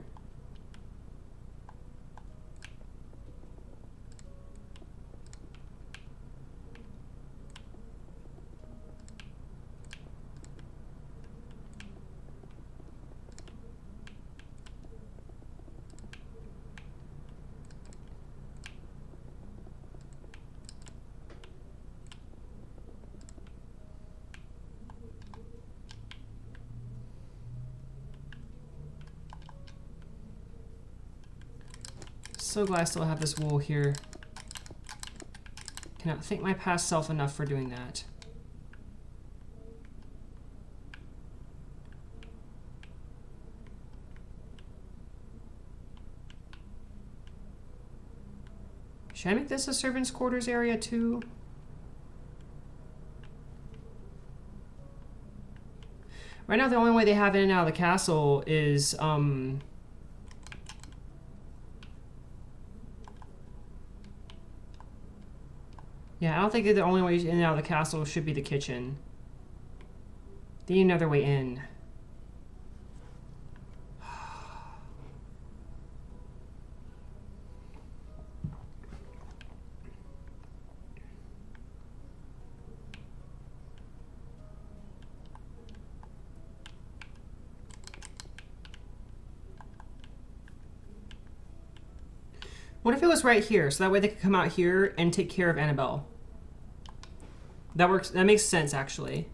So glad I still have this wool here. Cannot thank my past self enough for doing that. Should I make this a servants' quarters area too? Right now the only way they have in and out of the castle is yeah, I don't think that the only way in and out of the castle should be the kitchen. They need another way in. What if it was right here, so that way they could come out here and take care of Annabelle? That works. That makes sense, actually.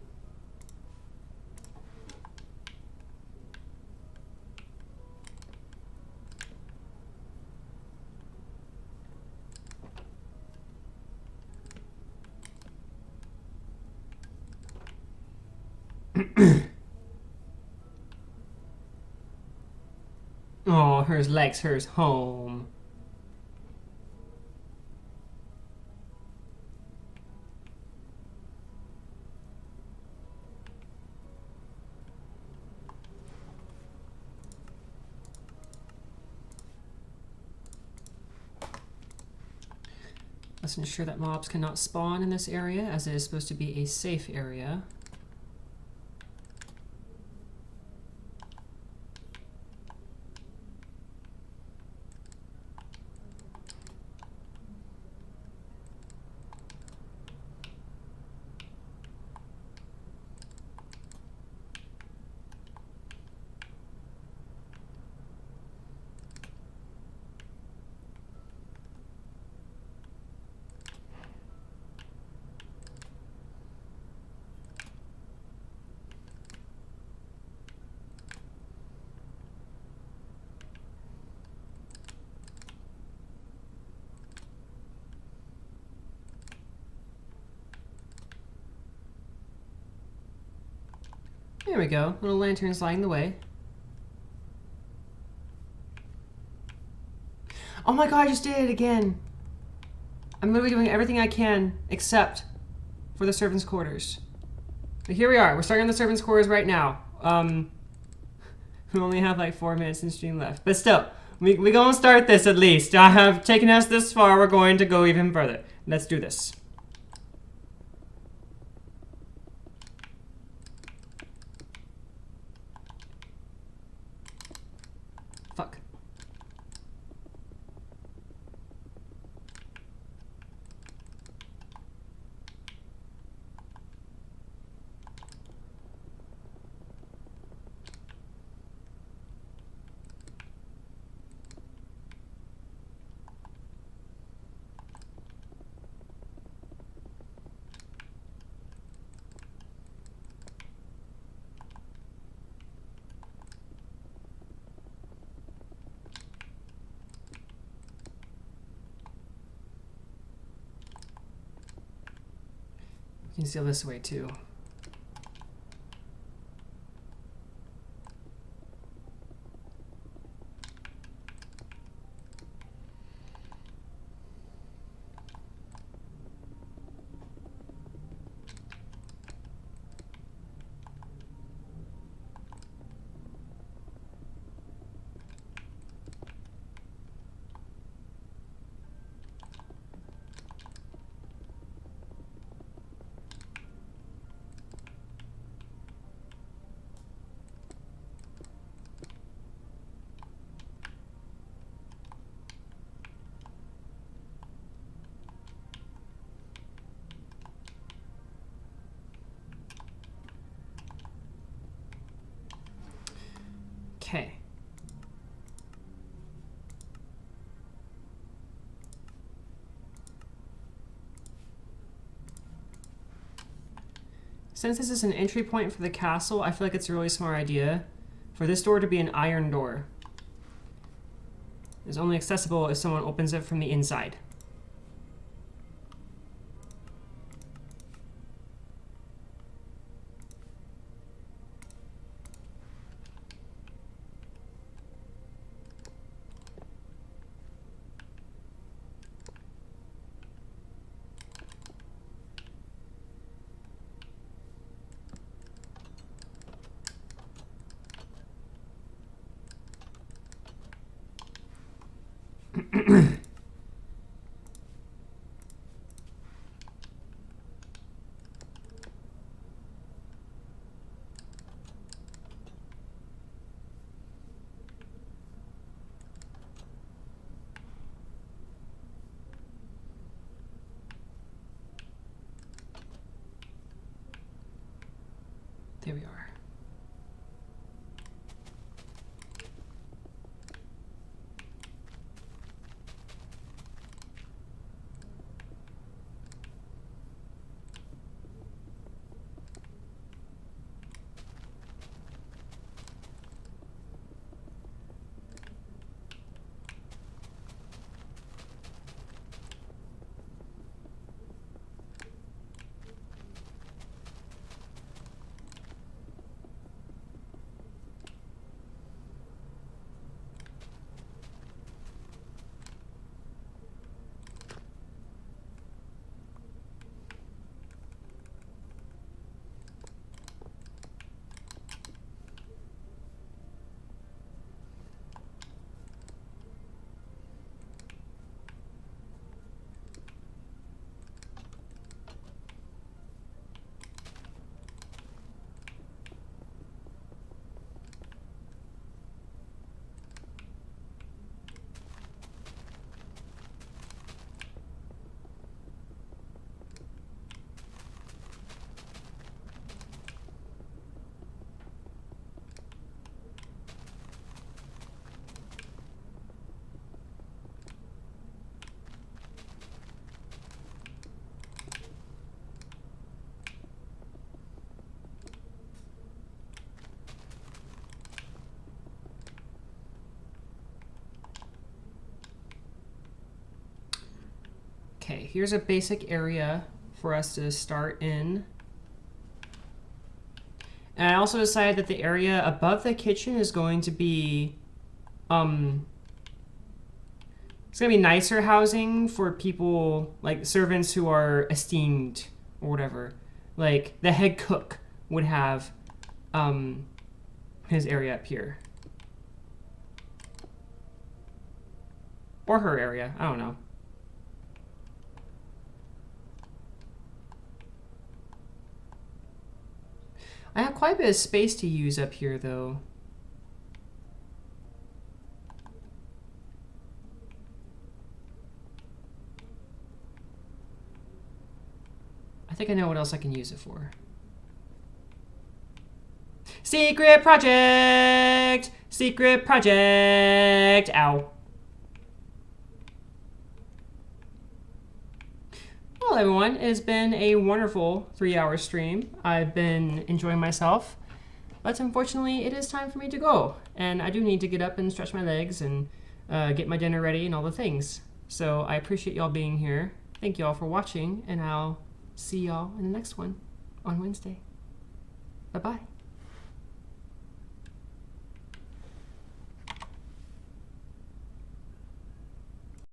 Oh, hers likes hers home. Let's ensure that mobs cannot spawn in this area, as it is supposed to be a safe area. There we go. Little lanterns lighting the way. Oh my god, I just did it again. I'm literally doing everything I can except for the servants' quarters. But here we are. We're starting on the servants' quarters right now. We only have like 4 minutes in stream left. But still, we gonna start this at least. I have taken us this far. We're going to go even further. Let's do this. Fuck. You can seal this way too. Okay. Since this is an entry point for the castle, I feel like it's a really smart idea for this door to be an iron door. It's only accessible if someone opens it from the inside. There we are. Okay, here's a basic area for us to start in. And I also decided that the area above the kitchen is going to be, it's going to be nicer housing for people, like servants who are esteemed or whatever. Like the head cook would have his area up here. Or her area, I don't know. I have quite a bit of space to use up here, though. I think I know what else I can use it for. Secret project! Secret project! Ow. Well, everyone, it's been a wonderful 3-hour stream. I've been enjoying myself, but unfortunately it is time for me to go. And I do need to get up and stretch my legs and get my dinner ready and all the things. So I appreciate y'all being here. Thank y'all for watching, and I'll see y'all in the next one on Wednesday. Bye-bye.